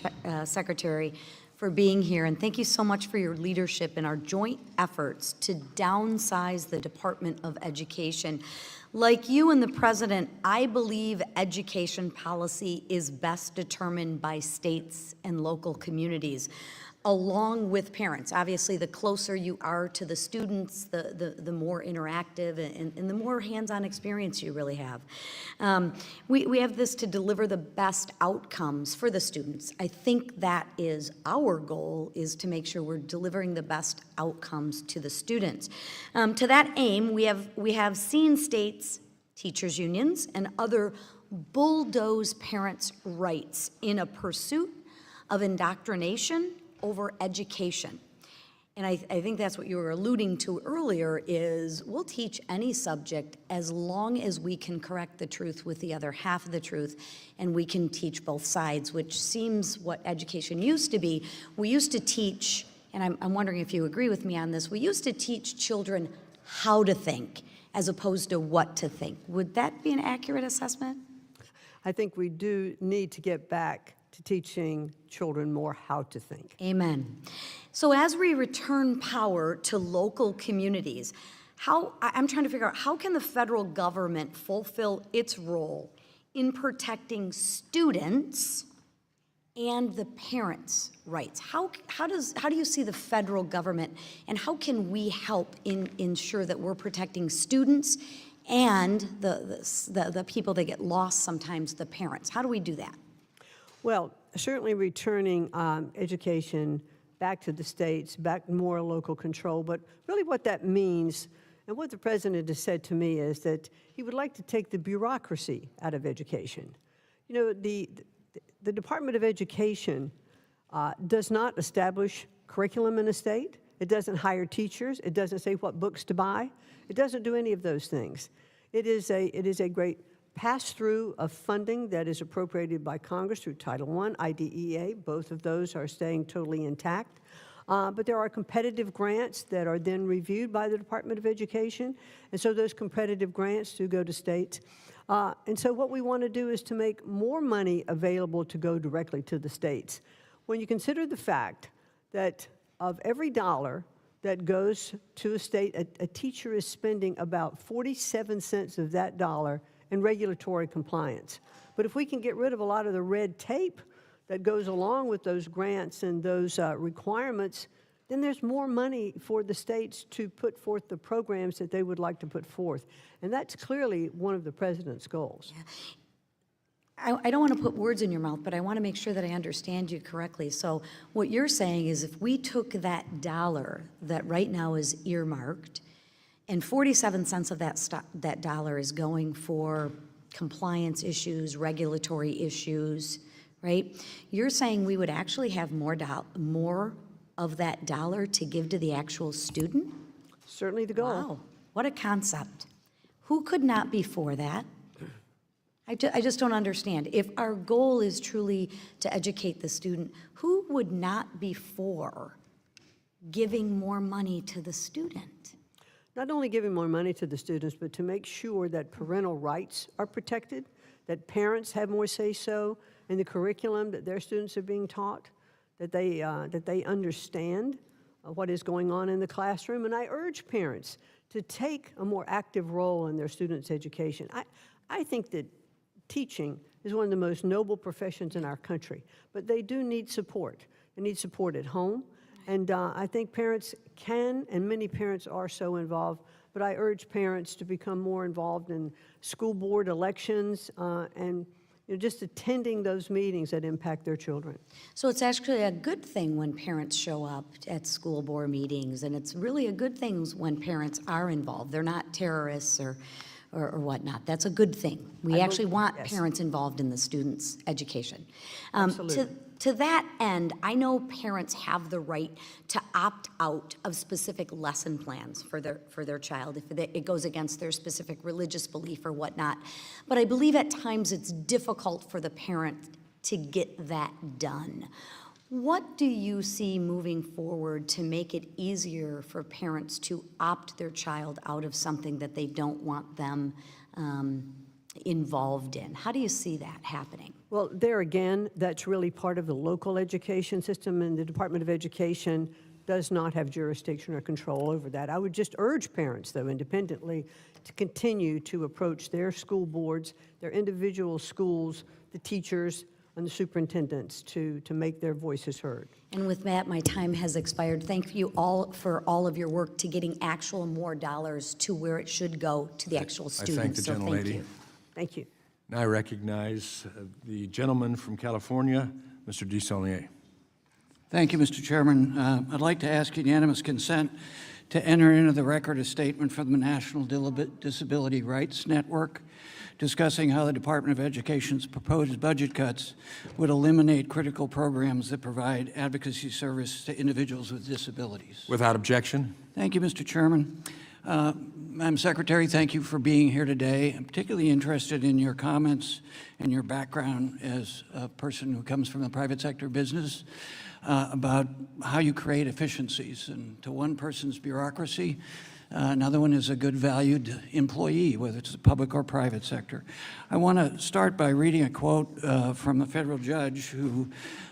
Secretary, for being here, and thank you so much for your leadership in our joint efforts to downsize the Department of Education. Like you and the President, I believe education policy is best determined by states and local communities, along with parents. Obviously, the closer you are to the students, the more interactive and the more hands-on experience you really have. We have this to deliver the best outcomes for the students. I think that is our goal, is to make sure we're delivering the best outcomes to the students. To that aim, we have seen states, teachers unions, and other bulldoze parents' rights in a pursuit of indoctrination over education. And I think that's what you were alluding to earlier, is we'll teach any subject as long as we can correct the truth with the other half of the truth, and we can teach both sides, which seems what education used to be. We used to teach, and I'm wondering if you agree with me on this, we used to teach children how to think as opposed to what to think. Would that be an accurate assessment? I think we do need to get back to teaching children more how to think. Amen. So as we return power to local communities, I'm trying to figure out, how can the federal government fulfill its role in protecting students and the parents' rights? How do you see the federal government, and how can we help ensure that we're protecting students and the people that get lost sometimes, the parents? How do we do that? Well, certainly returning education back to the states, back more local control, but really what that means, and what the president has said to me, is that he would like to take the bureaucracy out of education. You know, the Department of Education does not establish curriculum in a state. It doesn't hire teachers. It doesn't say what books to buy. It doesn't do any of those things. It is a great pass-through of funding that is appropriated by Congress through Title I, IDEA. Both of those are staying totally intact. But there are competitive grants that are then reviewed by the Department of Education, and so those competitive grants do go to states. And so what we want to do is to make more money available to go directly to the states. When you consider the fact that of every dollar that goes to a state, a teacher is spending about 47 cents of that dollar in regulatory compliance. But if we can get rid of a lot of the red tape that goes along with those grants and those requirements, then there's more money for the states to put forth the programs that they would like to put forth. And that's clearly one of the president's goals. I don't want to put words in your mouth, but I want to make sure that I understand you correctly. So what you're saying is, if we took that dollar that right now is earmarked, and 47 cents of that dollar is going for compliance issues, regulatory issues, right? You're saying we would actually have more of that dollar to give to the actual student? Certainly the goal. Wow, what a concept. Who could not be for that? I just don't understand. If our goal is truly to educate the student, who would not be for giving more money to the student? Not only giving more money to the students, but to make sure that parental rights are protected, that parents have more say-so in the curriculum that their students are being taught, that they understand what is going on in the classroom, and I urge parents to take a more active role in their students' education. I think that teaching is one of the most noble professions in our country, but they do need support. They need support at home, and I think parents can, and many parents are so involved, but I urge parents to become more involved in school board elections and just attending those meetings that impact their children. So it's actually a good thing when parents show up at school board meetings, and it's really a good thing when parents are involved. They're not terrorists or whatnot. That's a good thing. We actually want parents involved in the students' education. Absolutely. To that end, I know parents have the right to opt out of specific lesson plans for their child if it goes against their specific religious belief or whatnot. But I believe at times it's difficult for the parent to get that done. What do you see moving forward to make it easier for parents to opt their child out of something that they don't want them involved in? How do you see that happening? Well, there again, that's really part of the local education system, and the Department of Education does not have jurisdiction or control over that. I would just urge parents, though, independently, to continue to approach their school boards, their individual schools, the teachers, and the superintendents to make their voices heard. And with that, my time has expired. Thank you all for all of your work to getting actual more dollars to where it should go, to the actual students. I thank the So gentlelady. Thank you. Now I recognize the gentleman from California, Mr. DeSaulnier. Thank you, Mr. Chairman. I'd like to ask unanimous consent to enter into the record a statement from the National Disability Rights Network discussing how the Department of Education's proposed budget cuts would eliminate critical programs that provide advocacy service to individuals with disabilities. Without objection. Thank you, Mr. Chairman. Madam Secretary, thank you for being here today. I'm particularly interested in your comments and your background as a person who comes from the private sector business about how you create efficiencies. And to one person's bureaucracy, another one is a good valued employee, whether it's the public or private sector. I want to start by reading a quote from a federal judge who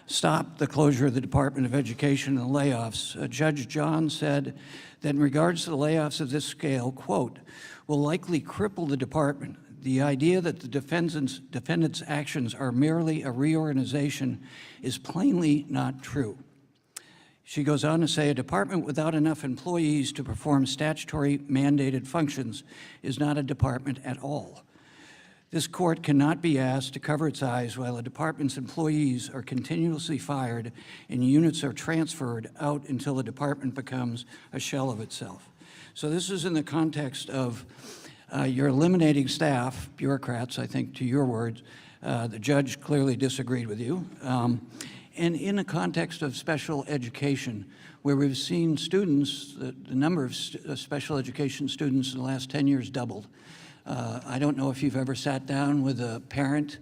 stopped the closure of the Department of Education and the layoffs. Judge John said that in regards to the layoffs of this scale, quote, will likely cripple the department. The idea that the defendant's actions are merely a reorganization is plainly not true. She goes on to say, a department without enough employees to perform statutory mandated functions is not a department at all. This court cannot be asked to cover its eyes while a department's employees are continuously fired and units are transferred out until the department becomes a shell of itself. So this is in the context of you're eliminating staff, bureaucrats, I think, to your words. The judge clearly disagreed with you. And in the context of special education, where we've seen students, the number of special education students in the last 10 years doubled. I don't know if you've ever sat down with a parent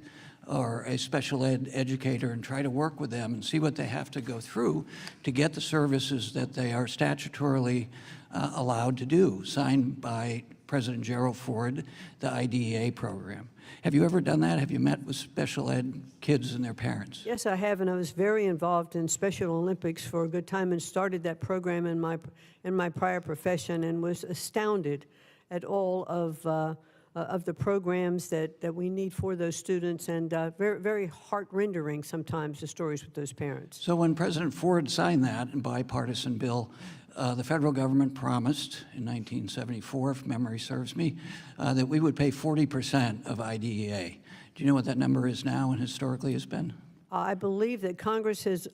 or a special ed educator and try to work with them and see what they have to go through to get the services that they are statutorily allowed to do, signed by President Gerald Ford, the IDEA program. Have you ever done that? Have you met with special ed kids and their parents? Yes, I have, and I was very involved in Special Olympics for a good time and started that program in my prior profession and was astounded at all of the programs that we need for those students, and very, very heart-rendering sometimes, the stories with those parents. So when President Ford signed that bipartisan bill, the federal government promised in 1974, if memory serves me, that we would pay 40% of IDEA. Do you know what that number is now and historically has been? I believe that Congress has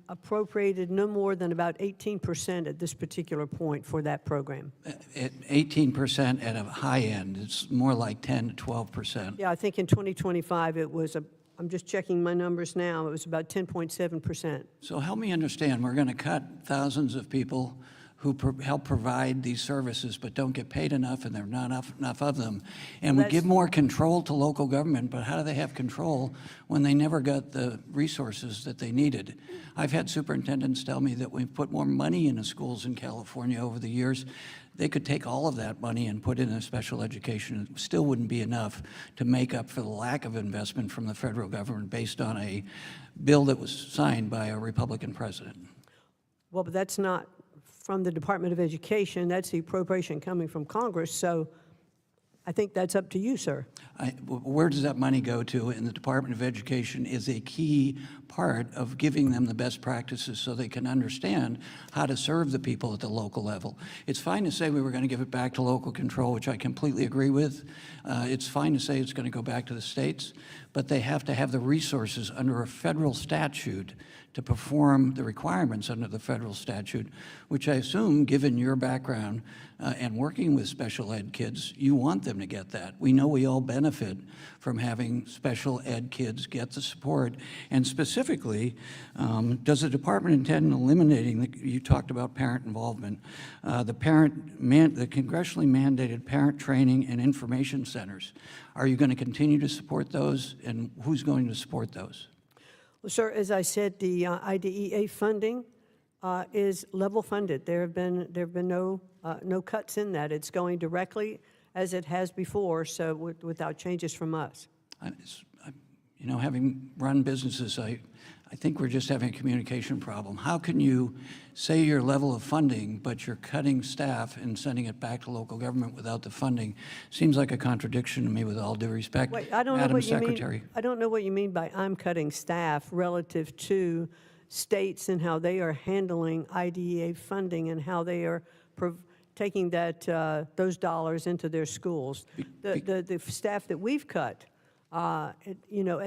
appropriated no more than about 18% at this particular point for that program. 18% at a high end. It's more like 10 to 12%. Yeah, I think in 2025 it was I'm just checking my numbers now, it was about 10.7%. So help me understand, we're going to cut thousands of people who help provide these services but don't get paid enough, and there are not enough of them. And we give more control to local government, but how do they have control when they never got the resources that they needed? I've had superintendents tell me that we've put more money into schools in California over the years. They could take all of that money and put it in special education. It still wouldn't be enough to make up for the lack of investment from the federal government based on a bill that was signed by a Republican president. Well, but that's not from the Department of Education. That's the appropriation coming from Congress. So I think that's up to you, sir. Where does that money go to? And the Department of Education is a key part of giving them the best practices so they can understand how to serve the people at the local level. It's fine to say we were going to give it back to local control, which I completely agree with. It's fine to say it's going to go back to the states, but they have to have the resources under a federal statute to perform the requirements under the federal statute, which I assume, given your background and working with special ed kids, you want them to get that. We know we all benefit from having special ed kids get the support. And specifically, does the department intend on eliminating, you talked about parent involvement, the congressionally mandated parent training and information centers? Are you going to continue to support those, and who's going to support those? Well, sir, as I said, the IDEA funding is level funded. There have been no cuts in that. It's going directly as it has before, so without changes from us. You know, having run businesses, I think we're just having a communication problem. How can you say your level of funding, but you're cutting staff and sending it back to local government without the funding? Seems like a contradiction to me, with all due respect. Wait, I don't know Madam what you Secretary. mean. I don't know what you mean by I'm cutting staff relative to states and how they are handling IDEA funding and how they are taking those dollars into their schools. The staff that we've cut, at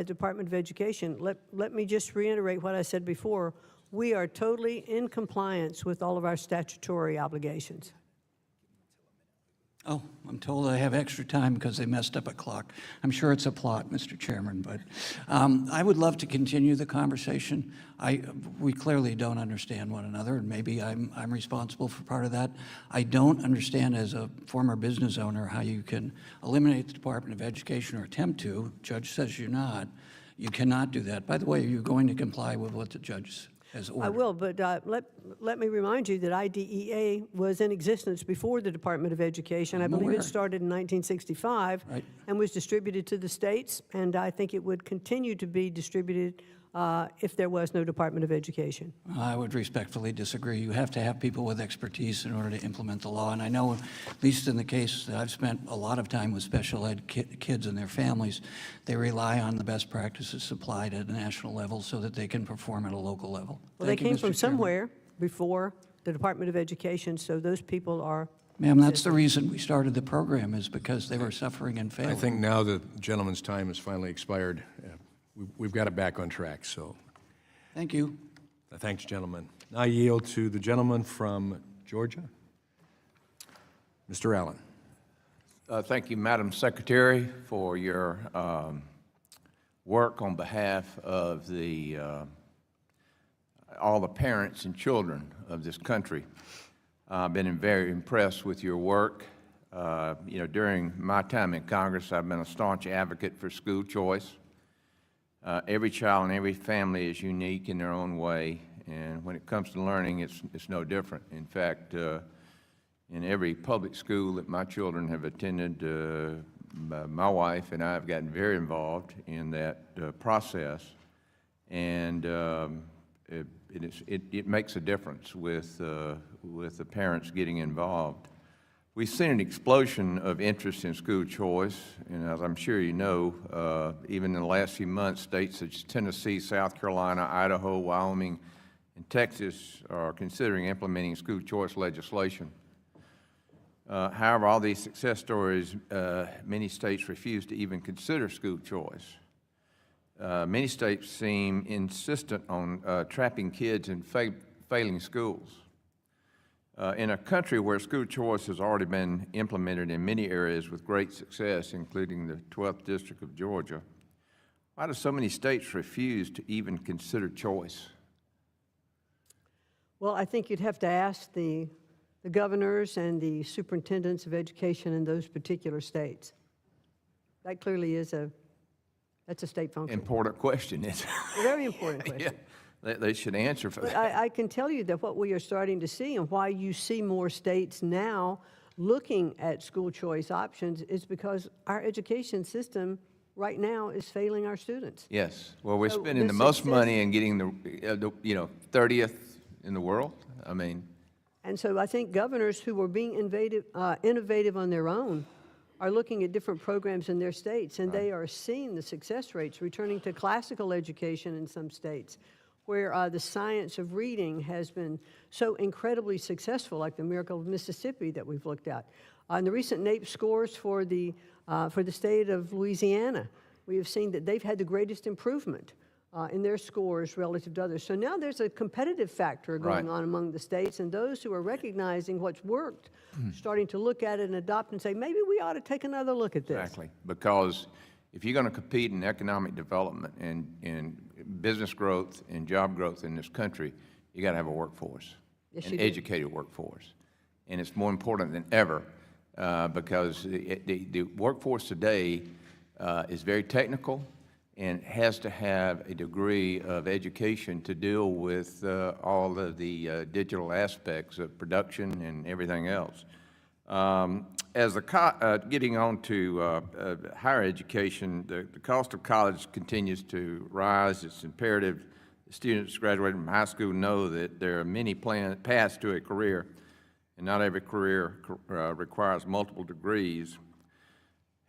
Department of Education, let me just reiterate what I said before. We are totally in compliance with all of our statutory obligations. Oh, I'm told I have extra time because they messed up a clock. I'm sure it's a plot, Mr. Chairman, but I would love to continue the conversation. We clearly don't understand one another, and maybe I'm responsible for part of that. I don't understand, as a former business owner, how you can eliminate the Department of Education, or attempt to. Judge says you're not. You cannot do that. By the way, are you going to comply with what the judge has ordered? I will, but let me remind you that IDEA was in existence before the Department of Education. I believe aware. it started in 1965 Right. and was distributed to the states, and I think it would continue to be distributed if there was no Department of Education. I would respectfully disagree. You have to have people with expertise in order to implement the law. And I know, at least in the case that I've spent a lot of time with special ed kids and their families, they rely on the best practices supplied at a national level so that they can perform at a local level. Well, Thank they you, came Mr. from Chairman. somewhere before the Department of Education, so those people are. Ma'am, that's the reason we started the program, is because they were suffering and failing. I think now the gentleman's time has finally expired. We've got it back on track, so Thank you. thanks, gentlemen. Now I yield to the gentleman from Georgia, Mr. Allen. Thank you, Madam Secretary, for your work on behalf of all the parents and children of this country. I've been very impressed with your work. During my time in Congress, I've been a staunch advocate for school choice. Every child and every family is unique in their own way, and when it comes to learning, it's no different. In fact, in every public school that my children have attended, my wife and I have gotten very involved in that process, and it makes a difference with the parents getting involved. We've seen an explosion of interest in school choice, and as I'm sure you know, even in the last few months, states such as Tennessee, South Carolina, Idaho, Wyoming, and Texas are considering implementing school choice legislation. However, all these success stories, many states refuse to even consider school choice. Many states seem insistent on trapping kids in failing schools. In a country where school choice has already been implemented in many areas with great success, including the 12th District of Georgia, why do so many states refuse to even consider choice? Well, I think you'd have to ask the the governors and the superintendents of education in those particular states. That clearly is that's a state function. Important question, isn't A very important it? question. Yeah, they should answer for But that. I can tell you that what we are starting to see and why you see more states now looking at school choice options is because our education system right now is failing our students. Yes, well, we're So spending the the most success- money and getting the 30th in the world. I mean, And so I think governors who are being innovative on their own are looking at different programs in their states, and they are seeing the success rates returning to classical education in some states, where the science of reading has been so incredibly successful, like the Miracle of Mississippi that we've looked at. On the recent NAEP scores for the state of Louisiana, we have seen that they've had the greatest improvement in their scores relative to others. So now there's a competitive factor going Right. on among the states, and those who are recognizing what's worked, starting to look at it and adopt and say, maybe we ought to take another look at this. exactly, because if you're going to compete in economic development and business growth and job growth in this country, you got to have a workforce, Yes, an you do. educated workforce. And it's more important than ever because the workforce today is very technical and has to have a degree of education to deal with all of the digital aspects of production and everything else. Getting on to higher education, the cost of college continues to rise. It's imperative the students graduating from high school know that there are many paths to a career, and not every career requires multiple degrees.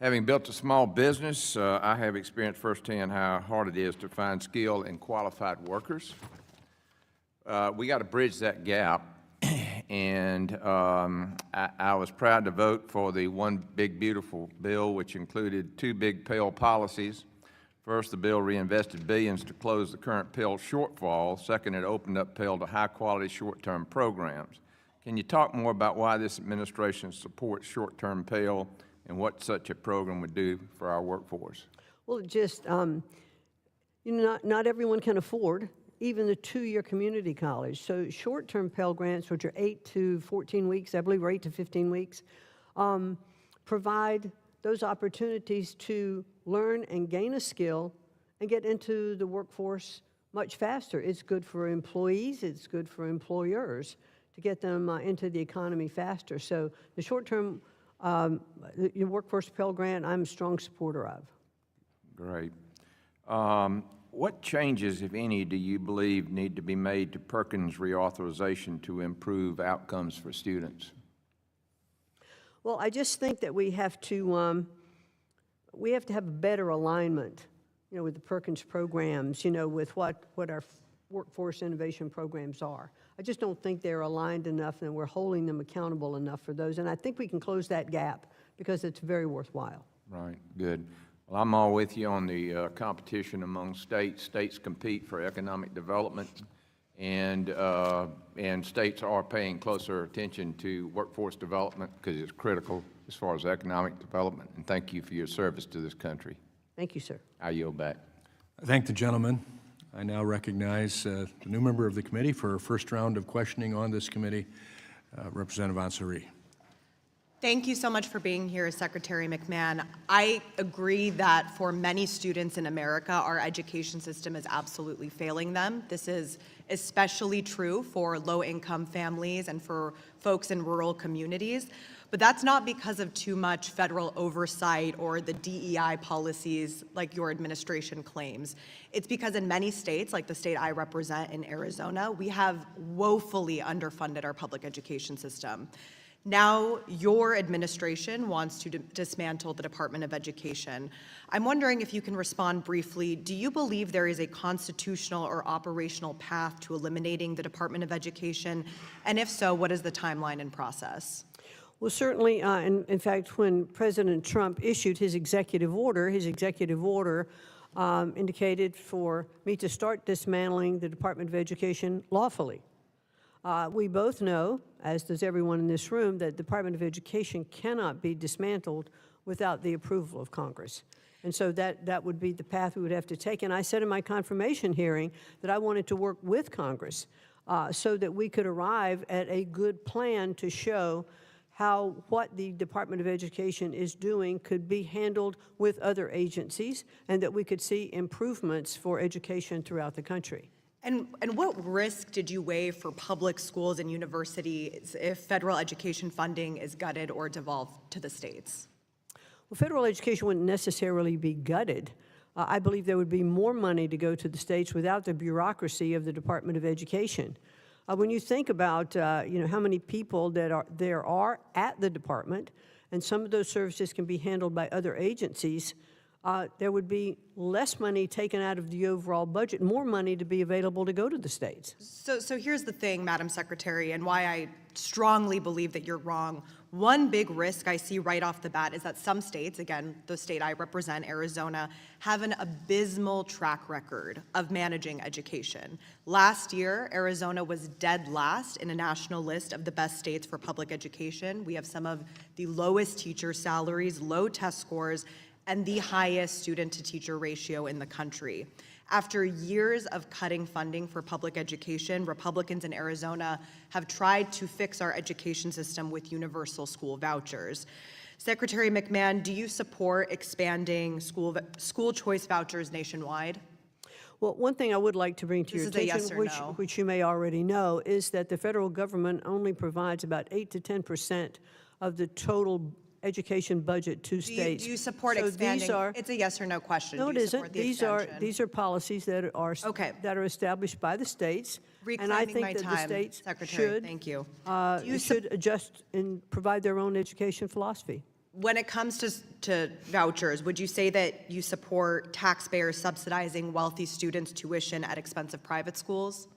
Having built a small business, I have experienced firsthand how hard it is to find skilled and qualified workers. We got to bridge that gap, and I was proud to vote for the One Big Beautiful bill, which included two big Pell policies. First, the bill reinvested billions to close the current Pell shortfall. Second, it opened up Pell to high-quality short-term programs. Can you talk more about why this administration supports short-term Pell and what such a program would do for our workforce? Well, just, not everyone can afford even the 2-year community college. So short-term Pell Grants, which are 8 to 14 weeks, I believe, or 8 to 15 weeks, provide those opportunities to learn and gain a skill and get into the workforce much faster. It's good for employees, it's good for employers to get them into the economy faster. So the short-term the workforce Pell Grant, I'm a strong supporter of. Great. What changes, if any, do you believe need to be made to Perkins reauthorization to improve outcomes for students? Well, I just think that we have to have a better alignment, with the Perkins programs, with what our workforce innovation programs are. I just don't think they're aligned enough and we're holding them accountable enough for those. And I think we can close that gap because it's very worthwhile. Right, good. Well, I'm all with you on the competition among states. States compete for economic development, and states are paying closer attention to workforce development because it's critical as far as economic development. And thank you for your service to this country. Thank you, sir. I yield back. I thank the gentleman. I now recognize the new member of the committee for a first round of questioning on this committee, Representative Ansari. Thank you so much for being here, Secretary McMahon. I agree that for many students in America, our education system is absolutely failing them. This is especially true for low-income families and for folks in rural communities. But that's not because of too much federal oversight or the DEI policies like your administration claims. It's because in many states, like the state I represent in Arizona, we have woefully underfunded our public education system. Now your administration wants to dismantle the Department of Education. I'm wondering if you can respond briefly. Do you believe there is a constitutional or operational path to eliminating the Department of Education? And if so, what is the timeline and process? Well, certainly, in fact, when President Trump issued his executive order indicated for me to start dismantling the Department of Education lawfully. We both know, as does everyone in this room, that the Department of Education cannot be dismantled without the approval of Congress. And so that would be the path we would have to take. And I said in my confirmation hearing that I wanted to work with Congress so that we could arrive at a good plan to show how what the Department of Education is doing could be handled with other agencies, and that we could see improvements for education throughout the country. And what risk did you weigh for public schools and universities if federal education funding is gutted or devolved to the states? Well, federal education wouldn't necessarily be gutted. I believe there would be more money to go to the states without the bureaucracy of the Department of Education. When you think about how many people there are at the department, and some of those services can be handled by other agencies, there would be less money taken out of the overall budget, more money to be available to go to the states. So here's the thing, Madam Secretary, and why I strongly believe that you're wrong. One big risk I see right off the bat is that some states, again, the state I represent, Arizona, have an abysmal track record of managing education. Last year, Arizona was dead last in a national list of the best states for public education. We have some of the lowest teacher salaries, low test scores, and the highest student-to-teacher ratio in the country. After years of cutting funding for public education, Republicans in Arizona have tried to fix our education system with universal school vouchers. Secretary McMahon, do you support expanding school choice vouchers nationwide? Well, one thing I would like to bring to your This is a attention, yes or no. which you may already know, is that the federal government only provides about 8 to 10% of the total education budget to states. Do you support So expanding? these are, It's a yes or no question. no, Do it you support isn't. the expansion? These are policies that are Okay. that are established by the states, and I Reclaiming think my that the time, states Secretary. Thank you. Do you should adjust and provide their own education philosophy. When it comes to vouchers, would you say that you support taxpayers subsidizing wealthy students' tuition at expense of private schools?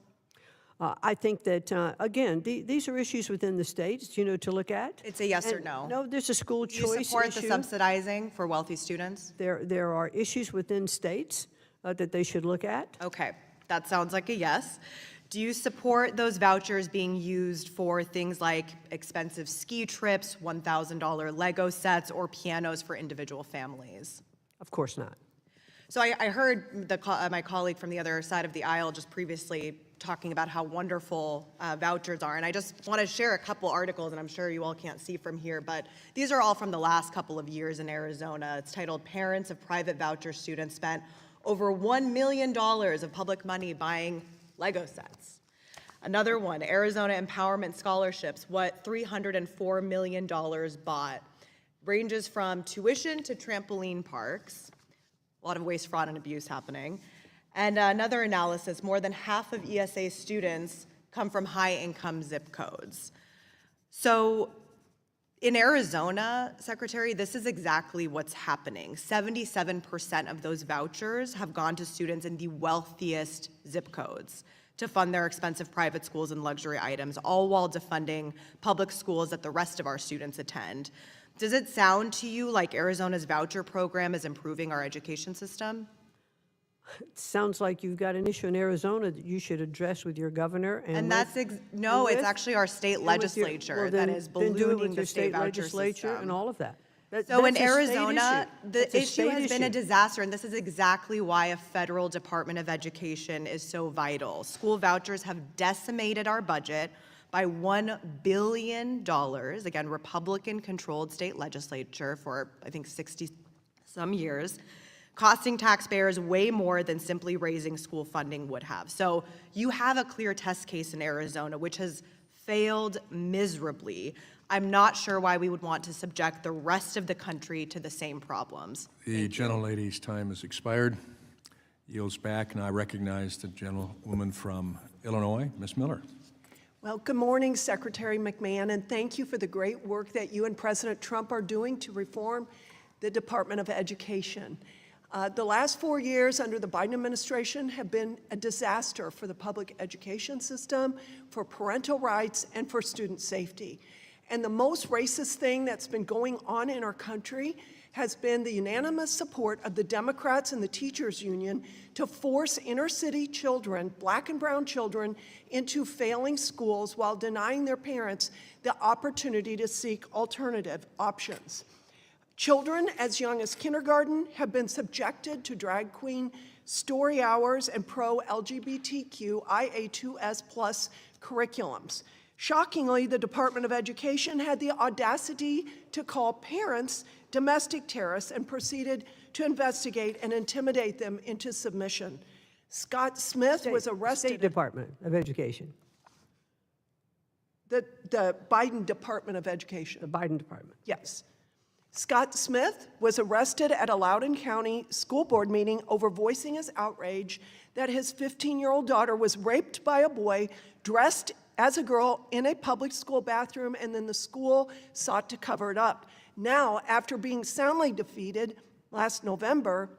I think that, again, these are issues within the states, to look at. It's a yes or And no. No, there's a school Do you choice support the issue. subsidizing for wealthy students? There are issues within states that they should look at. Okay, that sounds like a yes. Do you support those vouchers being used for things like expensive ski trips, $1,000 Lego sets, or pianos for individual families? Of course not. So I heard my colleague from the other side of the aisle just previously talking about how wonderful vouchers are, and I just want to share a couple articles, and I'm sure you all can't see from here, but these are all from the last couple of years in Arizona. It's titled, "Parents of Private Voucher Students Spent Over $1 Million of Public Money Buying Lego Sets." Another one, Arizona Empowerment Scholarships, what $304 million bought. Ranges from tuition to trampoline parks. A lot of waste, fraud, and abuse happening. And another analysis, more than half of ESA students come from high-income zip codes. So in Arizona, Secretary, this is exactly what's happening. 77% of those vouchers have gone to students in the wealthiest zip codes to fund their expensive private schools and luxury items, all while defunding public schools that the rest of our students attend. Does it sound to you like Arizona's voucher program is improving our education system? It sounds like you've got an issue in Arizona that you should address with your governor And that's, no, it's actually our state and with your- legislature well, that then- is then do it ballooning with the your state voucher legislature system. and all of that. So in That's a state Arizona, issue. the That's a issue state has been a issue. disaster, and this is exactly why a federal Department of Education is so vital. School vouchers have decimated our budget by $1 billion, again, Republican-controlled state legislature for, I think, 60-some years, costing taxpayers way more than simply raising school funding would have. So you have a clear test case in Arizona, which has failed miserably. I'm not sure why we would want to subject the rest of the country to the same problems. The gentlelady's time has expired. Yields back, and I recognize the gentlewoman from Illinois, Ms. Miller. Well, good morning, Secretary McMahon, and thank you for the great work that you and President Trump are doing to reform the Department of Education. The last 4 years under the Biden administration have been a disaster for the public education system, for parental rights, and for student safety. And the most racist thing that's been going on in our country has been the unanimous support of the Democrats and the teachers union to force inner city children, black and brown children, into failing schools while denying their parents the opportunity to seek alternative options. Children as young as kindergarten have been subjected to drag queen story hours, and pro-LGBTQ IA2S+ curriculums. Shockingly, the Department of Education had the audacity to call parents domestic terrorists and proceeded to investigate and intimidate them into submission. Scott Smith was arrested. State Department of Education, The Biden Department of Education. the Biden department. Yes. Scott Smith was arrested at a Loudoun County school board meeting over voicing his outrage that his 15-year-old daughter was raped by a boy dressed as a girl in a public school bathroom, and then the school sought to cover it up. Now, after being soundly defeated last November,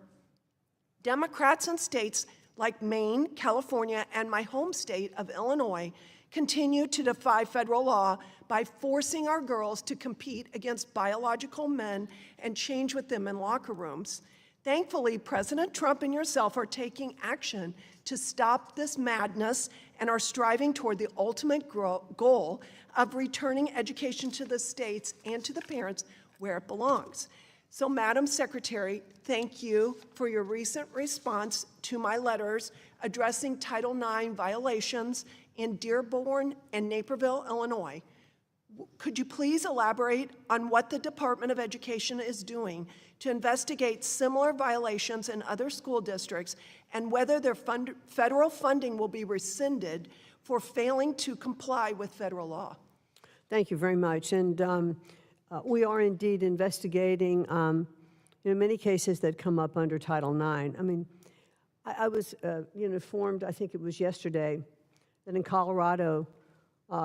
Democrats in states like Maine, California, and my home state of Illinois continue to defy federal law by forcing our girls to compete against biological men and change with them in locker rooms. Thankfully, President Trump and yourself are taking action to stop this madness and are striving toward the ultimate goal of returning education to the states and to the parents where it belongs. So, Madam Secretary, thank you for your recent response to my letters addressing Title IX violations in Dearborn and Naperville, Illinois. Could you please elaborate on what the Department of Education is doing to investigate similar violations in other school districts and whether their federal funding will be rescinded for failing to comply with federal law? Thank you very much. And we are indeed investigating many cases that come up under Title IX. I mean, I was informed, I think it was yesterday, that in Colorado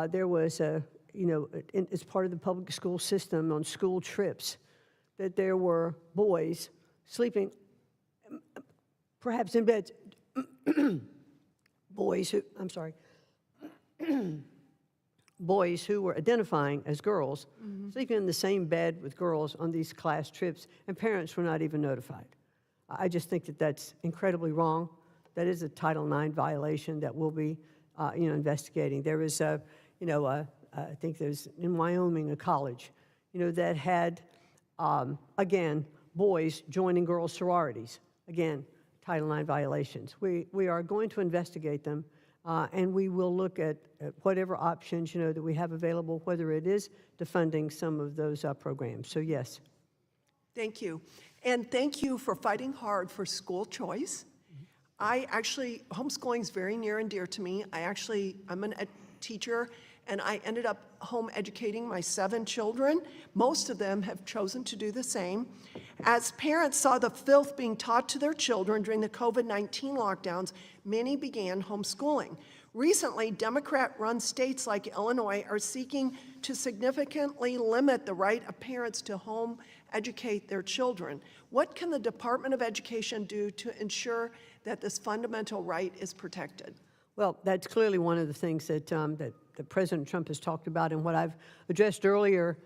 there was as part of the public school system on school trips, that there were boys sleeping perhaps in beds, boys who were identifying as girls, sleeping in the same bed with girls on these class trips, and parents were not even notified. I just think that that's incredibly wrong. That is a Title IX violation that we'll be, investigating. There is I think there's in Wyoming a college, that had, again, boys joining girls' sororities. Again, Title IX violations. We are going to investigate them. And we will look at whatever options, that we have available, whether it is defunding some of those programs. So, yes. Tehank you. And thank you for fighting hard for school choice. Homeschooling is very near and dear to me. I'm a teacher, and I ended up home educating my 7 children. Most of them have chosen to do the same. As parents saw the filth being taught to their children during the COVID-19 lockdowns, many began homeschooling. Recently, Democrat-run states like Illinois are seeking to significantly limit the right of parents to home educate their children. What can the Department of Education do to ensure that this fundamental right is protected? Well, that's clearly one of the things that President Trump has talked about, and what I've addressed earlier,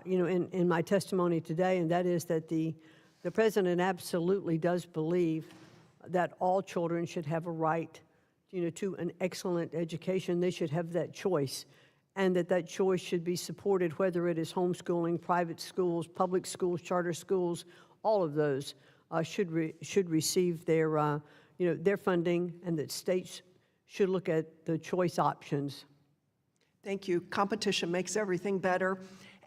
in my testimony today, and that is that the president absolutely does believe that all children should have a right, to an excellent education. They should have that choice, and that choice should be supported, whether it is homeschooling, private schools, public schools, charter schools. All of those should receive their funding, and that states should look at the choice options. Thank you. Competition makes everything better.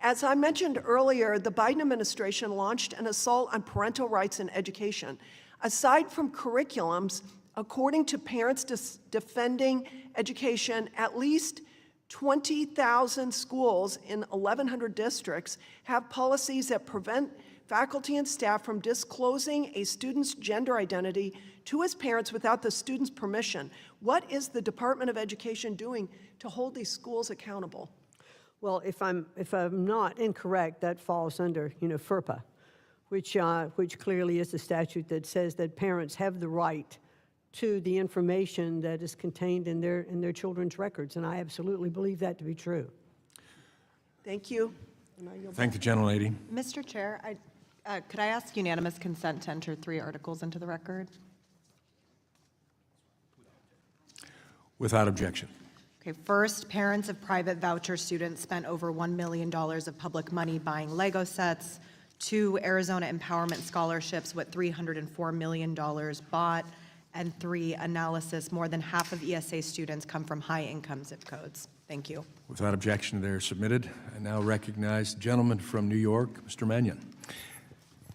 As I mentioned earlier, the Biden administration launched an assault on parental rights in education. Aside from curriculums, according to Parents Defending Education, at least 20,000 schools in 1,100 districts have policies that prevent faculty and staff from disclosing a student's gender identity to his parents without the student's permission. What is the Department of Education doing to hold these schools accountable? Well, if I'm not incorrect, that falls under FERPA, which clearly is the statute that says that parents have the right to the information that is contained in their children's records, and I absolutely believe that to be true. Thank you. Thank the gentlelady. Mr. Chair, could I ask unanimous consent to enter 3 articles into the record? Without objection. Okay, first, parents of private voucher students spent over $1 million of public money buying Lego sets, 2 Arizona Empowerment Scholarships with $304 million bought, and 3 analysis. More than half of ESA students come from high-income zip codes. Thank you. Without objection, they're submitted. I now recognize the gentleman from New York, Mr. Mannion.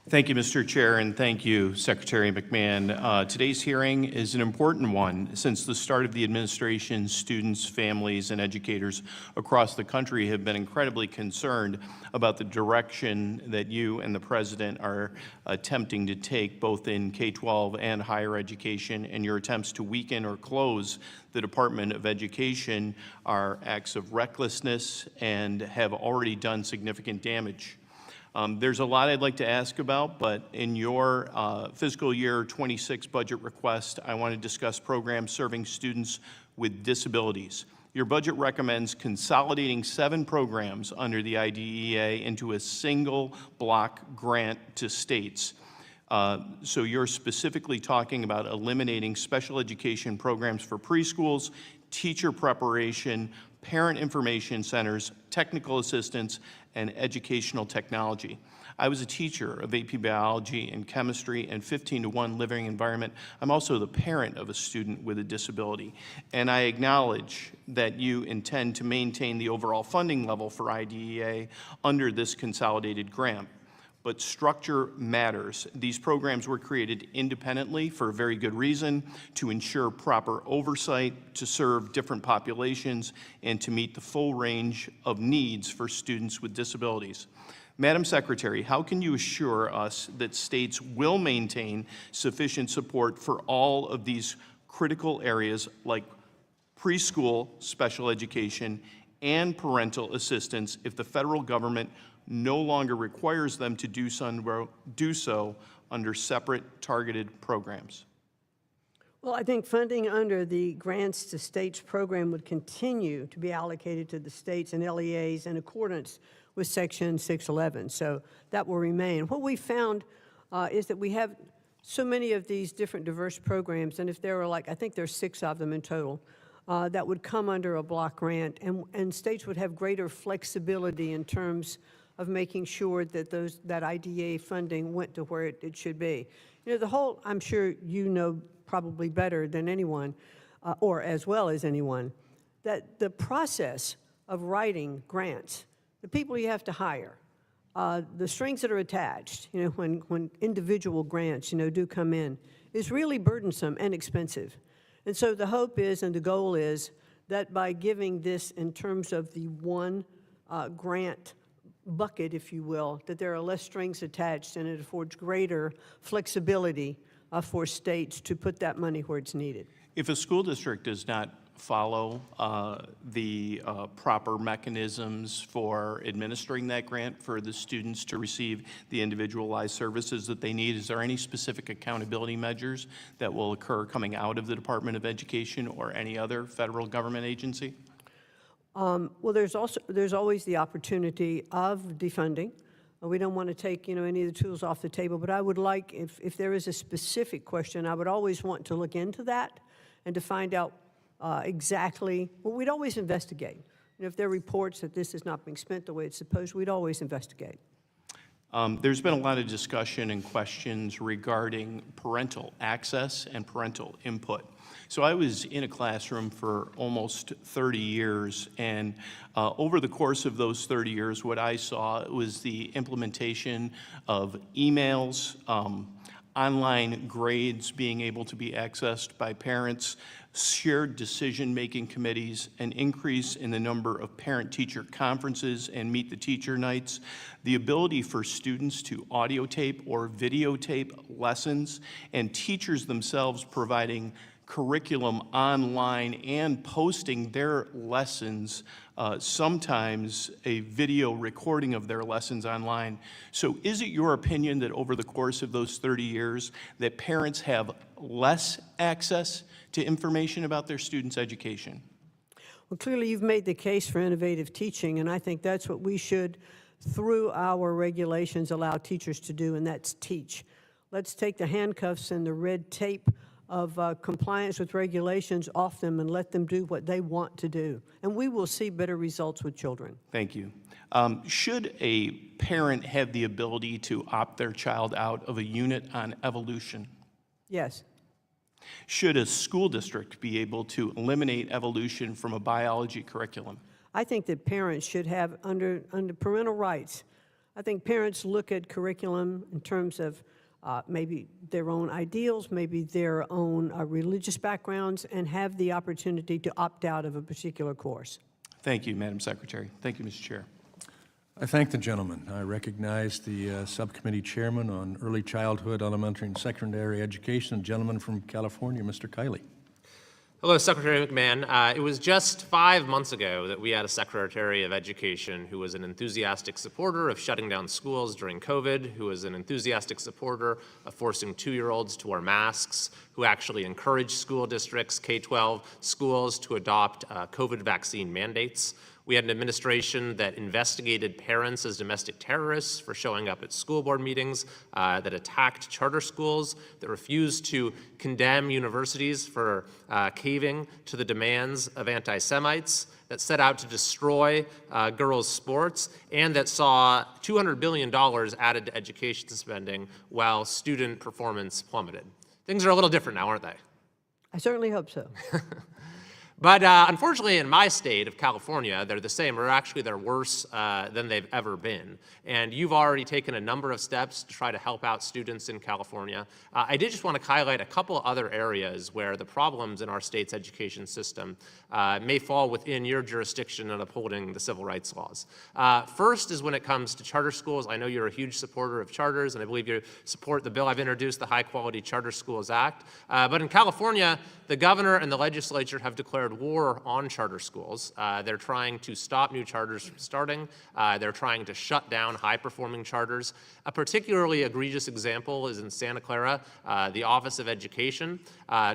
Thank you, Mr. Chair, and thank you, Secretary McMahon. Today's hearing is an important one. Since the start of the administration, students, families, and educators across the country have been incredibly concerned about the direction that you and the President are attempting to take, both in K-12 and higher education, and your attempts to weaken or close the Department of Education are acts of recklessness and have already done significant damage. There's a lot I'd like to ask about, but in your fiscal year 26 budget request, I want to discuss programs serving students with disabilities. Your budget recommends consolidating 7 programs under the IDEA into a single block grant to states. So you're specifically talking about eliminating special education programs for preschools, teacher preparation, parent information centers, technical assistance, and educational technology. I was a teacher of AP biology and chemistry and 15-to-1 living environment. I'm also the parent of a student with a disability. And I acknowledge that you intend to maintain the overall funding level for IDEA under this consolidated grant. But structure matters. These programs were created independently for a very good reason, to ensure proper oversight, to serve different populations, and to meet the full range of needs for students with disabilities. Madam Secretary, how can you assure us that states will maintain sufficient support for all of these critical areas like preschool special education and parental assistance if the federal government no longer requires them to do so under separate targeted programs? Well, I think funding under the Grants to States program would continue to be allocated to the states and LEAs in accordance with Section 611. So that will remain. What we found is that we have so many of these different diverse programs, and if there are I think there's 6 of them in total, that would come under a block grant, and states would have greater flexibility in terms of making sure that that IDEA funding went to where it should be. You know, the whole, I'm sure you know probably better than anyone, or as well as anyone, that the process of writing grants, the people you have to hire, the strings that are attached, you know, when individual grants, you know, do come in, is really burdensome and expensive. And so the hope is, and the goal is, that by giving this in terms of the one grant bucket, if you will, that there are less strings attached and it affords greater flexibility for states to put that money where it's needed. If a school district does not follow the proper mechanisms for administering that grant for the students to receive the individualized services that they need, is there any specific accountability measures that will occur coming out of the Department of Education or any other federal government agency? Well, there's always the opportunity of defunding. We don't want to take, you know, any of the tools off the table, but I would like, if there is a specific question, I would always want to look into that and to find out exactly, well, we'd always investigate. You know, if there are reports that this is not being spent the way it's supposed, we'd always investigate. There's been a lot of discussion and questions regarding parental access and parental input. So I was in a classroom for almost 30 years, and over the course of those 30 years, what I saw was the implementation of emails, online grades being able to be accessed by parents, shared decision-making committees, an increase in the number of parent-teacher conferences and meet the teacher nights, the ability for students to audio tape or videotape lessons, and teachers themselves providing curriculum online and posting their lessons, sometimes a video recording of their lessons online. So is it your opinion that over the course of those 30 years that parents have less access to information about their students' education? Well, clearly you've made the case for innovative teaching, and I think that's what we should, through our regulations, allow teachers to do, and that's teach. Let's take the handcuffs and the red tape of compliance with regulations off them and let them do what they want to do. And we will see better results with children. Thank you. Should a parent have the ability to opt their child out of a unit on evolution? Yes. Should a school district be able to eliminate evolution from a biology curriculum? I think that parents should have, under parental rights, I think parents look at curriculum in terms of maybe their own ideals, maybe their own religious backgrounds, and have the opportunity to opt out of a particular course. Thank you, Madam Secretary. Thank you, Mr. Chair. I thank the gentleman. I recognize the subcommittee chairman on early childhood, elementary, and secondary education, a gentleman from California, Mr. Kiley. Hello, Secretary McMahon. It was just 5 months ago that we had a Secretary of Education who was an enthusiastic supporter of shutting down schools during COVID, who was an enthusiastic supporter of forcing 2-year-olds to wear masks, who actually encouraged school districts, K-12 schools, to adopt COVID vaccine mandates. We had an administration that investigated parents as domestic terrorists for showing up at school board meetings, that attacked charter schools, that refused to condemn universities for caving to the demands of anti-Semites, that set out to destroy girls' sports, and that saw $200 billion added to education spending while student performance plummeted. Things are a little different now, aren't they? I certainly hope so. But unfortunately, in my state of California, they're the same, or actually they're worse than they've ever been. And you've already taken a number of steps to try to help out students in California. I did just want to highlight a couple other areas where the problems in our state's education system may fall within your jurisdiction in upholding the civil rights laws. First is when it comes to charter schools. I know you're a huge supporter of charters, and I believe you support the bill I've introduced, the High Quality Charter Schools Act. But in California, the governor and the legislature have declared war on charter schools. They're trying to stop new charters from starting. They're trying to shut down high-performing charters. A particularly egregious example is in Santa Clara. The Office of Education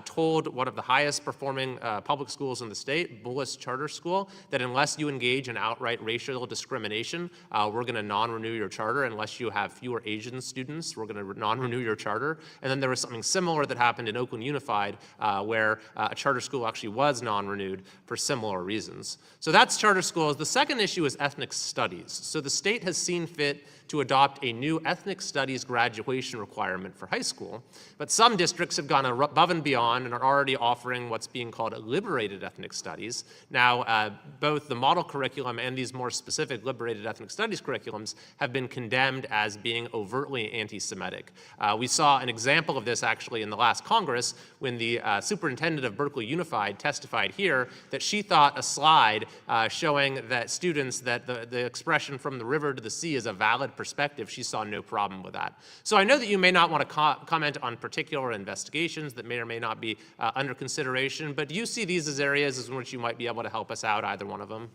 told one of the highest-performing public schools in the state, Bullis Charter School, that unless you engage in outright racial discrimination, we're going to non-renew your charter. Unless you have fewer Asian students, we're going to non-renew your charter. And then there was something similar that happened in Oakland Unified, where a charter school actually was non-renewed for similar reasons. So that's charter schools. The second issue is ethnic studies. So the state has seen fit to adopt a new ethnic studies graduation requirement for high school, but some districts have gone above and beyond and are already offering what's being called liberated ethnic studies. Now, both the model curriculum and these more specific liberated ethnic studies curriculums have been condemned as being overtly anti-Semitic. We saw an example of this actually in the last Congress when the superintendent of Berkeley Unified testified here that she thought a slide showing that students, that the expression from the river to the sea is a valid perspective, she saw no problem with that. So I know that you may not want to comment on particular investigations that may or may not be under consideration, but do you see these as areas in which you might be able to help us out, either one of them?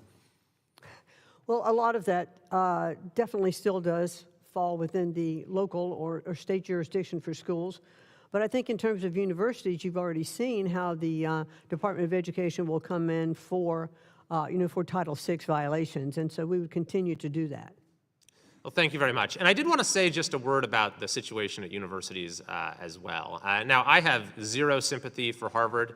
Well, a lot of that definitely still does fall within the local or state jurisdiction for schools. But I think in terms of universities, you've already seen how the Department of Education will come in for Title VI violations, and so we would continue to do that. Well, thank you very much. And I did want to say just a word about the situation at universities as well. Now, I have zero sympathy for Harvard.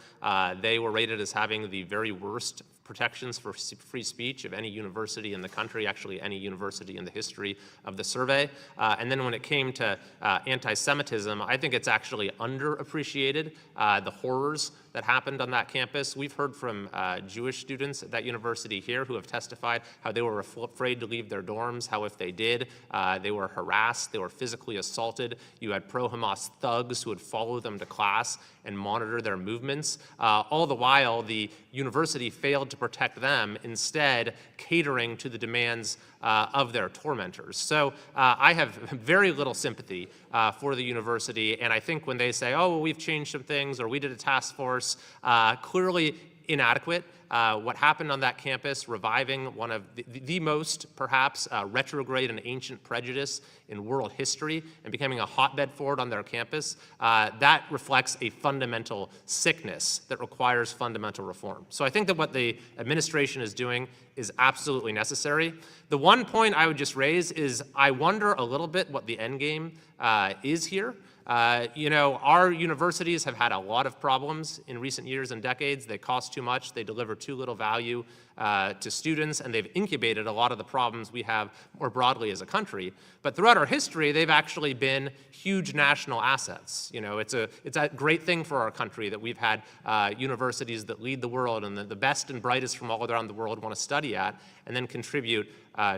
They were rated as having the very worst protections for free speech of any university in the country, actually any university in the history of the survey. And then when it came to anti-Semitism, I think it's actually underappreciated, the horrors that happened on that campus. We've heard from Jewish students at that university here who have testified how they were afraid to leave their dorms, how if they did, they were harassed, they were physically assaulted. You had pro-Hamas thugs who would follow them to class and monitor their movements. All the while, the university failed to protect them, instead catering to the demands of their tormentors. So I have very little sympathy for the university, and I think when they say, oh, well, we've changed some things, or we did a task force, clearly inadequate. What happened on that campus, reviving one of the most, perhaps, retrograde and ancient prejudice in world history and becoming a hotbed for it on their campus, that reflects a fundamental sickness that requires fundamental reform. So I think that what the administration is doing is absolutely necessary. The one point I would just raise is I wonder a little bit what the end game is here. Our universities have had a lot of problems in recent years and decades. They cost too much, they deliver too little value to students, and they've incubated a lot of the problems we have more broadly as a country. But throughout our history, they've actually been huge national assets. It's a great thing for our country that we've had universities that lead the world and that the best and brightest from all around the world want to study at and then contribute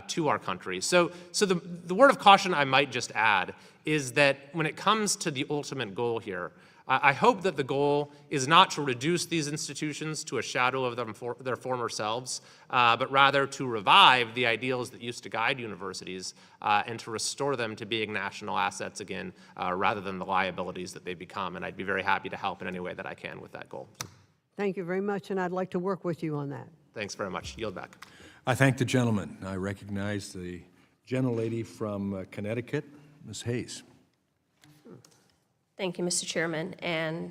to our country. So the word of caution I might just add is that when it comes to the ultimate goal here, I hope that the goal is not to reduce these institutions to a shadow of their former selves, but rather to revive the ideals that used to guide universities and to restore them to being national assets again, rather than the liabilities that they become. And I'd be very happy to help in any way that I can with that goal. Thank you very much, and I'd like to work with you on that. Thanks very much. Yield back. I thank the gentleman. I recognize the gentlelady from Connecticut, Ms. Hayes. Thank you, Mr. Chairman, and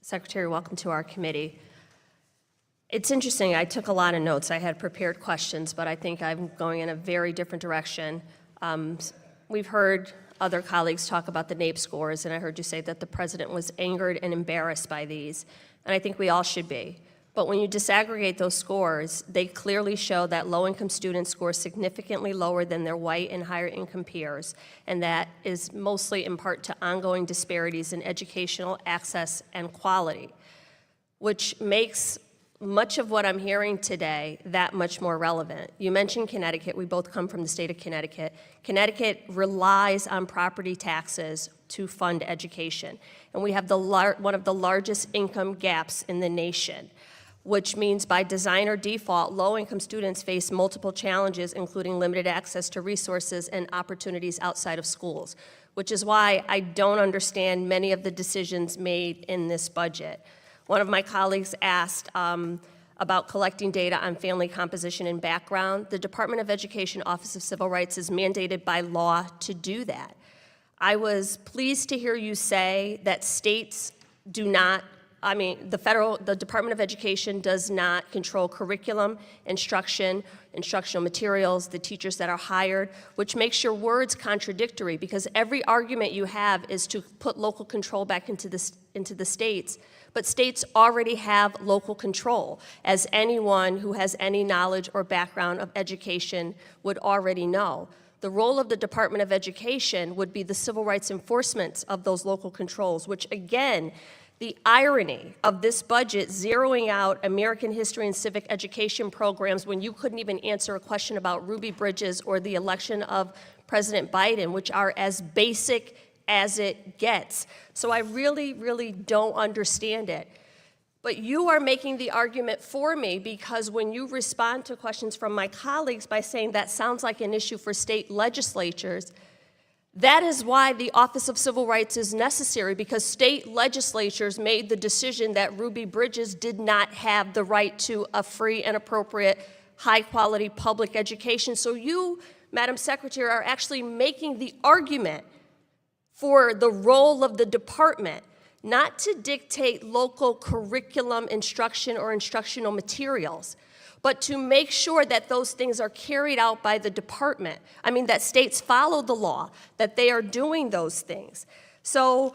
Secretary, welcome to our committee. It's interesting, I took a lot of notes. I had prepared questions, but I think I'm going in a very different direction. We've heard other colleagues talk about the NAEP scores, and I heard you say that the president was angered and embarrassed by these, and I think we all should be. But when you disaggregate those scores, they clearly show that low-income students score significantly lower than their white and higher-income peers, and that is mostly in part to ongoing disparities in educational access and quality, which makes much of what I'm hearing today that much more relevant. You mentioned Connecticut. We both come from the state of Connecticut. Connecticut relies on property taxes to fund education, and we have one of the largest income gaps in the nation, which means by design or default, low-income students face multiple challenges, including limited access to resources and opportunities outside of schools, which is why I don't understand many of the decisions made in this budget. One of my colleagues asked about collecting data on family composition and background. The Department of Education Office of Civil Rights is mandated by law to do that. I was pleased to hear you say that states do not the Department of Education does not control curriculum, instructional materials, the teachers that are hired, which makes your words contradictory because every argument you have is to put local control back into the states. But states already have local control, as anyone who has any knowledge or background of education would already know. The role of the Department of Education would be the civil rights enforcement of those local controls, which again, the irony of this budget zeroing out American history and civic education programs when you couldn't even answer a question about Ruby Bridges or the election of President Biden, which are as basic as it gets. So I really, really don't understand it. But you are making the argument for me because when you respond to questions from my colleagues by saying that sounds like an issue for state legislatures, that is why the Office of Civil Rights is necessary, because state legislatures made the decision that Ruby Bridges did not have the right to a free and appropriate, high-quality public education. So you, Madam Secretary, are actually making the argument for the role of the department, not to dictate local curriculum instruction or instructional materials, but to make sure that those things are carried out by the department. That states follow the law, that they are doing those things. So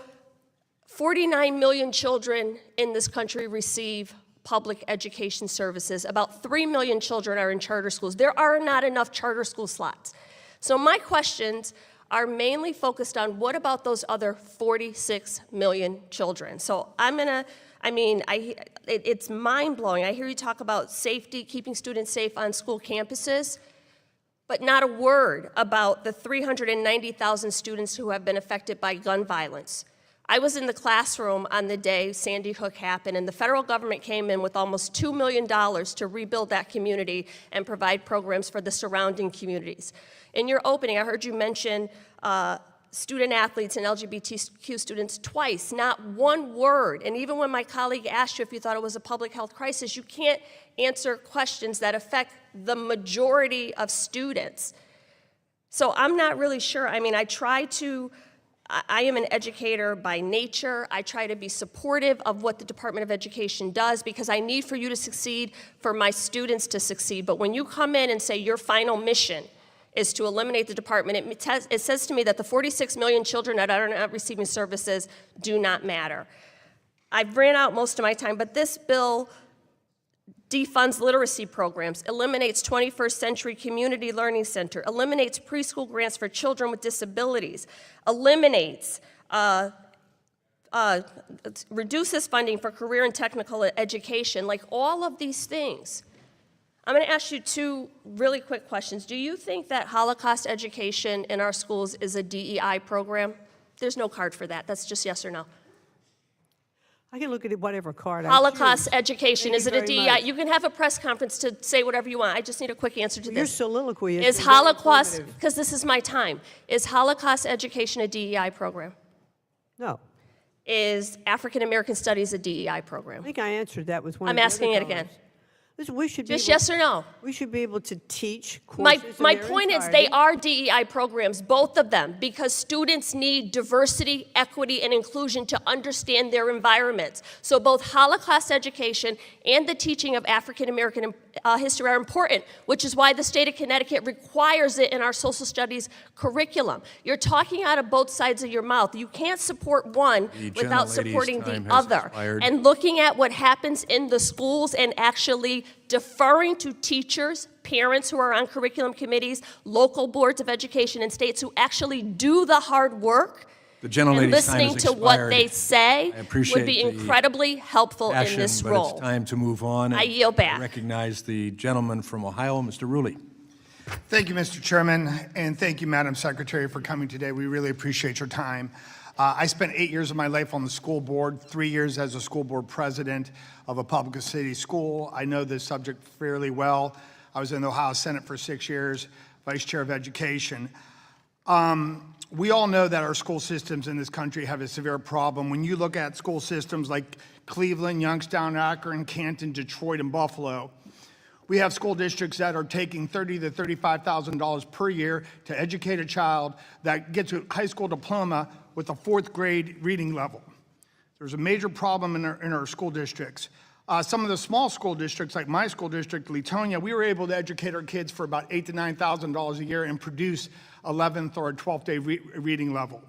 49 million children in this country receive public education services. About 3 million children are in charter schools. There are not enough charter school slots. So my questions are mainly focused on what about those other 46 million children? So it's mind-blowing. I hear you talk about safety, keeping students safe on school campuses, but not a word about the 390,000 students who have been affected by gun violence. I was in the classroom on the day Sandy Hook happened, and the federal government came in with almost $2 million to rebuild that community and provide programs for the surrounding communities. In your opening, I heard you mention student athletes and LGBTQ students twice, not one word. And even when my colleague asked you if you thought it was a public health crisis, you can't answer questions that affect the majority of students. So I'm not really sure. I am an educator by nature. I try to be supportive of what the Department of Education does because I need for you to succeed, for my students to succeed. But when you come in and say your final mission is to eliminate the department. It says to me that the 46 million children that are not receiving services do not matter. I've ran out most of my time, but this bill defunds literacy programs, eliminates 21st Century Community Learning Center, eliminates preschool grants for children with disabilities, eliminates, reduces funding for career and technical education, like all of these things. I'm going to ask you two really quick questions. Do you think that Holocaust education in our schools is a DEI program? There's no card for that. That's just yes or no. I can look at whatever card I Holocaust choose. education, Thank is you it a very DEI? much. You can have a press conference to say whatever you want. I just need a quick answer to Your this. soliloquy Is been very Holocaust, informative. because this is my time, is Holocaust education a DEI program? No. Is African American Studies a DEI program? I think I answered that with one I'm of the asking other it again. callers. Listen, we should be Just able, yes or no? We should be able to teach My courses in their point is they entirety. are DEI programs, both of them, because students need diversity, equity, and inclusion to understand their environments. So both Holocaust education and the teaching of African American history are important, which is why the state of Connecticut requires it in our social studies curriculum. You're talking out of both sides of your mouth. You can't support one The without gentlelady's supporting the time has other. expired. And looking at what happens in the schools and actually deferring to teachers, parents who are on curriculum committees, local boards of education in states who actually do the hard work The and gentlelady's time listening has to what expired. they say I appreciate would be the incredibly helpful in passion, this but role. it's time to move on. I yield back. I recognize the gentleman from Ohio, Mr. Rulli. Thank you, Mr. Chairman, and thank you, Madam Secretary, for coming today. We really appreciate your time. I spent 8 years of my life on the school board, 3 years as a school board president of a public city school. I know this subject fairly well. I was in the Ohio Senate for 6 years, vice chair of education. We all know that our school systems in this country have a severe problem. When you look at school systems like Cleveland, Youngstown, Akron, Canton, Detroit, and Buffalo, we have school districts that are taking $30,000 to $35,000 per year to educate a child that gets a high school diploma with a 4th grade reading level. There's a major problem in our school districts. Some of the small school districts, like my school district, Latonia, we were able to educate our kids for about $8,000 to $9,000 a year and produce 11th or 12th day reading level.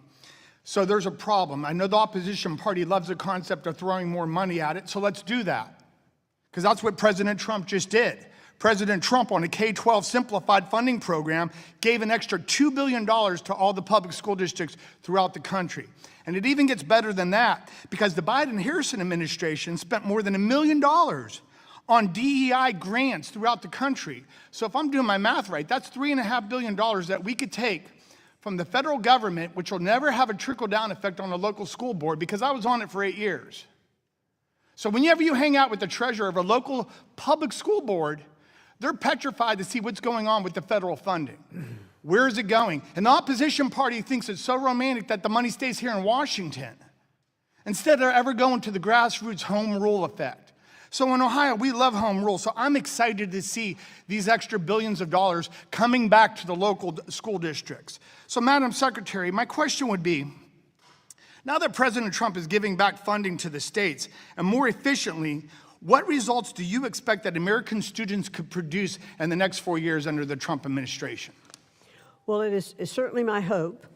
So there's a problem. I know the opposition party loves the concept of throwing more money at it, so let's do that. Because that's what President Trump just did. President Trump, on a K-12 simplified funding program, gave an extra $2 billion to all the public school districts throughout the country. And it even gets better than that, because the Biden-Harrison administration spent more than $1 million on DEI grants throughout the country. So if I'm doing my math right, that's $3.5 billion that we could take from the federal government, which will never have a trickle-down effect on the local school board, because I was on it for 8 years. So whenever you hang out with the treasurer of a local public school board, they're petrified to see what's going on with the federal funding. Where is it going? And the opposition party thinks it's so romantic that the money stays here in Washington, instead of ever going to the grassroots home rule effect. So in Ohio, we love home rule. So I'm excited to see these extra billions of dollars coming back to the local school districts. So Madam Secretary, my question would be, now that President Trump is giving back funding to the states and more efficiently, what results do you expect that American students could produce in the next 4 years under the Trump administration? Well, it's certainly my hope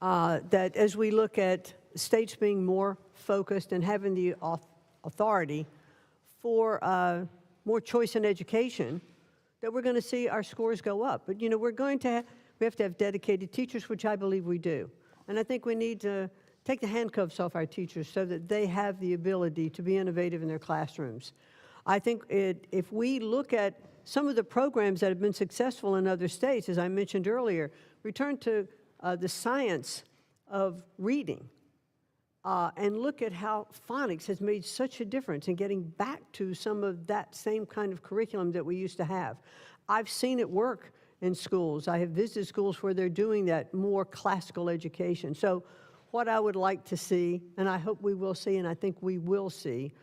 that as we look at states being more focused and having the authority for more choice in education, that we're going to see our scores go up. But, you know, we have to have dedicated teachers, which I believe we do. And I think we need to take the handcuffs off our teachers so that they have the ability to be innovative in their classrooms. I think if we look at some of the programs that have been successful in other states, as I mentioned earlier, return to the science of reading and look at how phonics has made such a difference in getting back to some of that same kind of curriculum that we used to have. I've seen it work in schools. I have visited schools where they're doing that more classical education. So what I would like to see, and I hope we will see, and I think we will see,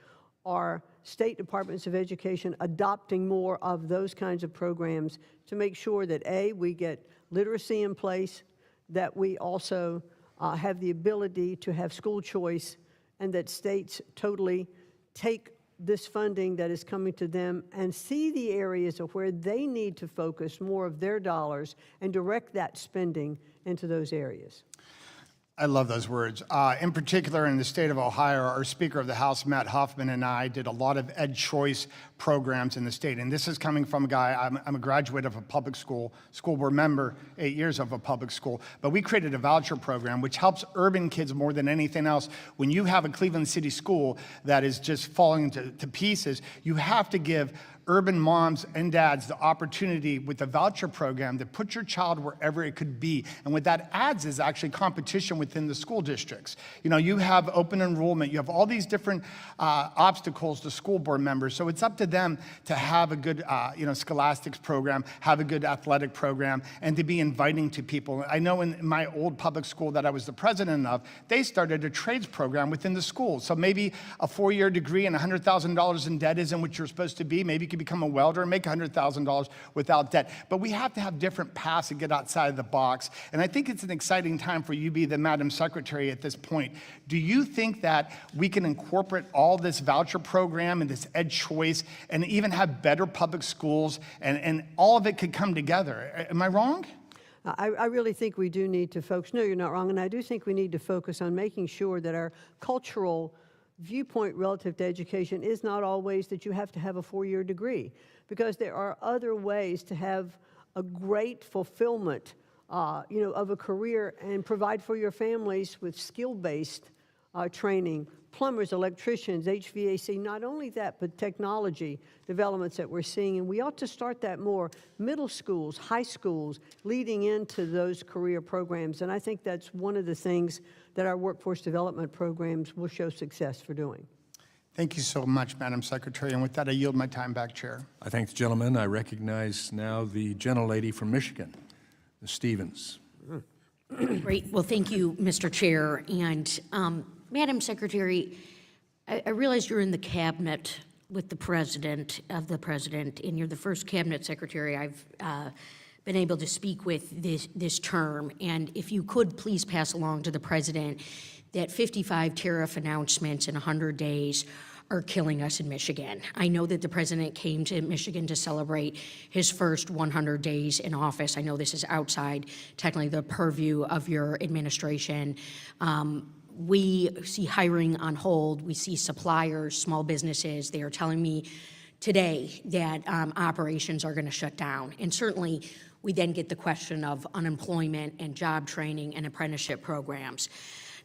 are state departments of education adopting more of those kinds of programs to make sure that, A, we get literacy in place, that we also have the ability to have school choice, and that states totally take this funding that is coming to them and see the areas of where they need to focus more of their dollars and direct that spending into those areas. I love those words. In particular, in the state of Ohio, our Speaker of the House, Matt Huffman, and I did a lot of ed choice programs in the state. And this is coming from a guy, I'm a graduate of a public school board member, 8 years of a public school. But we created a voucher program, which helps urban kids more than anything else. When you have a Cleveland City school that is just falling to pieces, you have to give urban moms and dads the opportunity with the voucher program to put your child wherever it could be. And what that adds is actually competition within the school districts. You know, you have open enrollment, you have all these different obstacles to school board members. So it's up to them to have a good, scholastics program, have a good athletic program, and to be inviting to people. I know in my old public school that I was the president of, they started a trades program within the school. So maybe a 4-year degree and $100,000 in debt isn't what you're supposed to be. Maybe you could become a welder and make $100,000 without debt. But we have to have different paths and get outside of the box. And I think it's an exciting time for you to be the Madam Secretary at this point. Do you think that we can incorporate all this voucher program and this ed choice and even have better public schools and all of it could come together? Am I wrong? I really think we do need to focus. No, you're not wrong. And I do think we need to focus on making sure that our cultural viewpoint relative to education is not always that you have to have a 4-year degree, because there are other ways to have a great fulfillment, of a career and provide for your families with skill-based training, plumbers, electricians, HVAC, not only that, but technology developments that we're seeing. And we ought to start that more. Middle schools, high schools, leading into those career programs. And I think that's one of the things that our workforce development programs will show success for doing. Thank you so much, Madam Secretary. And with that, I yield my time back, Chair. I thank the gentleman. I recognize now the gentlelady from Michigan, Ms. Stevens. Great. Well, thank you, Mr. Chair. And Madam Secretary, I realize you're in the cabinet with the president, and you're the first cabinet secretary I've been able to speak with this term. And if you could please pass along to the president that 55 tariff announcements in 100 days are killing us in Michigan. I know that the president came to Michigan to celebrate his first 100 days in office. I know this is outside technically the purview of your administration. We see hiring on hold. We see suppliers, small businesses. They are telling me today that operations are going to shut down. And certainly, we then get the question of unemployment and job training and apprenticeship programs.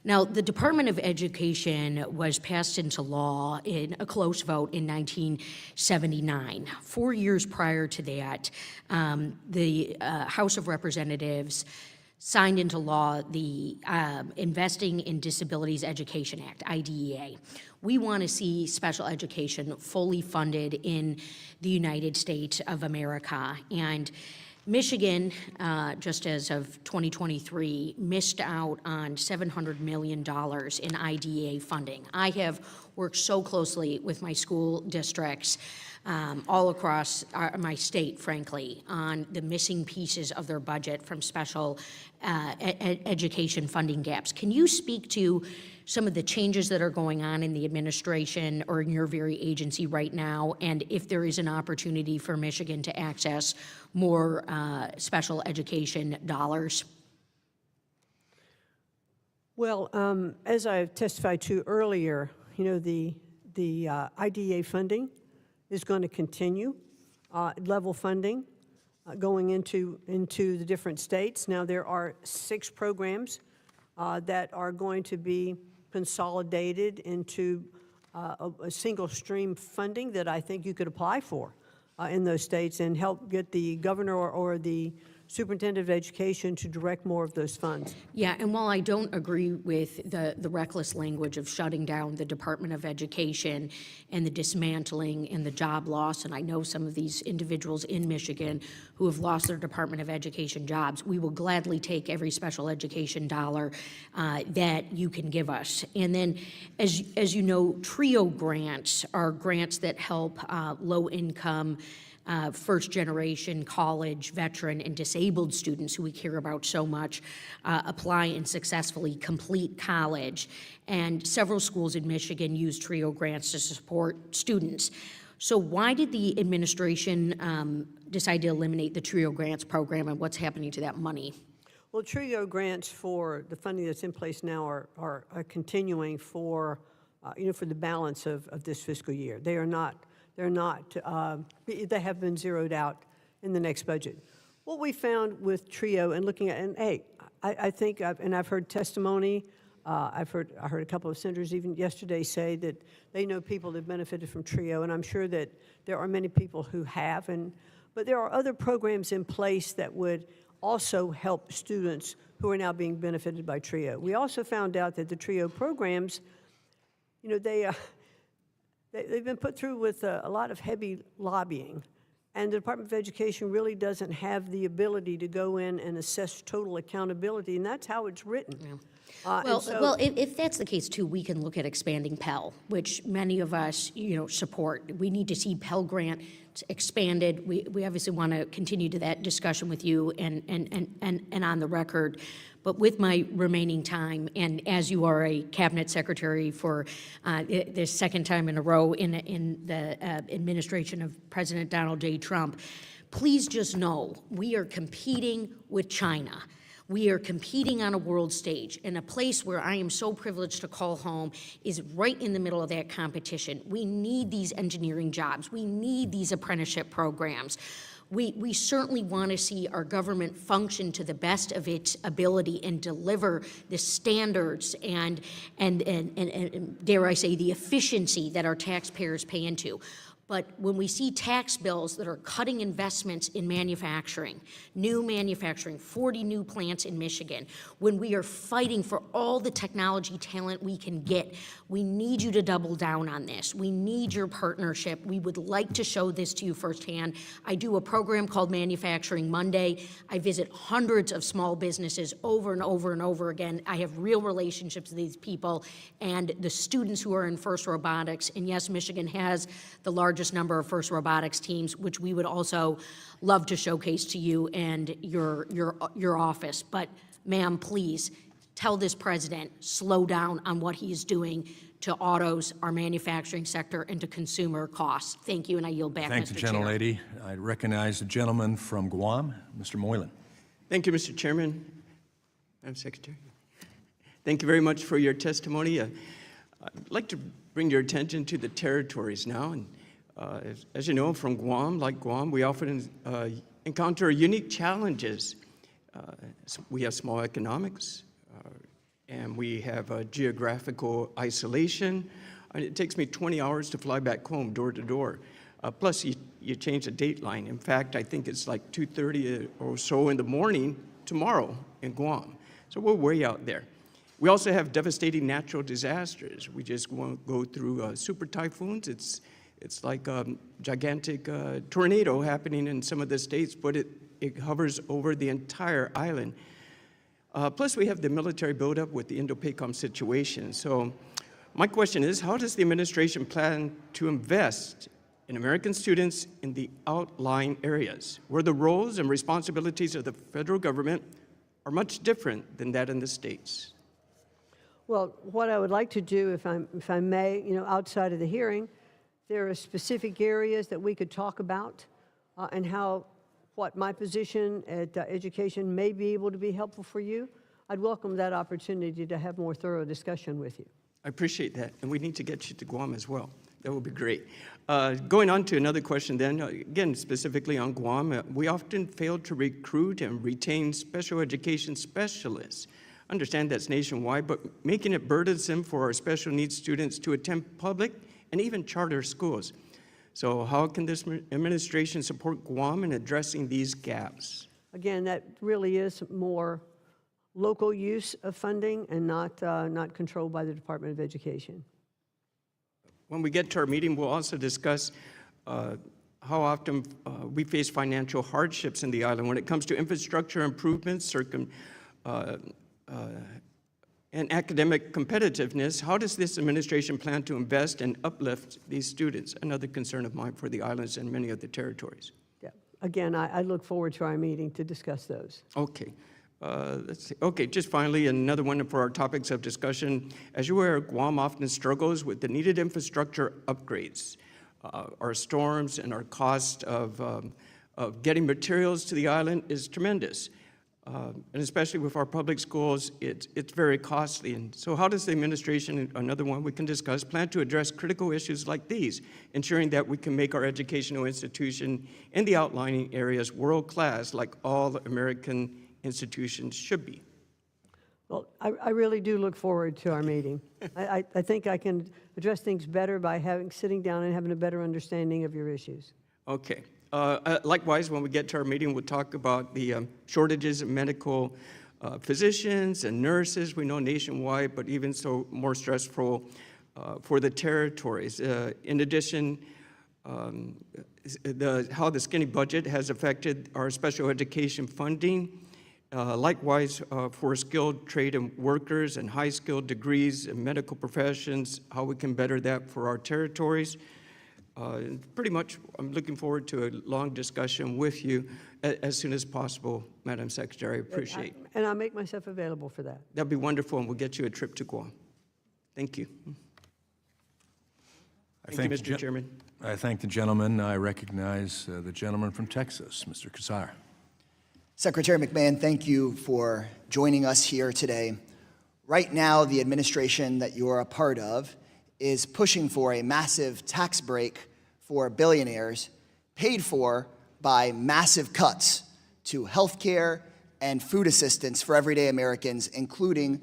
Now, the Department of Education was passed into law in a close vote in 1979. 4 years prior to that, the House of Representatives signed into law the Investing in Disabilities Education Act, IDEA. We want to see special education fully funded in the United States of America. And Michigan, just as of 2023, missed out on $700 million in IDEA funding. I have worked so closely with my school districts all across my state, frankly, on the missing pieces of their budget from special education funding gaps. Can you speak to some of the changes that are going on in the administration or in your very agency right now, and if there is an opportunity for Michigan to access more special education dollars? Well, as I testified to earlier, the IDEA funding is going to continue, level funding going into the different states. Now, there are 6 programs that are going to be consolidated into a single stream funding that I think you could apply for in those states and help get the governor or the superintendent of education to direct more of those funds. Yeah, and while I don't agree with the reckless language of shutting down the Department of Education and the dismantling and the job loss, and I know some of these individuals in Michigan who have lost their Department of Education jobs, we will gladly take every special education dollar that you can give us. And then, as you know, TRIO grants are grants that help low-income first-generation college, veteran, and disabled students who we care about so much apply and successfully complete college. And several schools in Michigan use TRIO grants to support students. So why did the administration decide to eliminate the TRIO grants program, and what's happening to that money? Well, TRIO grants for the funding that's in place now are continuing for, for the balance of this fiscal year. They have been zeroed out in the next budget. What we found with TRIO and looking at, and hey, I think, I've heard testimony, I heard a couple of senators even yesterday say that they know people that benefited from TRIO, and I'm sure that there are many people who have, but there are other programs in place that would also help students who are now being benefited by TRIO. We also found out that the TRIO programs, they've been put through with a lot of heavy lobbying, and the Department of Education really doesn't have the ability to go in and assess total accountability, and that's how it's written. Yeah. Well, If that's the case too, we can look at expanding Pell, which many of us, support. We need to see Pell Grant expanded. We obviously want to continue to that discussion with you and on the record. But with my remaining time, and as you are a cabinet secretary for the second time in a row in the administration of President Donald J. Trump, please just know we are competing with China. We are competing on a world stage, and a place where I am so privileged to call home is right in the middle of that competition. We need these engineering jobs. We need these apprenticeship programs. We certainly want to see our government function to the best of its ability and deliver the standards and dare I say, the efficiency that our taxpayers pay into. But when we see tax bills that are cutting investments in manufacturing, new manufacturing, 40 new plants in Michigan, when we are fighting for all the technology talent we can get, we need you to double down on this. We need your partnership. We would like to show this to you firsthand. I do a program called Manufacturing Monday. I visit hundreds of small businesses over and over and over again. I have real relationships with these people and the students who are in FIRST Robotics. And yes, Michigan has the largest number of FIRST Robotics teams, which we would also love to showcase to you and your office. But ma'am, please tell this president, slow down on what he is doing to autos, our manufacturing sector, and to consumer costs. Thank you, and I yield back, Thank Mr. you, Chair. gentlelady. I recognize the gentleman from Guam, Mr. Moylan. Thank you, Mr. Chairman, Madam Secretary. Thank you very much for your testimony. I'd like to bring your attention to the territories now. And as you know, from Guam, like Guam, we often encounter unique challenges. We have small economics, and we have geographical isolation. It takes me 20 hours to fly back home, door to door. Plus, you change the date line. In fact, I think it's like 2:30 or so in the morning tomorrow in Guam. So we're way out there. We also have devastating natural disasters. We just won't go through super typhoons. It's like a gigantic tornado happening in some of the states, but it hovers over the entire island. Plus, we have the military buildup with the Indo-PACOM situation. So my question is, how does the administration plan to invest in American students in the outlying areas, where the roles and responsibilities of the federal government are much different than that in the states? Well, what I would like to do, if I may, outside of the hearing, there are specific areas that we could talk about and what my position at education may be able to be helpful for you. I'd welcome that opportunity to have more thorough discussion with you. I appreciate that, and we need to get you to Guam as well. That would be great. Going on to another question then, again, specifically on Guam, we often fail to recruit and retain special education specialists. I understand that's nationwide, but making it burdensome for our special needs students to attend public and even charter schools. So how can this administration support Guam in addressing these gaps? Again, that really is more local use of funding and not controlled by the Department of Education. When we get to our meeting, we'll also discuss how often we face financial hardships in the island when it comes to infrastructure improvements, and academic competitiveness, how does this administration plan to invest and uplift these students? Another concern of mine for the islands and many of the territories. Yeah. Again, I look forward to our meeting to discuss those. Okay. Let's see. Okay, just finally, another one for our topics of discussion. As you are aware, Guam often struggles with the needed infrastructure upgrades. Our storms and our cost of getting materials to the island is tremendous. And especially with our public schools, it's very costly. And so how does the administration, another one we can discuss, plan to address critical issues like these, ensuring that we can make our educational institution in the outlying areas world-class like all American institutions should be? Well, I really do look forward to our meeting. I think I can address things better by sitting down and having a better understanding of your issues. Okay. Likewise, when we get to our meeting, we'll talk about the shortages of medical physicians and nurses. We know nationwide, but even so more stressful for the territories. In addition, how the skinny budget has affected our special education funding. Likewise, for skilled trade and workers and high-skilled degrees in medical professions, how we can better that for our territories. Pretty much, I'm looking forward to a long discussion with you as soon as possible, Madam Secretary. I appreciate it. And I'll make myself available for that. That'd be wonderful, and we'll get you a trip to Guam. Thank you. Thank you, Mr. Chairman. I thank the gentleman. I recognize the gentleman from Texas, Mr. Kazar. Secretary McMahon, thank you for joining us here today. Right now, the administration that you're a part of is pushing for a massive tax break for billionaires paid for by massive cuts to health care and food assistance for everyday Americans, including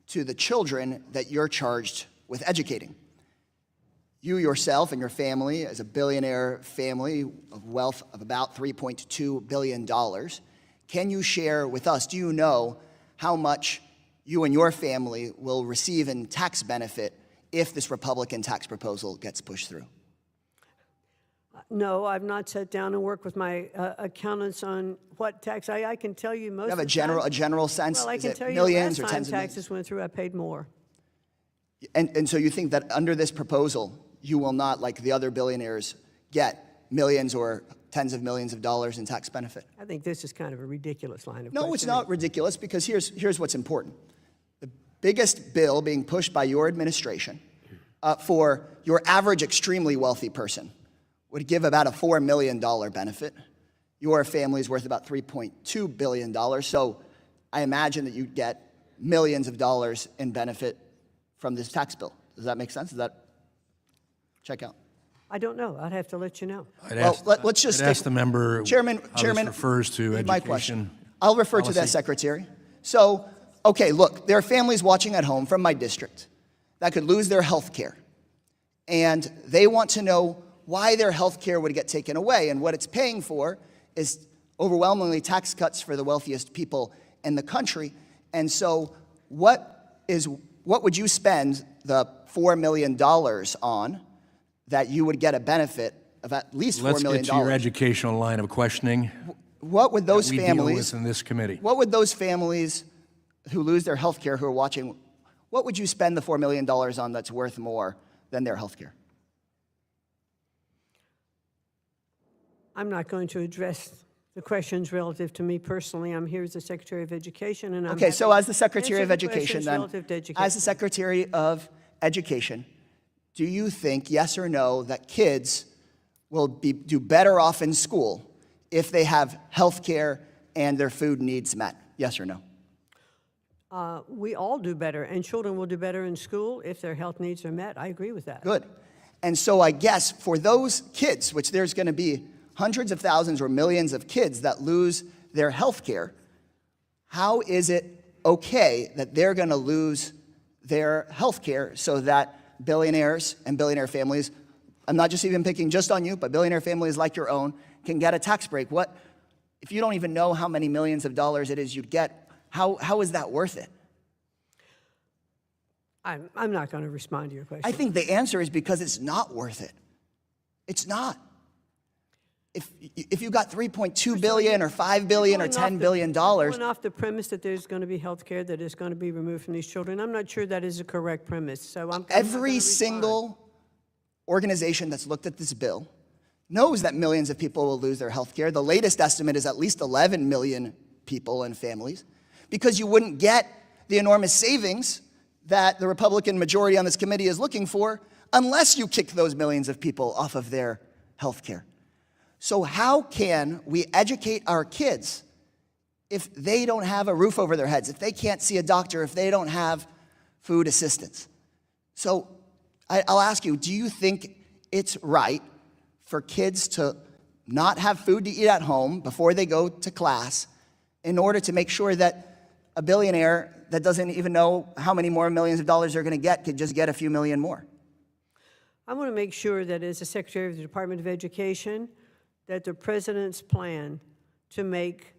to the children that you're charged with educating. You yourself and your family, as a billionaire family of wealth of about $3.2 billion, can you share with us, do you know how much you and your family will receive in tax benefit if this Republican tax proposal gets pushed through? No, I've not sat down and worked with my accountants on what tax. I can tell you most You have of the time, a general sense? Well, I Is can it tell you millions last or time tens of millions? taxes went through, I paid more. And so you think that under this proposal, you will not, like the other billionaires, get millions or tens of millions of dollars in tax benefit? I think this is kind of a ridiculous line of No, it's questioning. not ridiculous, because here's what's important. The biggest bill being pushed by your administration for your average extremely wealthy person would give about a $4 million benefit. Your family's worth about $3.2 billion, so I imagine that you'd get millions of dollars in benefit from this tax bill. Does that make sense? Does that check out? I don't know. I'd have to let you know. Let's just ask the member Chairman, how this refers to my education question. I'll refer to that, policy. Secretary. So, okay, look, there are families watching at home from my district that could lose their health care, and they want to know why their health care would get taken away, and what it's paying for is overwhelmingly tax cuts for the wealthiest people in the country. And so what would you spend the $4 million on that you would get a benefit of at least $4 million? Let's get to your educational line of questioning. What would those that we families deal with in this committee? What would those families who lose their health care, who are watching, what would you spend the $4 million on that's worth more than their health care? I'm not going to address the questions relative to me personally. I'm here as the Secretary of Education, and I'm Okay, so happy as the Secretary to of answer the Education questions then, relative to education. as the Secretary of Education, do you think, yes or no, that kids will do better off in school if they have health care and their food needs met? Yes or no? We all do better, and children will do better in school if their health needs are met. I agree with that. Good. And so I guess for those kids, which there's going to be hundreds of thousands or millions of kids that lose their health care, how is it okay that they're going to lose their health care so that billionaires and billionaire families, I'm not just even picking just on you, but billionaire families like your own, can get a tax break? What, if you don't even know how many millions of dollars it is you'd get, how is that worth it? I'm not going to respond to your question. I think the answer is because it's not worth it. It's not. if you got $3.2 billion or $5 billion or $10 billion, Going off the premise that there's going to be health care that is going to be removed from these children, I'm not sure that is a correct premise, so I'm not gonna every single organization that's looked at this bill knows that millions of people will lose their health care. The latest estimate is at least 11 million people and families, because you wouldn't get the enormous savings that the Republican majority on this committee is looking for unless you kick those millions of people off of their health care. So how can we educate our kids if they don't have a roof over their heads, if they can't see a doctor, if they don't have food assistance? So I'll ask you, do you think it's right for kids to not have food to eat at home before they go to class in order to make sure that a billionaire that doesn't even know how many more millions of dollars they're going to get could just get a few million more? I want to make sure that as the Secretary of the Department of Education, that the President's plan to make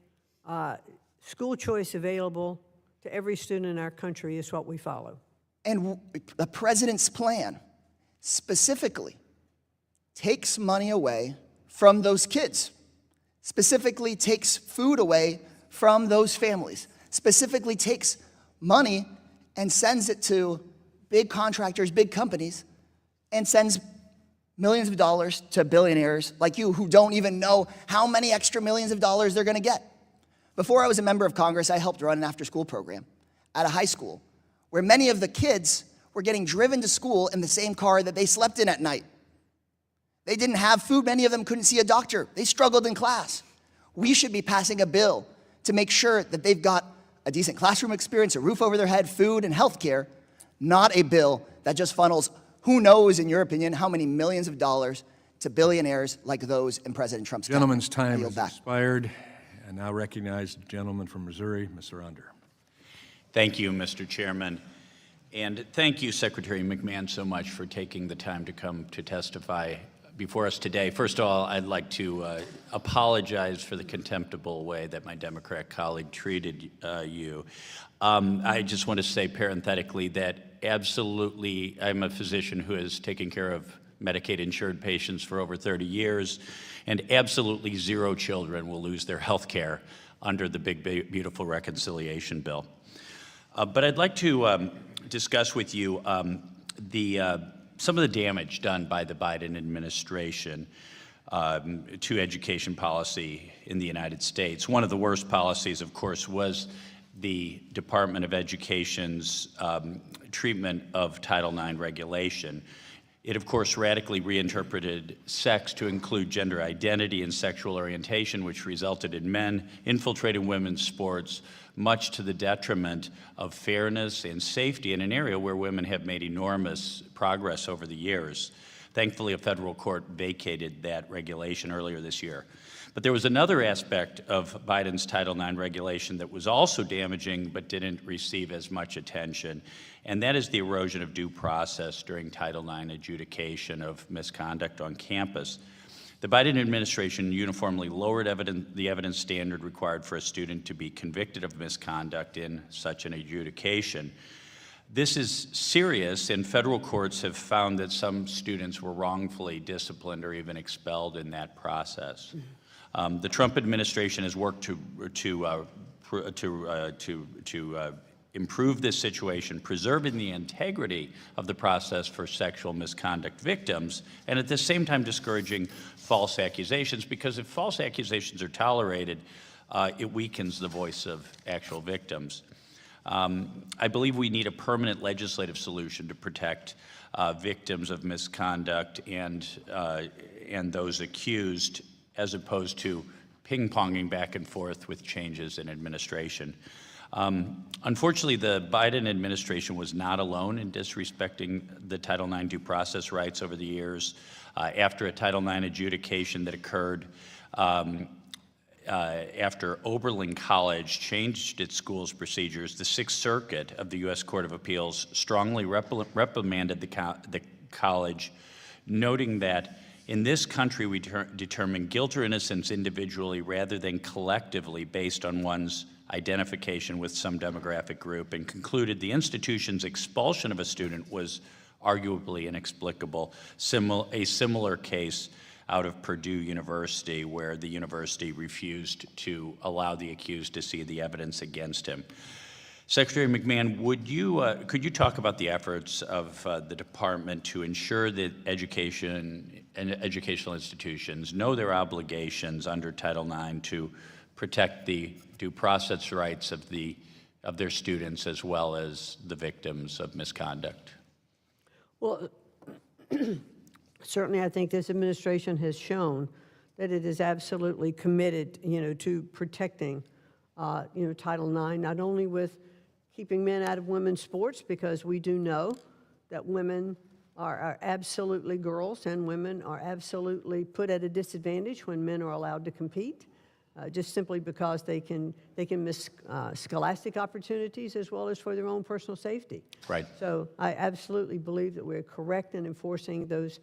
school choice available to every student in our country is what we follow. And the President's plan specifically takes money away from those kids, specifically takes food away from those families, specifically takes money and sends it to big contractors, big companies, and sends millions of dollars to billionaires like you who don't even know how many extra millions of dollars they're going to get. Before I was a member of Congress, I helped run an after-school program at a high school where many of the kids were getting driven to school in the same car that they slept in at night. They didn't have food. Many of them couldn't see a doctor. They struggled in class. We should be passing a bill to make sure that they've got a decent classroom experience, a roof over their head, food, and health care, not a bill that just funnels who knows, in your opinion, how many millions of dollars to billionaires like those in President Trump's cabinet. Gentleman's time has expired. I now recognize the gentleman from Missouri, Mr. Under. Thank you, Mr. Chairman. And thank you, Secretary McMahon, so much for taking the time to come to testify before us today. First of all, I'd like to apologize for the contemptible way that my Democrat colleague treated you. I just want to say parenthetically that absolutely, I'm a physician who has taken care of Medicaid-insured patients for over 30 years, and absolutely 0 children will lose their health care under the Big Beautiful Reconciliation Bill. But I'd like to discuss with you some of the damage done by the Biden administration to education policy in the United States. One of the worst policies, of course, was the Department of Education's treatment of Title IX regulation. It, of course, radically reinterpreted sex to include gender identity and sexual orientation, which resulted in men infiltrating women's sports, much to the detriment of fairness and safety in an area where women have made enormous progress over the years. Thankfully, a federal court vacated that regulation earlier this year. But there was another aspect of Biden's Title IX regulation that was also damaging but didn't receive as much attention, and that is the erosion of due process during Title IX adjudication of misconduct on campus. The Biden administration uniformly lowered the evidence standard required for a student to be convicted of misconduct in such an adjudication. This is serious, and federal courts have found that some students were wrongfully disciplined or even expelled in that process. The Trump administration has worked to improve this situation, preserving the integrity of the process for sexual misconduct victims, and at the same time discouraging false accusations, because if false accusations are tolerated, it weakens the voice of actual victims. I believe we need a permanent legislative solution to protect victims of misconduct and those accused, as opposed to ping-ponging back and forth with changes in administration. Unfortunately, the Biden administration was not alone in disrespecting the Title IX due process rights over the years. After a Title IX adjudication that occurred after Oberlin College changed its school's procedures, the Sixth Circuit of the U.S. Court of Appeals strongly reprimanded the college, noting that in this country, we determine guilt or innocence individually rather than collectively based on one's identification with some demographic group, and concluded the institution's expulsion of a student was arguably inexplicable. A similar case out of Purdue University, where the university refused to allow the accused to see the evidence against him. Secretary McMahon, could you talk about the efforts of the department to ensure that education and educational institutions know their obligations under Title IX to protect the due process rights of their students as well as the victims of misconduct? Well, certainly I think this administration has shown that it is absolutely committed, to protecting, Title IX, not only with keeping men out of women's sports, because we do know that women are absolutely girls and women are absolutely put at a disadvantage when men are allowed to compete, just simply because they can miss scholastic opportunities as well as for their own personal safety. Right. So I absolutely believe that we're correct in enforcing those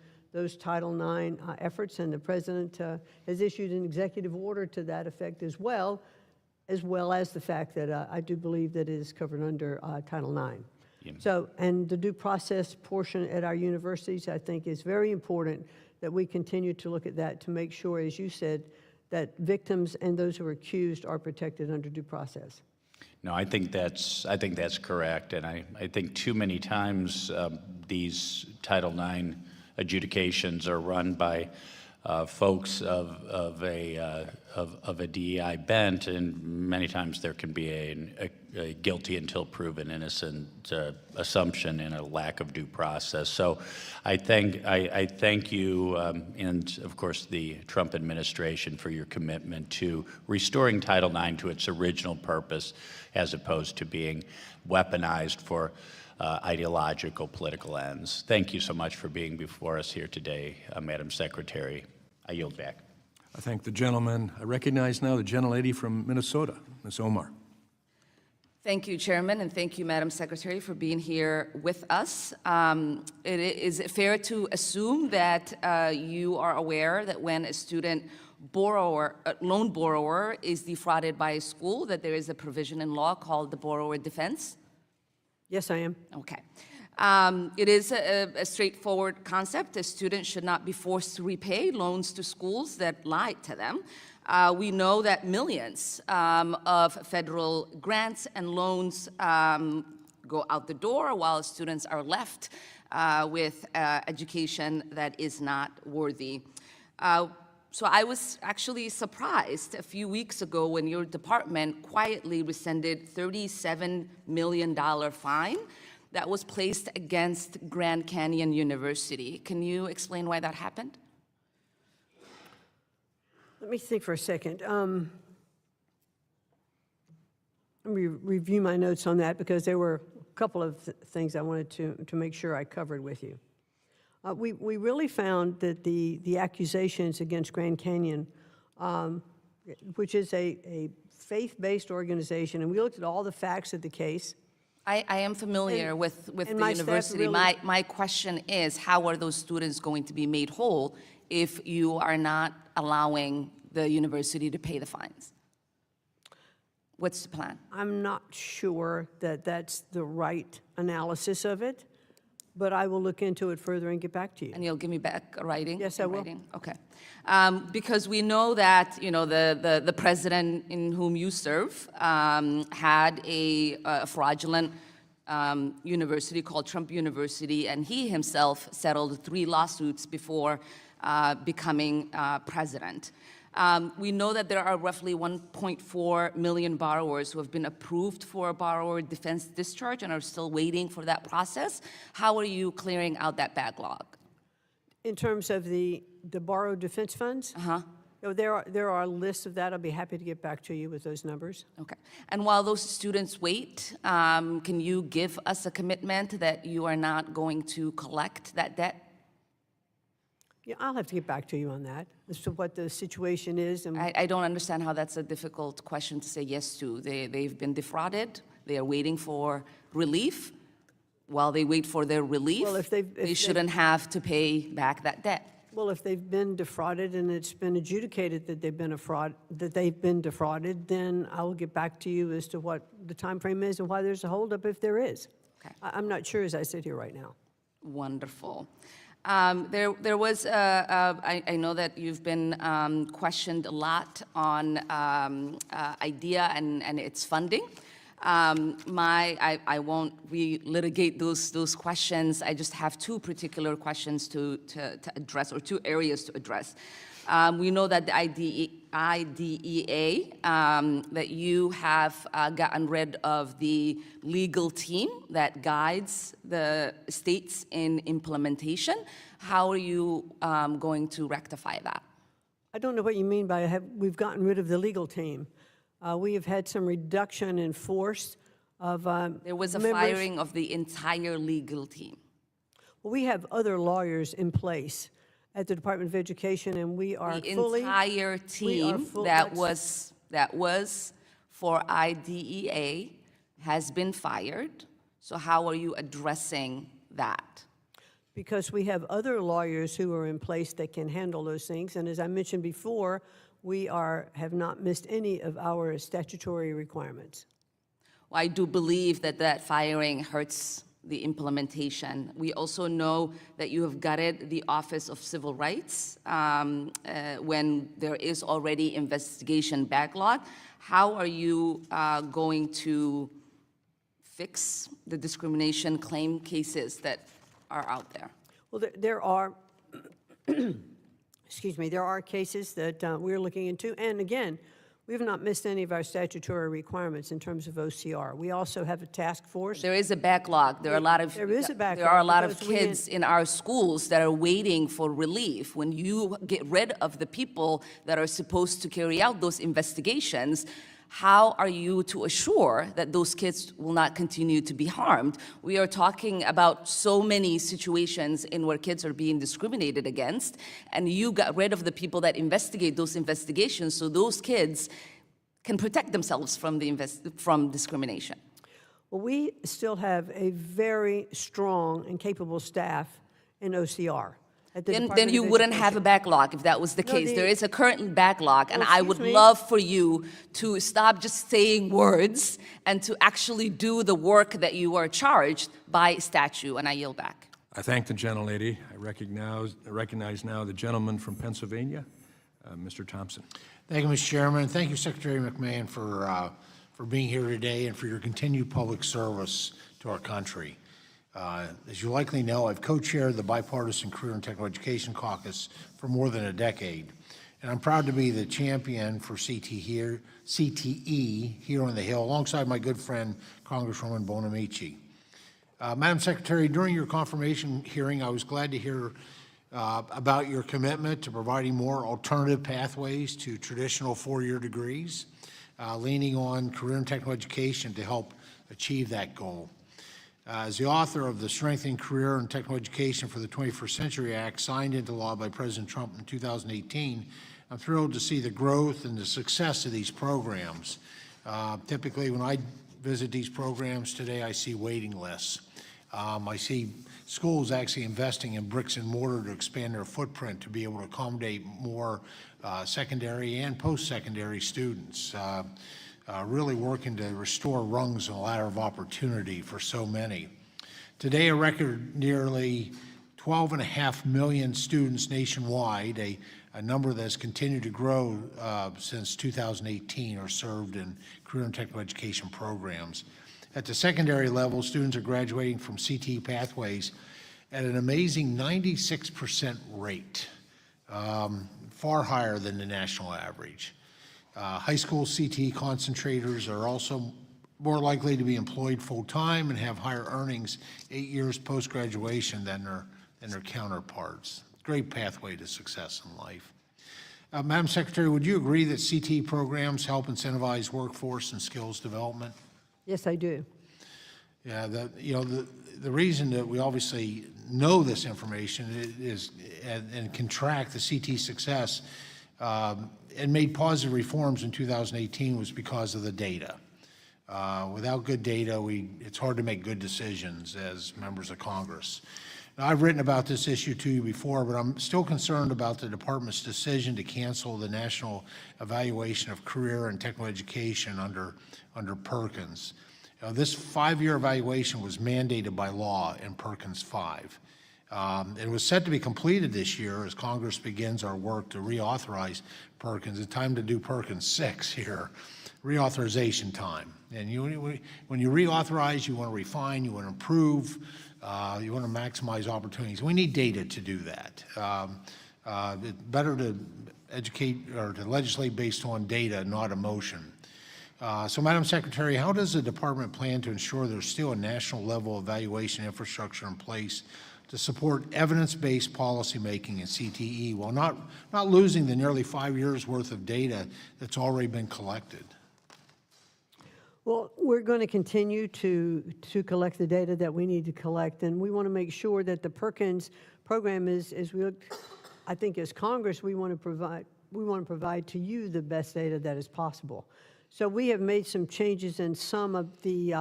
Title IX efforts, and the President has issued an executive order to that effect as well as the fact that I do believe that it is covered under Title IX. Yeah. So, and the due process portion at our universities, I think, is very important that we continue to look at that to make sure, as you said, that victims and those who are accused are protected under due process. No, I think that's correct, and I think too many times these Title IX adjudications are run by folks of a DEI bent, and many times there can be a guilty until proven innocent assumption and a lack of due process. So I thank you and of course the Trump administration for your commitment to restoring Title IX to its original purpose as opposed to being weaponized for ideological political ends. Thank you so much for being before us here today, Madam Secretary. I yield back. I thank the gentleman. I recognize now the gentlelady from Minnesota, Ms. Omar. Thank you, Chairman, and thank you, Madam Secretary, for being here with us. Is it fair to assume that you are aware that when a loan borrower is defrauded by a school, that there is a provision in law called the borrower defense? Yes, I am. Okay. It is a straightforward concept. A student should not be forced to repay loans to schools that lied to them. We know that millions of federal grants and loans go out the door while students are left with education that is not worthy. So I was actually surprised a few weeks ago when your department quietly rescinded $37 million fine that was placed against Grand Canyon University. Can you explain why that happened? Let me think for a second. Let me review my notes on that because there were a couple of things I wanted to make sure I covered with you. We really found that the accusations against Grand Canyon, which is a faith-based organization, and we looked at all the facts of the case. I am familiar with the university. Really, my question is, how are those students going to be made whole if you are not allowing the university to pay the fines? What's the plan? I'm not sure that that's the right analysis of it, but I will look into it further and get back to you. And you'll give me back a writing? Yes, I will. Writing? Okay. Because we know that, the president in whom you serve had a fraudulent university called Trump University, and he himself settled 3 lawsuits before becoming president. We know that there are roughly 1.4 million borrowers who have been approved for a borrower defense discharge and are still waiting for that process. How are you clearing out that backlog? In terms of the borrowed defense funds? Uh-huh. There are lists of that. I'll be happy to get back to you with those numbers. Okay. And while those students wait, can you give us a commitment that you are not going to collect that debt? Yeah, I'll have to get back to you on that, as to what the situation is. And I don't understand how that's a difficult question to say yes to. They've been defrauded. They are waiting for relief. While they wait for their relief, Well, if they shouldn't have to pay back that debt. Well, if they've been defrauded and it's been adjudicated that they've been defrauded, then I will get back to you as to what the time frame is and why there's a holdup if there is. Okay. I'm not sure as I sit here right now. Wonderful. There was, I know that you've been questioned a lot on IDEA and its funding. I won't re-litigate those questions. I just have two particular questions to address, or two areas to address. We know that the IDEA, that you have gotten rid of the legal team that guides the states in implementation. How are you going to rectify that? I don't know what you mean by we've gotten rid of the legal team. We have had some reduction in force of There was a members. firing of the entire legal team. Well, we have other lawyers in place at the Department of Education, and we are The fully. entire we are team full- that that's- was for IDEA has been fired. So how are you addressing that? Because we have other lawyers who are in place that can handle those things. And as I mentioned before, we have not missed any of our statutory requirements. Well, I do believe that that firing hurts the implementation. We also know that you have gutted the Office of Civil Rights when there is already investigation backlog. How are you going to fix the discrimination claim cases that are out there? Well, there are, excuse me, there are cases that we're looking into. And again, we have not missed any of our statutory requirements in terms of OCR. We also have a task force. There is a backlog. There are a lot of There is a backlog There are a lot of because we kids in our schools that are waiting for relief. When you get rid of the people that are supposed to carry out those investigations, how are you to assure that those kids will not continue to be harmed? We are talking about so many situations in where kids are being discriminated against, and you got rid of the people that investigate those investigations so those kids can protect themselves from from discrimination. Well, we still have a very strong and capable staff in OCR. At the Then Department you of wouldn't have a Education. backlog if that was the No, case. the- There is a current backlog, and Well, I would excuse me. love for you to stop just saying words and to actually do the work that you are charged by statute, and I yield back. I thank the gentlelady. I recognize now the gentleman from Pennsylvania, Mr. Thompson. Thank you, Mr. Chairman. Thank you, Secretary McMahon, for being here today and for your continued public service to our country. As you likely know, I've co-chaired the Bipartisan Career and Technical Education Caucus for more than a decade, and I'm proud to be the champion for CTE here on the Hill, alongside my good friend, Congresswoman Bonamici. Madam Secretary, during your confirmation hearing, I was glad to hear about your commitment to providing more alternative pathways to traditional four-year degrees, leaning on career and technical education to help achieve that goal. As the author of the Strengthening Career and Technical Education for the 21st Century Act, signed into law by President Trump in 2018, I'm thrilled to see the growth and the success of these programs. Typically, when I visit these programs today, I see waiting lists. I see schools actually investing in bricks and mortar to expand their footprint to be able to accommodate more secondary and post-secondary students. Really working to restore rungs on the ladder of opportunity for so many. Today, a record nearly 12.5 million students nationwide, a number that has continued to grow since 2018, are served in career and technical education programs. At the secondary level, students are graduating from CTE pathways at an amazing 96% rate, far higher than the national average. High school CTE concentrators are also more likely to be employed full-time and have higher earnings 8 years post-graduation than their counterparts. Great pathway to success in life. Madam Secretary, would you agree that CTE programs help incentivize workforce and skills development? Yes, I do. Yeah, the reason that we obviously know this information is and can track the CTE success and made positive reforms in 2018 was because of the data. Without good data, it's hard to make good decisions as members of Congress. Now, I've written about this issue to you before, but I'm still concerned about the department's decision to cancel the National Evaluation of Career and Technical Education under Perkins. This 5-year evaluation was mandated by law in Perkins 5. It was set to be completed this year as Congress begins our work to reauthorize Perkins. It's time to do Perkins 6 here, reauthorization time. And when you reauthorize, you want to refine, you want to improve, you want to maximize opportunities. We need data to do that. It's better to educate or to legislate based on data, not emotion. So, Madam Secretary, how does the department plan to ensure there's still a national level evaluation infrastructure in place to support evidence-based policymaking in CTE while not losing the nearly 5 years' worth of data that's already been collected? Well, we're going to continue to collect the data that we need to collect, and we want to make sure that the Perkins program is, as we look, I think as Congress, we want to provide to you the best data that is possible. So we have made some changes in some of the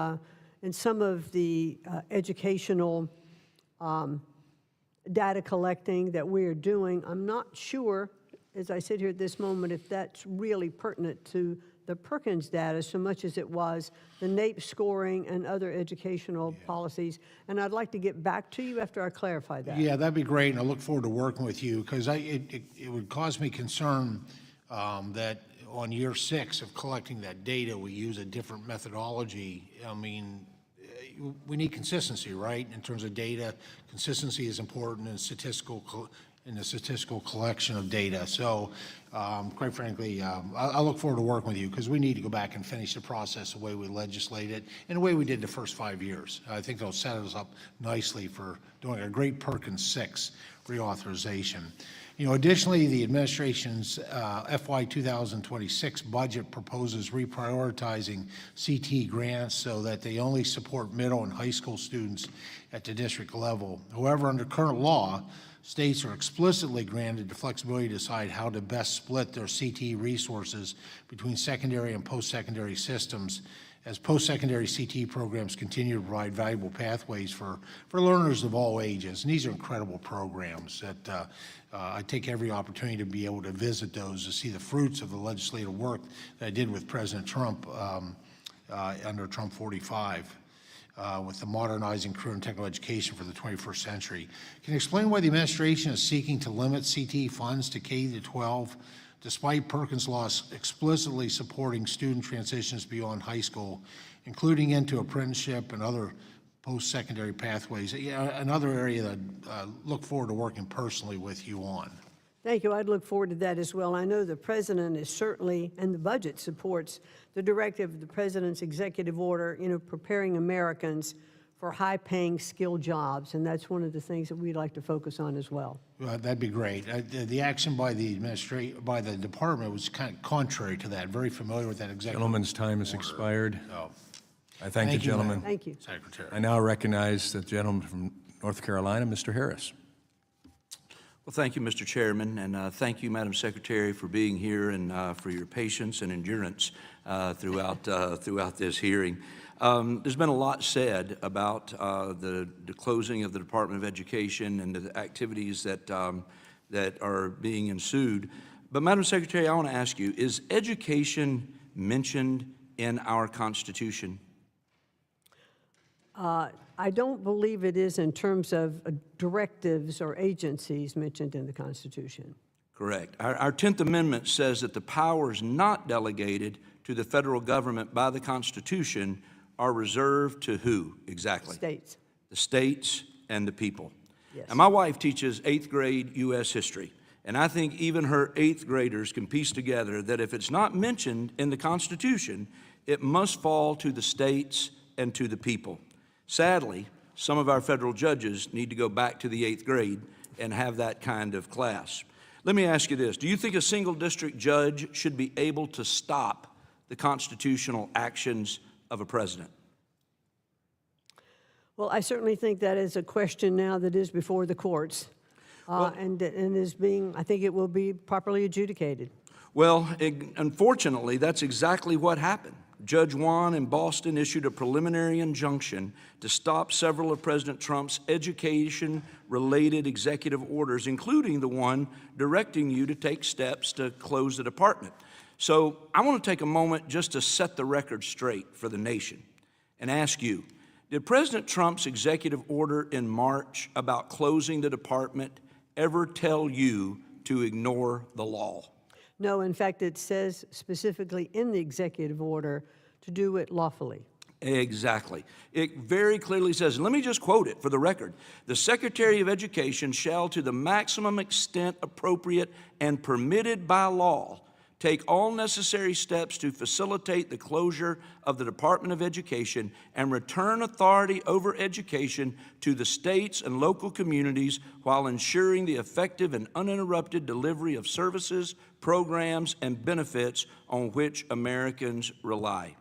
educational data collecting that we are doing. I'm not sure, as I sit here at this moment, if that's really pertinent to the Perkins data so much as it was the NAEP scoring and other educational policies. And I'd like to get back to you after I clarify that. Yeah, that'd be great, and I look forward to working with you, because it would cause me concern that on year 6 of collecting that data, we use a different methodology. I mean, we need consistency, right? In terms of data, consistency is important in the statistical collection of data. So, quite frankly, I look forward to working with you, because we need to go back and finish the process the way we legislate it and the way we did the first 5 years. I think they'll set us up nicely for doing a great Perkins 6 reauthorization. You know, additionally, the administration's FY 2026 budget proposes reprioritizing CTE grants so that they only support middle and high school students at the district level. However, under current law, states are explicitly granted the flexibility to decide how to best split their CTE resources between secondary and post-secondary systems, as post-secondary CTE programs continue to provide valuable pathways for learners of all ages. And these are incredible programs that I take every opportunity to be able to visit those, to see the fruits of the legislative work that I did with President Trump under Trump 45. With the modernizing career and technical education for the 21st century. Can you explain why the administration is seeking to limit CTE funds to K-12, despite Perkins law explicitly supporting student transitions beyond high school, including into apprenticeship and other post-secondary pathways? Another area that I look forward to working personally with you on. Thank you. I'd look forward to that as well. I know the president is certainly, and the budget supports the directive of the president's executive order, preparing Americans for high-paying, skilled jobs, and that's one of the things that we'd like to focus on as well. That'd be great. The action by the department was kind of contrary to that. Very familiar with that executive. Gentleman's time has expired. Oh. I thank the gentleman. Thank you. Secretary. I now recognize the gentleman from North Carolina, Mr. Harris. Well, thank you, Mr. Chairman, and thank you, Madam Secretary, for being here and for your patience and endurance throughout this hearing. There's been a lot said about the closing of the Department of Education and the activities that are being ensued. But, Madam Secretary, I want to ask you, is education mentioned in our Constitution? I don't believe it is in terms of directives or agencies mentioned in the Constitution. Correct. Our 10th Amendment says that the powers not delegated to the federal government by the Constitution are reserved to who exactly? States. The states and the people. Yes. And my wife teaches 8th grade U.S. history, and I think even her 8th graders can piece together that if it's not mentioned in the Constitution, it must fall to the states and to the people. Sadly, some of our federal judges need to go back to the 8th grade and have that kind of class. Let me ask you this. Do you think a single district judge should be able to stop the constitutional actions of a president? Well, I certainly think that is a question now that is before the courts, and is being, I think it will be properly adjudicated. Well, unfortunately, that's exactly what happened. Judge Wan in Boston issued a preliminary injunction to stop several of President Trump's education-related executive orders, including the one directing you to take steps to close the department. So I want to take a moment just to set the record straight for the nation and ask you, Did President Trump's executive order in March about closing the department ever tell you to ignore the law? No, in fact, it says specifically in the executive order to do it lawfully. Exactly. It very clearly says, and let me just quote it for the record, the Secretary of Education shall, to the maximum extent appropriate and permitted by law, take all necessary steps to facilitate the closure of the Department of Education and return authority over education to the states and local communities while ensuring the effective and uninterrupted delivery of services, programs, and benefits on which Americans rely.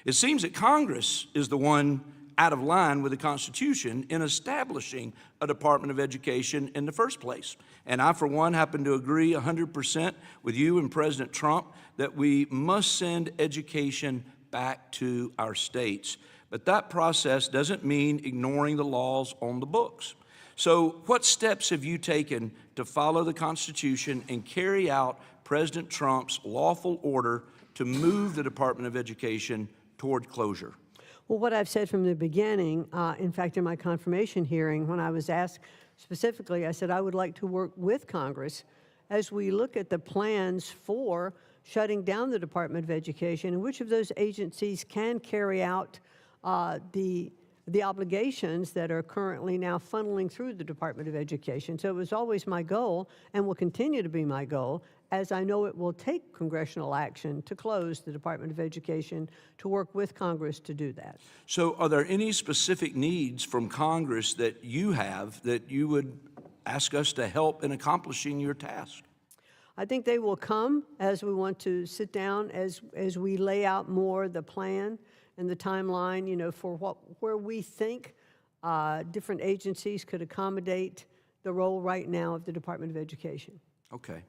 It seems that Congress is the one out of line with the Constitution in establishing a Department of Education in the first place. And I, for one, happen to agree 100% with you and President Trump that we must send education back to our states. But that process doesn't mean ignoring the laws on the books. So what steps have you taken to follow the Constitution and carry out President Trump's lawful order to move the Department of Education toward closure? Well, what I've said from the beginning, in fact, in my confirmation hearing, when I was asked specifically, I said I would like to work with Congress as we look at the plans for shutting down the Department of Education and which of those agencies can carry out the obligations that are currently now funneling through the Department of Education. So it was always my goal, and will continue to be my goal, as I know it will take congressional action to close the Department of Education, to work with Congress to do that. So are there any specific needs from Congress that you have that you would ask us to help in accomplishing your task? I think they will come as we want to sit down, as we lay out more the plan and the timeline, you know, for where we think different agencies could accommodate the role right now of the Department of Education. Okay.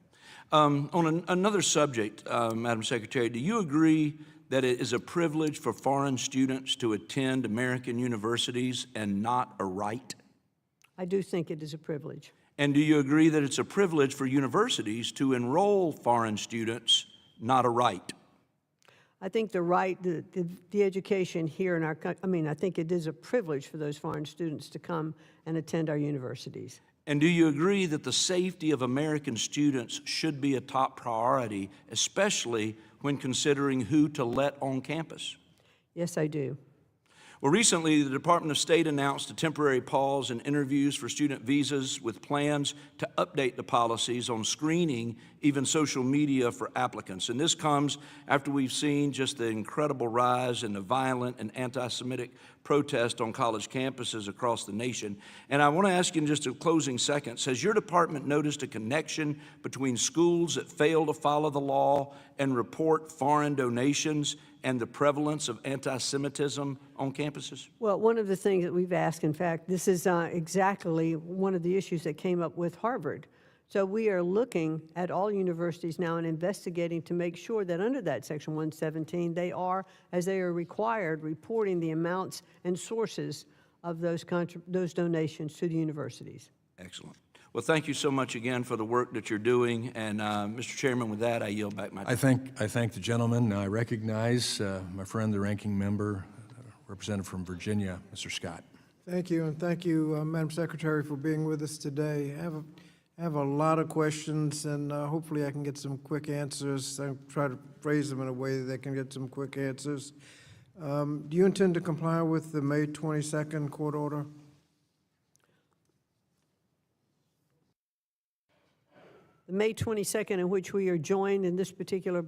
On another subject, Madam Secretary, do you agree that it is a privilege for foreign students to attend American universities and not a right? I do think it is a privilege. And do you agree that it's a privilege for universities to enroll foreign students, not a right? I think the right, the education here in our country, I mean, I think it is a privilege for those foreign students to come and attend our universities. And do you agree that the safety of American students should be a top priority, especially when considering who to let on campus? Yes, I do. Well, recently, the Department of State announced a temporary pause in interviews for student visas with plans to update the policies on screening, even social media for applicants. And this comes after we've seen just the incredible rise in the violent and anti-Semitic protest on college campuses across the nation. And I want to ask you in just a closing seconds, has your department noticed a connection between schools that fail to follow the law and report foreign donations and the prevalence of anti-Semitism on campuses? Well, one of the things that we've asked, in fact, this is exactly one of the issues that came up with Harvard. So we are looking at all universities now and investigating to make sure that under that Section 117, they are, as they are required, reporting the amounts and sources of those donations to the universities. Excellent. Well, thank you so much again for the work that you're doing. And Mr. Chairman, with that, I yield back my time. I thank the gentleman. I recognize my friend, the ranking member, representative from Virginia, Mr. Scott. Thank you, and thank you, Madam Secretary, for being with us today. I have a lot of questions, and hopefully I can get some quick answers. I try to phrase them in a way that they can get some quick answers. Do you intend to comply with the May 22nd court order? The May 22nd, in which we are joined in this particular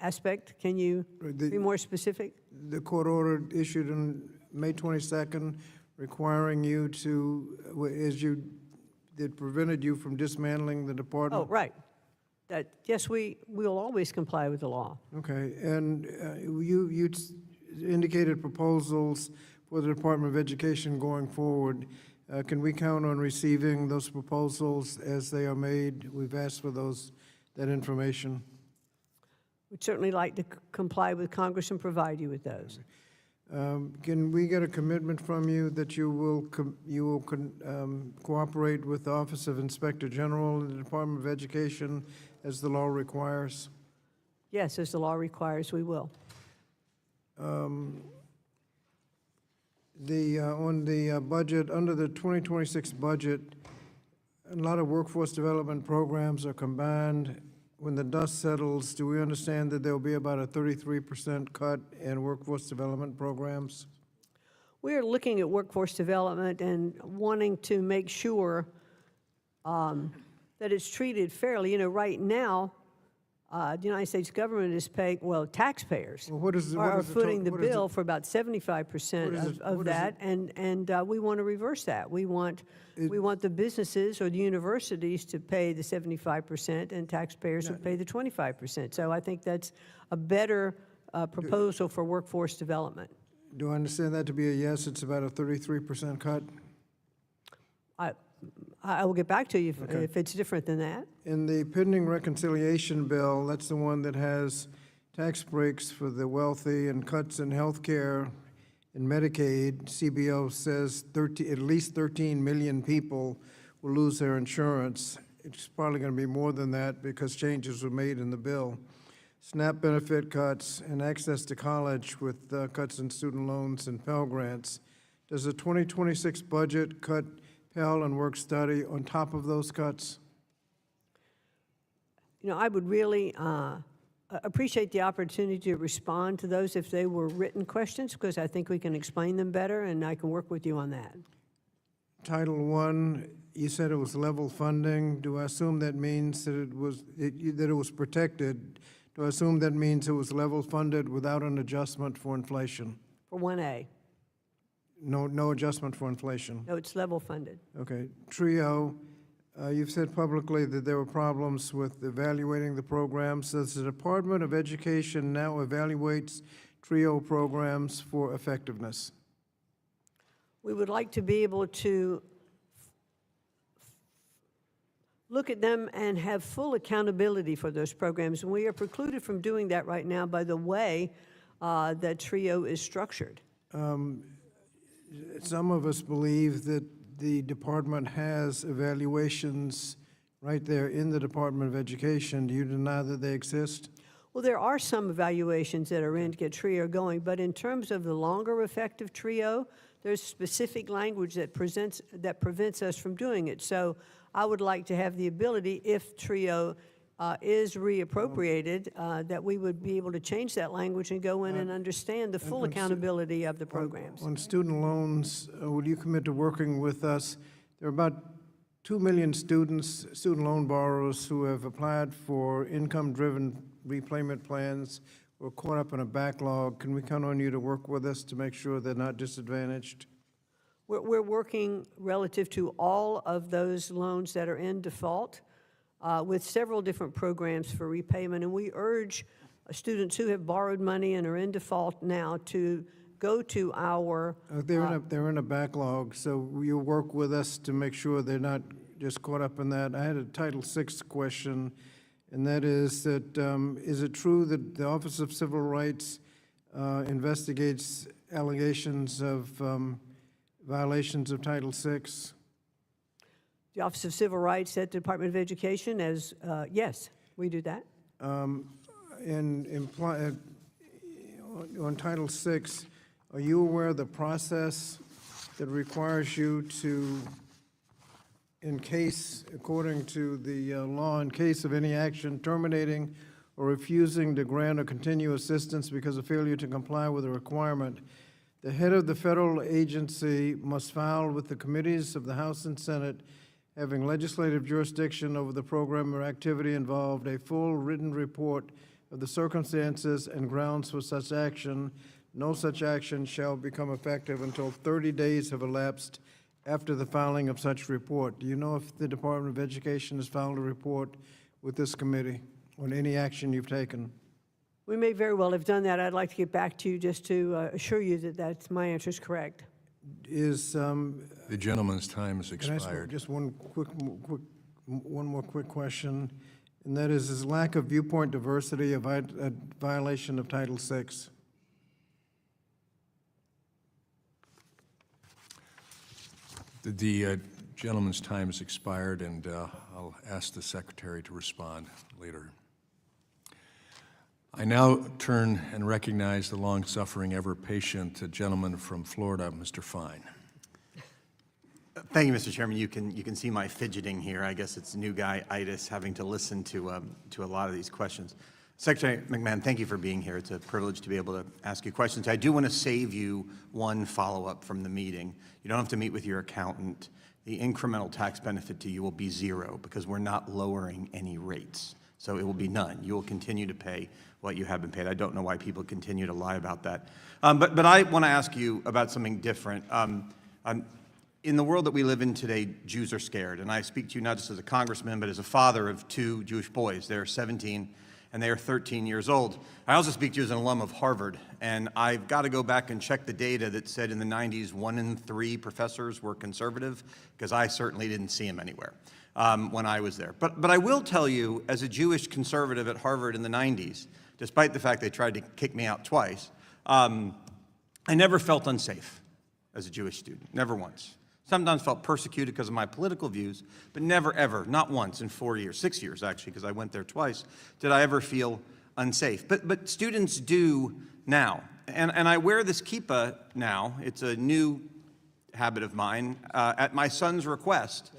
aspect, can you be more specific? The court order issued on May 22nd requiring you to, that prevented you from dismantling the department? Oh, right. Yes, we will always comply with the law. Okay, and you indicated proposals for the Department of Education going forward. Can we count on receiving those proposals as they are made? We've asked for that information. We'd certainly like to comply with Congress and provide you with those. Can we get a commitment from you that you will cooperate with the Office of Inspector General and the Department of Education as the law requires? Yes, as the law requires, we will. On the budget, under the 2026 budget, a lot of workforce development programs are combined. When the dust settles, do we understand that there will be about a 33% cut in workforce development programs? We are looking at workforce development and wanting to make sure that it's treated fairly. You know, right now, the United States government is paying, well, taxpayers Well, what is are the footing the what is bill for about 75% of that, and we want to reverse that. We want the businesses or the universities to pay the 75%, and taxpayers would pay the 25%. So I think that's a better proposal for workforce development. Do I understand that to be a yes? It's about a 33% cut? I will get back to you if it's different than that. In the pending reconciliation bill, that's the one that has tax breaks for the wealthy and cuts in health care and Medicaid. CBO says at least 13 million people will lose their insurance. It's probably going to be more than that because changes were made in the bill. SNAP benefit cuts and access to college with cuts in student loans and Pell Grants. Does the 2026 budget cut Pell and work study on top of those cuts? You know, I would really appreciate the opportunity to respond to those if they were written questions, because I think we can explain them better, and I can work with you on that. Title I, you said it was level funding. Do I assume that means that it was protected? Do I assume that means it was level funded without an adjustment for inflation? For 1A, No adjustment for inflation? no, it's level funded. Okay. TRIO, you've said publicly that there were problems with evaluating the programs. Does the Department of Education now evaluates TRIO programs for effectiveness? We would like to be able to look at them and have full accountability for those programs. And we are precluded from doing that right now by the way that TRIO is structured. Some of us believe that the department has evaluations right there in the Department of Education. Do you deny that they exist? Well, there are some evaluations that are in to get TRIO going, but in terms of the longer effect of TRIO, there's specific language that prevents us from doing it. So I would like to have the ability, if TRIO is reappropriated, that we would be able to change that language and go in and understand the full accountability of the programs. On student loans, will you commit to working with us? There are about 2 million student loan borrowers who have applied for income-driven repayment plans or caught up in a backlog. Can we count on you to work with us to make sure they're not disadvantaged? We're working relative to all of those loans that are in default with several different programs for repayment, and we urge students who have borrowed money and are in default now to go to our... They're in a backlog, so you work with us to make sure they're not just caught up in that. I had a Title VI question, and that is that, is it true that the Office of Civil Rights investigates allegations of violations of Title VI? The Office of Civil Rights at the Department of Education, as yes, we do that. On Title VI, are you aware of the process that requires you to, in case, according to the law, in case of any action terminating or refusing to grant or continue assistance because of failure to comply with a requirement, the head of the federal agency must file with the committees of the House and Senate having legislative jurisdiction over the program or activity involved a full written report of the circumstances and grounds for such action. No such action shall become effective until 30 days have elapsed after the filing of such report. Do you know if the Department of Education has filed a report with this committee on any action you've taken? We may very well have done that. I'd like to get back to you just to assure you that my answer is correct. Is the gentleman's time has Can I ask expired. just one more quick question, and that is lack of viewpoint diversity a violation of Title VI? The gentleman's time has expired, and I'll ask the secretary to respond later. I now turn and recognize the long-suffering, ever-patient gentleman from Florida, Mr. Fine. Thank you, Mr. Chairman. You can see my fidgeting here. I guess it's new guy-itis, having to listen to a lot of these questions. Secretary McMahon, thank you for being here. It's a privilege to be able to ask you questions. I do want to save you one follow-up from the meeting. You don't have to meet with your accountant. The incremental tax benefit to you will be zero because we're not lowering any rates. So it will be none. You will continue to pay what you have been paid. I don't know why people continue to lie about that. But I want to ask you about something different. In the world that we live in today, Jews are scared. And I speak to you not just as a congressman, but as a father of 2 Jewish boys. They're 17 and they are 13 years old. I also speak to you as an alum of Harvard. And I've got to go back and check the data that said in the 90s, 1 in 3 professors were conservative, because I certainly didn't see them anywhere when I was there. But I will tell you, as a Jewish conservative at Harvard in the 90s, despite the fact they tried to kick me out twice, I never felt unsafe as a Jewish student, never once. Sometimes felt persecuted because of my political views, but never, ever, not once in 4 years, 6 years actually, because I went there twice, did I ever feel unsafe. But students do now. And I wear this kippah now. It's a new habit of mine at my son's request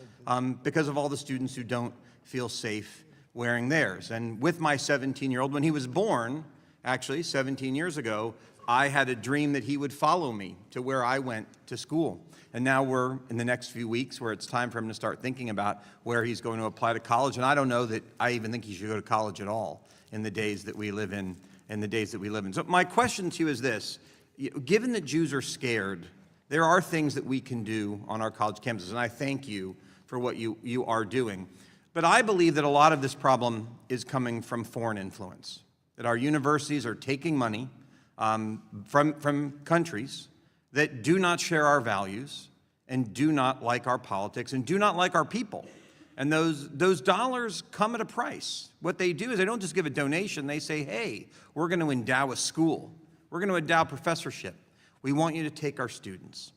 because of all the students who don't feel safe wearing theirs. And with my 17-year-old, when he was born, actually 17 years ago, I had a dream that he would follow me to where I went to school. And now we're in the next few weeks where it's time for him to start thinking about where he's going to apply to college. And I don't know that I even think he should go to college at all in the days that we live in, So my question to you is this. Given that Jews are scared, there are things that we can do on our college campuses, and I thank you for what you are doing. But I believe that a lot of this problem is coming from foreign influence, that our universities are taking money from countries that do not share our values and do not like our politics and do not like our people. And those dollars come at a price. What they do is they don't just give a donation. They say, hey, we're going to endow a school. We're going to endow professorship. We want you to take our students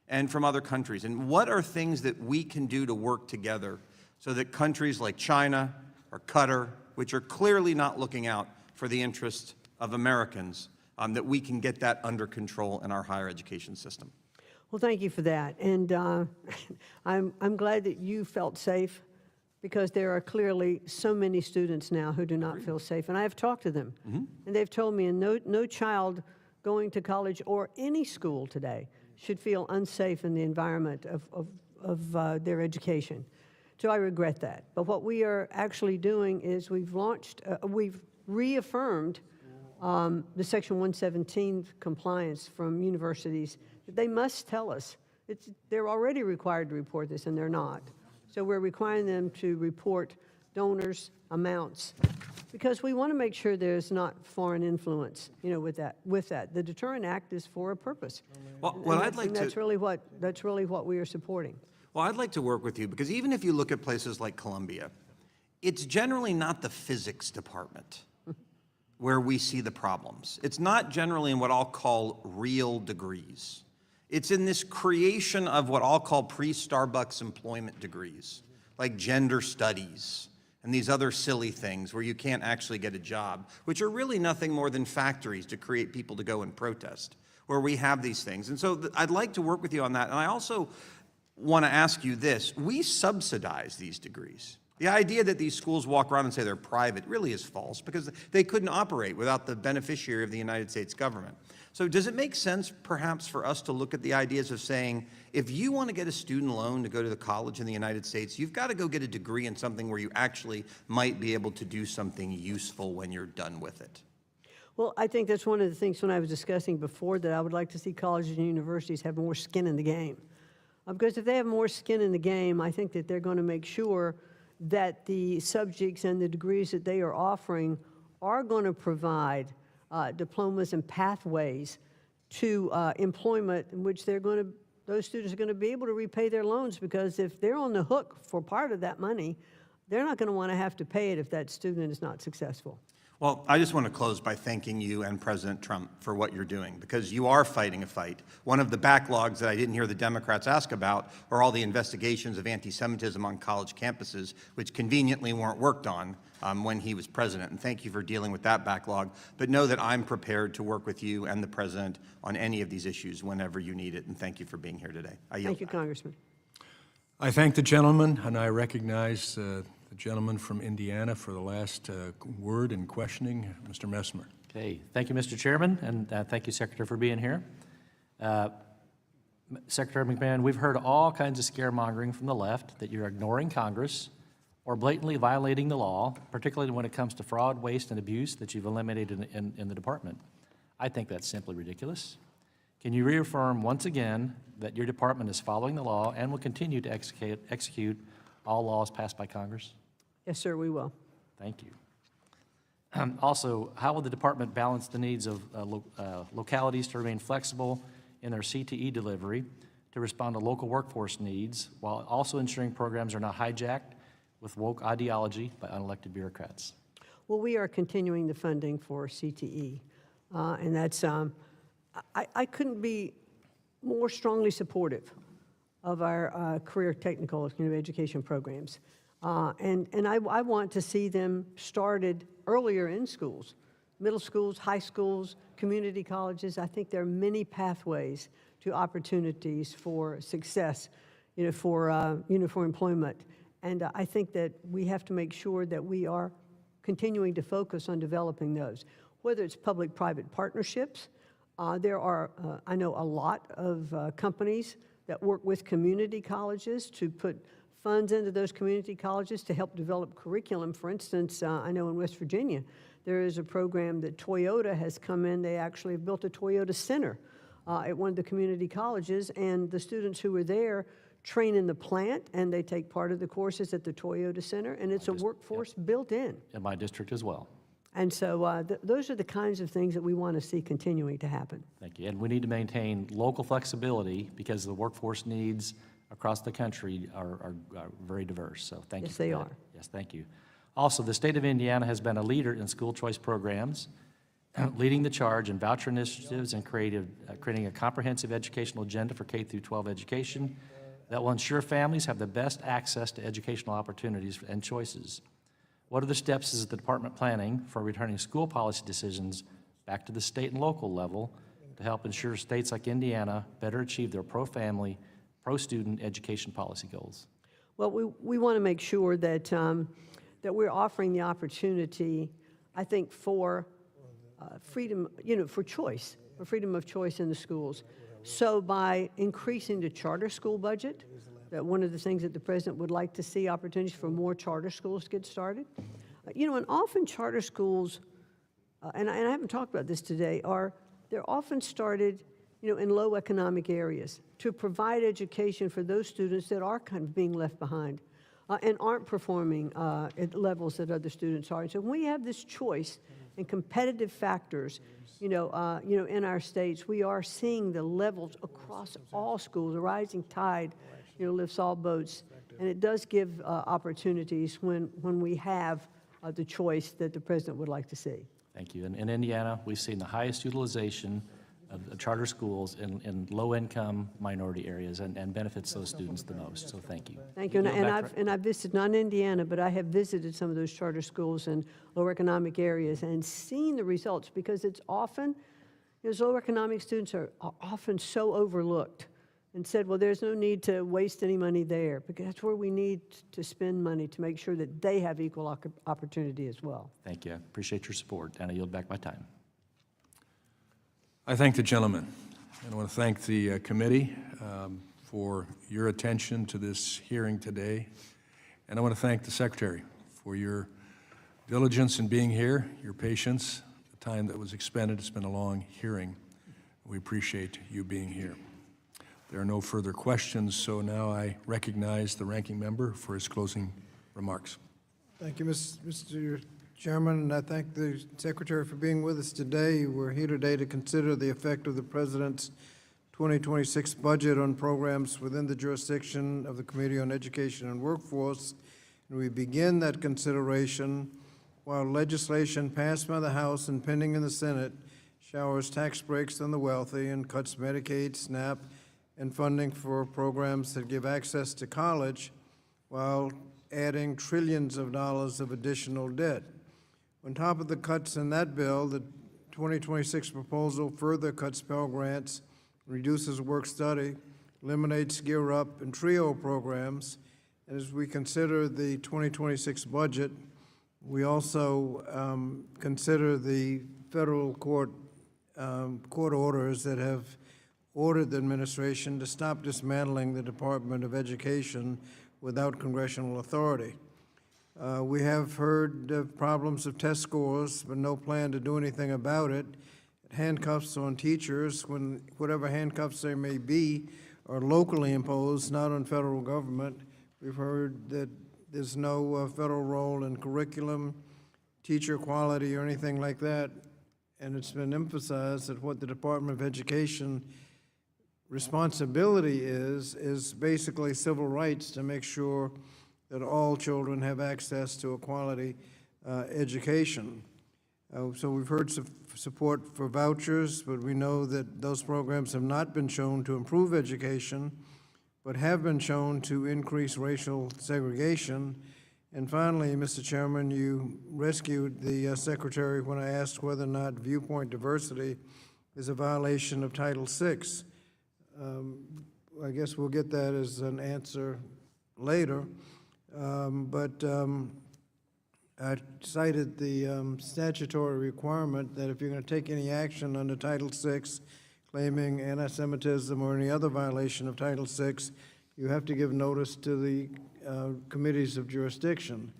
and from other countries. And what are things that we can do to work together so that countries like China or Qatar, which are clearly not looking out for the interests of Americans, that we can get that under control in our higher education system? Well, thank you for that. And I'm glad that you felt safe, because there are clearly so many students now who do not feel safe. And I have talked to them, and they've told me no child going to college or any school today should feel unsafe in the environment of their education. So I regret that. But what we are actually doing is we've reaffirmed the Section 117 compliance from universities, that they must tell us. They're already required to report this, and they're not. So we're requiring them to report donors, amounts, because we want to make sure there's not foreign influence, with that. The Deterrent Act is for a purpose. Well, That's really what we are supporting. Well, I'd like to work with you, because even if you look at places like Columbia, it's generally not the physics department where we see the problems. It's not generally in what I'll call real degrees. It's in this creation of what I'll call pre-Starbucks employment degrees, like gender studies and these other silly things where you can't actually get a job, which are really nothing more than factories to create people to go and protest, where we have these things. And so I'd like to work with you on that. And I also want to ask you this. We subsidize these degrees. The idea that these schools walk around and say they're private really is false, because they couldn't operate without the beneficiary of the United States government. So does it make sense perhaps for us to look at the ideas of saying, if you want to get a student loan to go to the college in the United States, you've got to go get a degree in something where you actually might be able to do something useful when you're done with it? Well, I think that's one of the things when I was discussing before, that I would like to see colleges and universities have more skin in the game. Because if they have more skin in the game, I think that they're going to make sure that the subjects and the degrees that they are offering are going to provide diplomas and pathways to employment in which those students are going to be able to repay their loans, because if they're on the hook for part of that money, they're not going to want to have to pay it if that student is not successful. Well, I just want to close by thanking you and President Trump for what you're doing, because you are fighting a fight. One of the backlogs that I didn't hear the Democrats ask about are all the investigations of anti-Semitism on college campuses, which conveniently weren't worked on when he was president. And thank you for dealing with that backlog. But know that I'm prepared to work with you and the president on any of these issues whenever you need it. And thank you for being here today. I yield Thank you, back. Congressman. I thank the gentleman, and I recognize the gentleman from Indiana for the last word in questioning, Mr. Messmer. Okay, thank you, Mr. Chairman, and thank you, Secretary, for being here. Secretary McMahon, we've heard all kinds of scaremongering from the left that you're ignoring Congress or blatantly violating the law, particularly when it comes to fraud, waste, and abuse that you've eliminated in the department. I think that's simply ridiculous. Can you reaffirm once again that your department is following the law and will continue to execute all laws passed by Congress? Yes, sir, we will. Thank you. Also, how will the department balance the needs of localities to remain flexible in their CTE delivery to respond to local workforce needs while also ensuring programs are not hijacked with woke ideology by unelected bureaucrats? Well, we are continuing the funding for CTE, and that's, I couldn't be more strongly supportive of our career technical education programs. And I want to see them started earlier in schools, middle schools, high schools, community colleges. I think there are many pathways to opportunities for success, for employment. And I think that we have to make sure that we are continuing to focus on developing those. Whether it's public-private partnerships, there are, I know, a lot of companies that work with community colleges to put funds into those community colleges to help develop curriculum. For instance, I know in West Virginia, there is a program that Toyota has come in. They actually have built a Toyota Center at one of the community colleges, and the students who are there train in the plant, and they take part of the courses at the Toyota Center, and it's a workforce built in. In my district as well. And so those are the kinds of things that we want to see continuing to happen. Thank you. And we need to maintain local flexibility because the workforce needs across the country are very diverse. So thank you. Yes, they that. are. Yes, thank you. Also, the state of Indiana has been a leader in school choice programs, leading the charge in voucher initiatives and creating a comprehensive educational agenda for K through 12 education that will ensure families have the best access to educational opportunities and choices. What other steps is the department planning for returning school policy decisions back to the state and local level to help ensure states like Indiana better achieve their pro-family, pro-student education policy goals? Well, we want to make sure that, that we're offering the opportunity, I think, for freedom, for choice, for freedom of choice in the schools. So by increasing the charter school budget, that one of the things that the president would like to see opportunities for more charter schools to get started. And often charter schools, and I haven't talked about this today, they're often started in low economic areas to provide education for those students that are kind of being left behind and aren't performing at levels that other students are. And so when we have this choice and competitive factors, in our states, we are seeing the levels across all schools. A rising tide, lifts all boats, and it does give opportunities when we have the choice that the president would like to see. Thank you. In Indiana, we've seen the highest utilization of charter schools in low-income minority areas and benefits those students the most, so thank you. Thank you, and I've visited, not in Indiana, but I have visited some of those charter schools in lower economic areas and seen the results, because it's often, those lower economic students are often so overlooked and said, well, there's no need to waste any money there, because that's where we need to spend money to make sure that they have equal opportunity as well. Thank you. I appreciate your support, and I yield back my time. I thank the gentleman, and I want to thank the committee for your attention to this hearing today. And I want to thank the Secretary for your diligence in being here, your patience, the time that was expended. It's been a long hearing. We appreciate you being here. There are no further questions, so now I recognize the ranking member for his closing remarks. Thank you, Mr. Chairman, and I thank the Secretary for being with us today. We're here today to consider the effect of the President's 2026 budget on programs within the jurisdiction of the Committee on Education and Workforce. And we begin that consideration while legislation passed by the House and pending in the Senate showers tax breaks on the wealthy and cuts Medicaid, SNAP, and funding for programs that give access to college while adding trillions of dollars of additional debt. On top of the cuts in that bill, the 2026 proposal further cuts Pell Grants, reduces work-study, eliminates Gear Up and TRIO programs, and as we consider the 2026 budget, we also consider the federal court orders that have ordered the administration to stop dismantling the Department of Education without congressional authority. We have heard of problems of test scores, but no plan to do anything about it. Handcuffs on teachers, when whatever handcuffs there may be, are locally imposed, not on federal government. We've heard that there's no federal role in curriculum, teacher quality, or anything like that. And it's been emphasized that what the Department of Education responsibility is basically civil rights, to make sure that all children have access to a quality education. So we've heard support for vouchers, but we know that those programs have not been shown to improve education, but have been shown to increase racial segregation. And finally, Mr. Chairman, you rescued the Secretary when I asked whether or not viewpoint diversity is a violation of Title VI. I guess we'll get that as an answer later. I cited the statutory requirement that if you're going to take any action under Title VI, claiming anti-Semitism or any other violation of Title VI, you have to give notice to the committees of jurisdiction.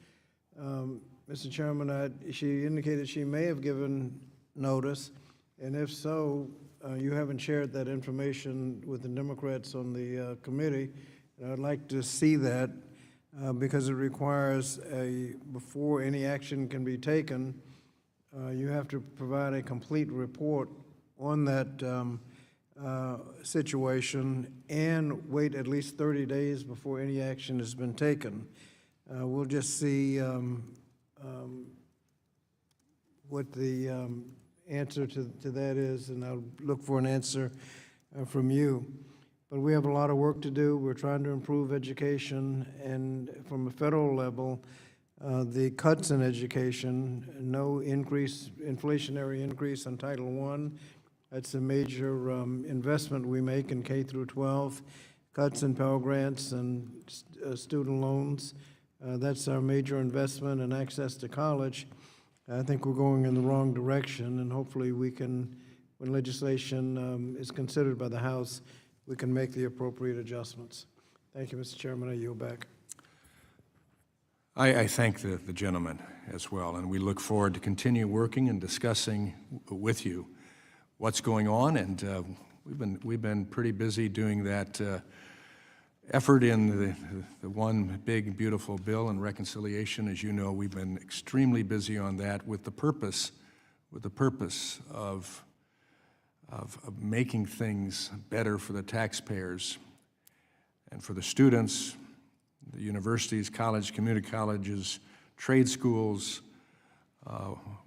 Mr. Chairman, she indicated she may have given notice, and if so, you haven't shared that information with the Democrats on the committee. And I'd like to see that because it requires before any action can be taken, you have to provide a complete report on that situation and wait at least 30 days before any action has been taken. We'll just see what the answer to that is, and I'll look for an answer from you. But we have a lot of work to do. We're trying to improve education, and from a federal level, the cuts in education, no increase, inflationary increase on Title I. That's a major investment we make in K through 12. Cuts in Pell Grants and student loans. That's our major investment in access to college. I think we're going in the wrong direction, and hopefully we can, when legislation is considered by the House, we can make the appropriate adjustments. Thank you, Mr. Chairman. I yield back. I thank the gentleman as well, and we look forward to continue working and discussing with you what's going on, and we've been pretty busy doing that effort in the one big beautiful bill and reconciliation. As you know, we've been extremely busy on that with the purpose of making things better for the taxpayers and for the students, the universities, community colleges, trade schools,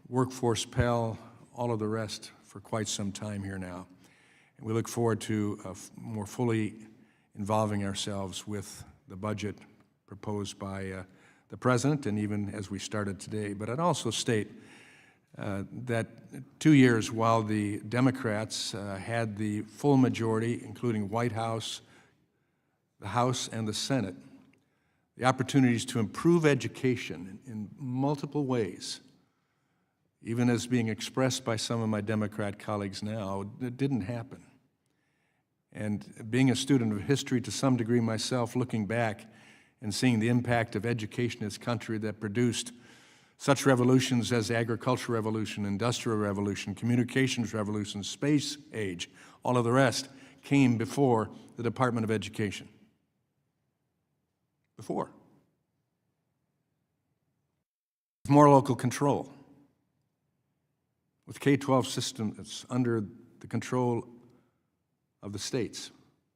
workforce Pell, all of the rest for quite some time here now. And we look forward to more fully involving ourselves with the budget proposed by the President, and even as we started today. But I'd also state that 2 years while the Democrats had the full majority, including White House, the House, and the Senate, the opportunities to improve education in multiple ways, even as being expressed by some of my Democrat colleagues now, it didn't happen. And being a student of history to some degree myself, looking back and seeing the impact of education in this country that produced such revolutions as the agricultural revolution, industrial revolution, communications revolution, space age, all of the rest came before the Department of Education. Before. More local control. With K-12 system that's under the control of the states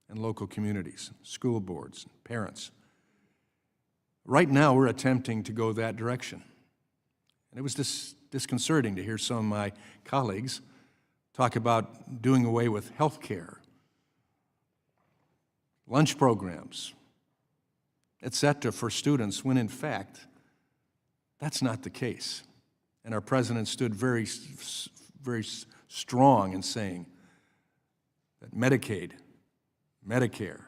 and local communities, school boards, parents. Right now, we're attempting to go that direction. And it was disconcerting to hear some of my colleagues talk about doing away with health care, lunch programs, et cetera, for students, when in fact, that's not the case. And our president stood very strong in saying that Medicaid, Medicare,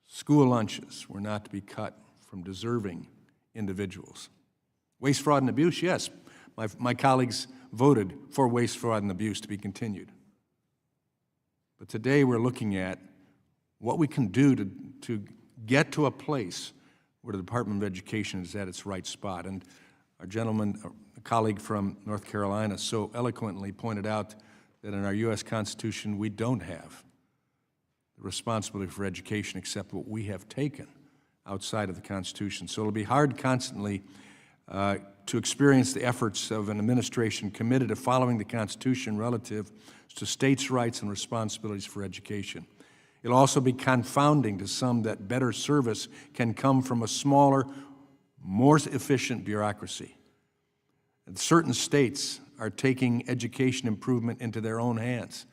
school lunches were not to be cut from deserving individuals. Waste, fraud, and abuse, yes. My colleagues voted for waste, fraud, and abuse to be continued. But today we're looking at what we can do to get to a place where the Department of Education is at its right spot. And our gentleman, a colleague from North Carolina, so eloquently pointed out that in our U.S. Constitution we don't have the responsibility for education except what we have taken outside of the Constitution. So it'll be hard constantly to experience the efforts of an administration committed to following the Constitution relative to states' rights and responsibilities for education. It'll also be confounding to some that better service can come from a smaller, more efficient bureaucracy. And certain states are taking education improvement into their own hands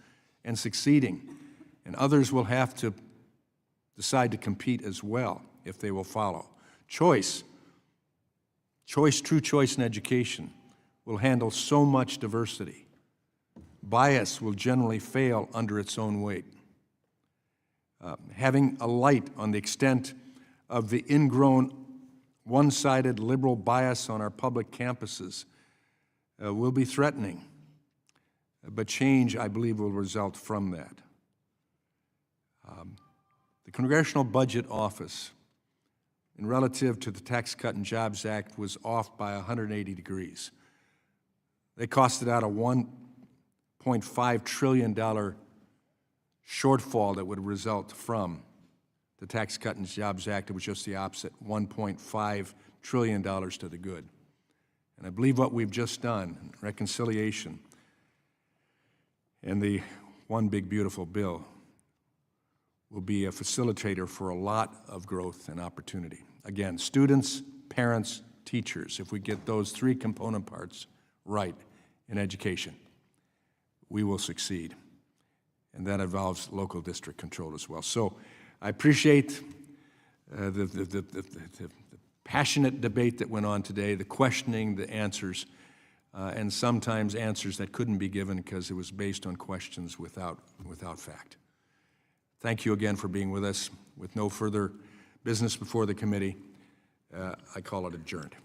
and succeeding, and others will have to decide to compete as well if they will follow. Choice, true choice in education, will handle so much diversity. Bias will generally fail under its own weight. Having a light on the extent of the ingrown, one-sided liberal bias on our public campuses will be threatening, but change, I believe, will result from that. The Congressional Budget Office, in relative to the Tax Cut and Jobs Act, was off by 180 degrees. They costed out a $1.5 trillion shortfall that would result from the Tax Cut and Jobs Act. It was just the opposite, $1.5 trillion to the good. And I believe what we've just done, reconciliation, and the one big beautiful bill, will be a facilitator for a lot of growth and opportunity. Again, students, parents, teachers, if we get those three component parts right in education, we will succeed. And that involves local district control as well. So I appreciate the passionate debate that went on today, the questioning, the answers, and sometimes answers that couldn't be given because it was based on questions without fact. Thank you again for being with us. With no further business before the committee, I call it adjourned.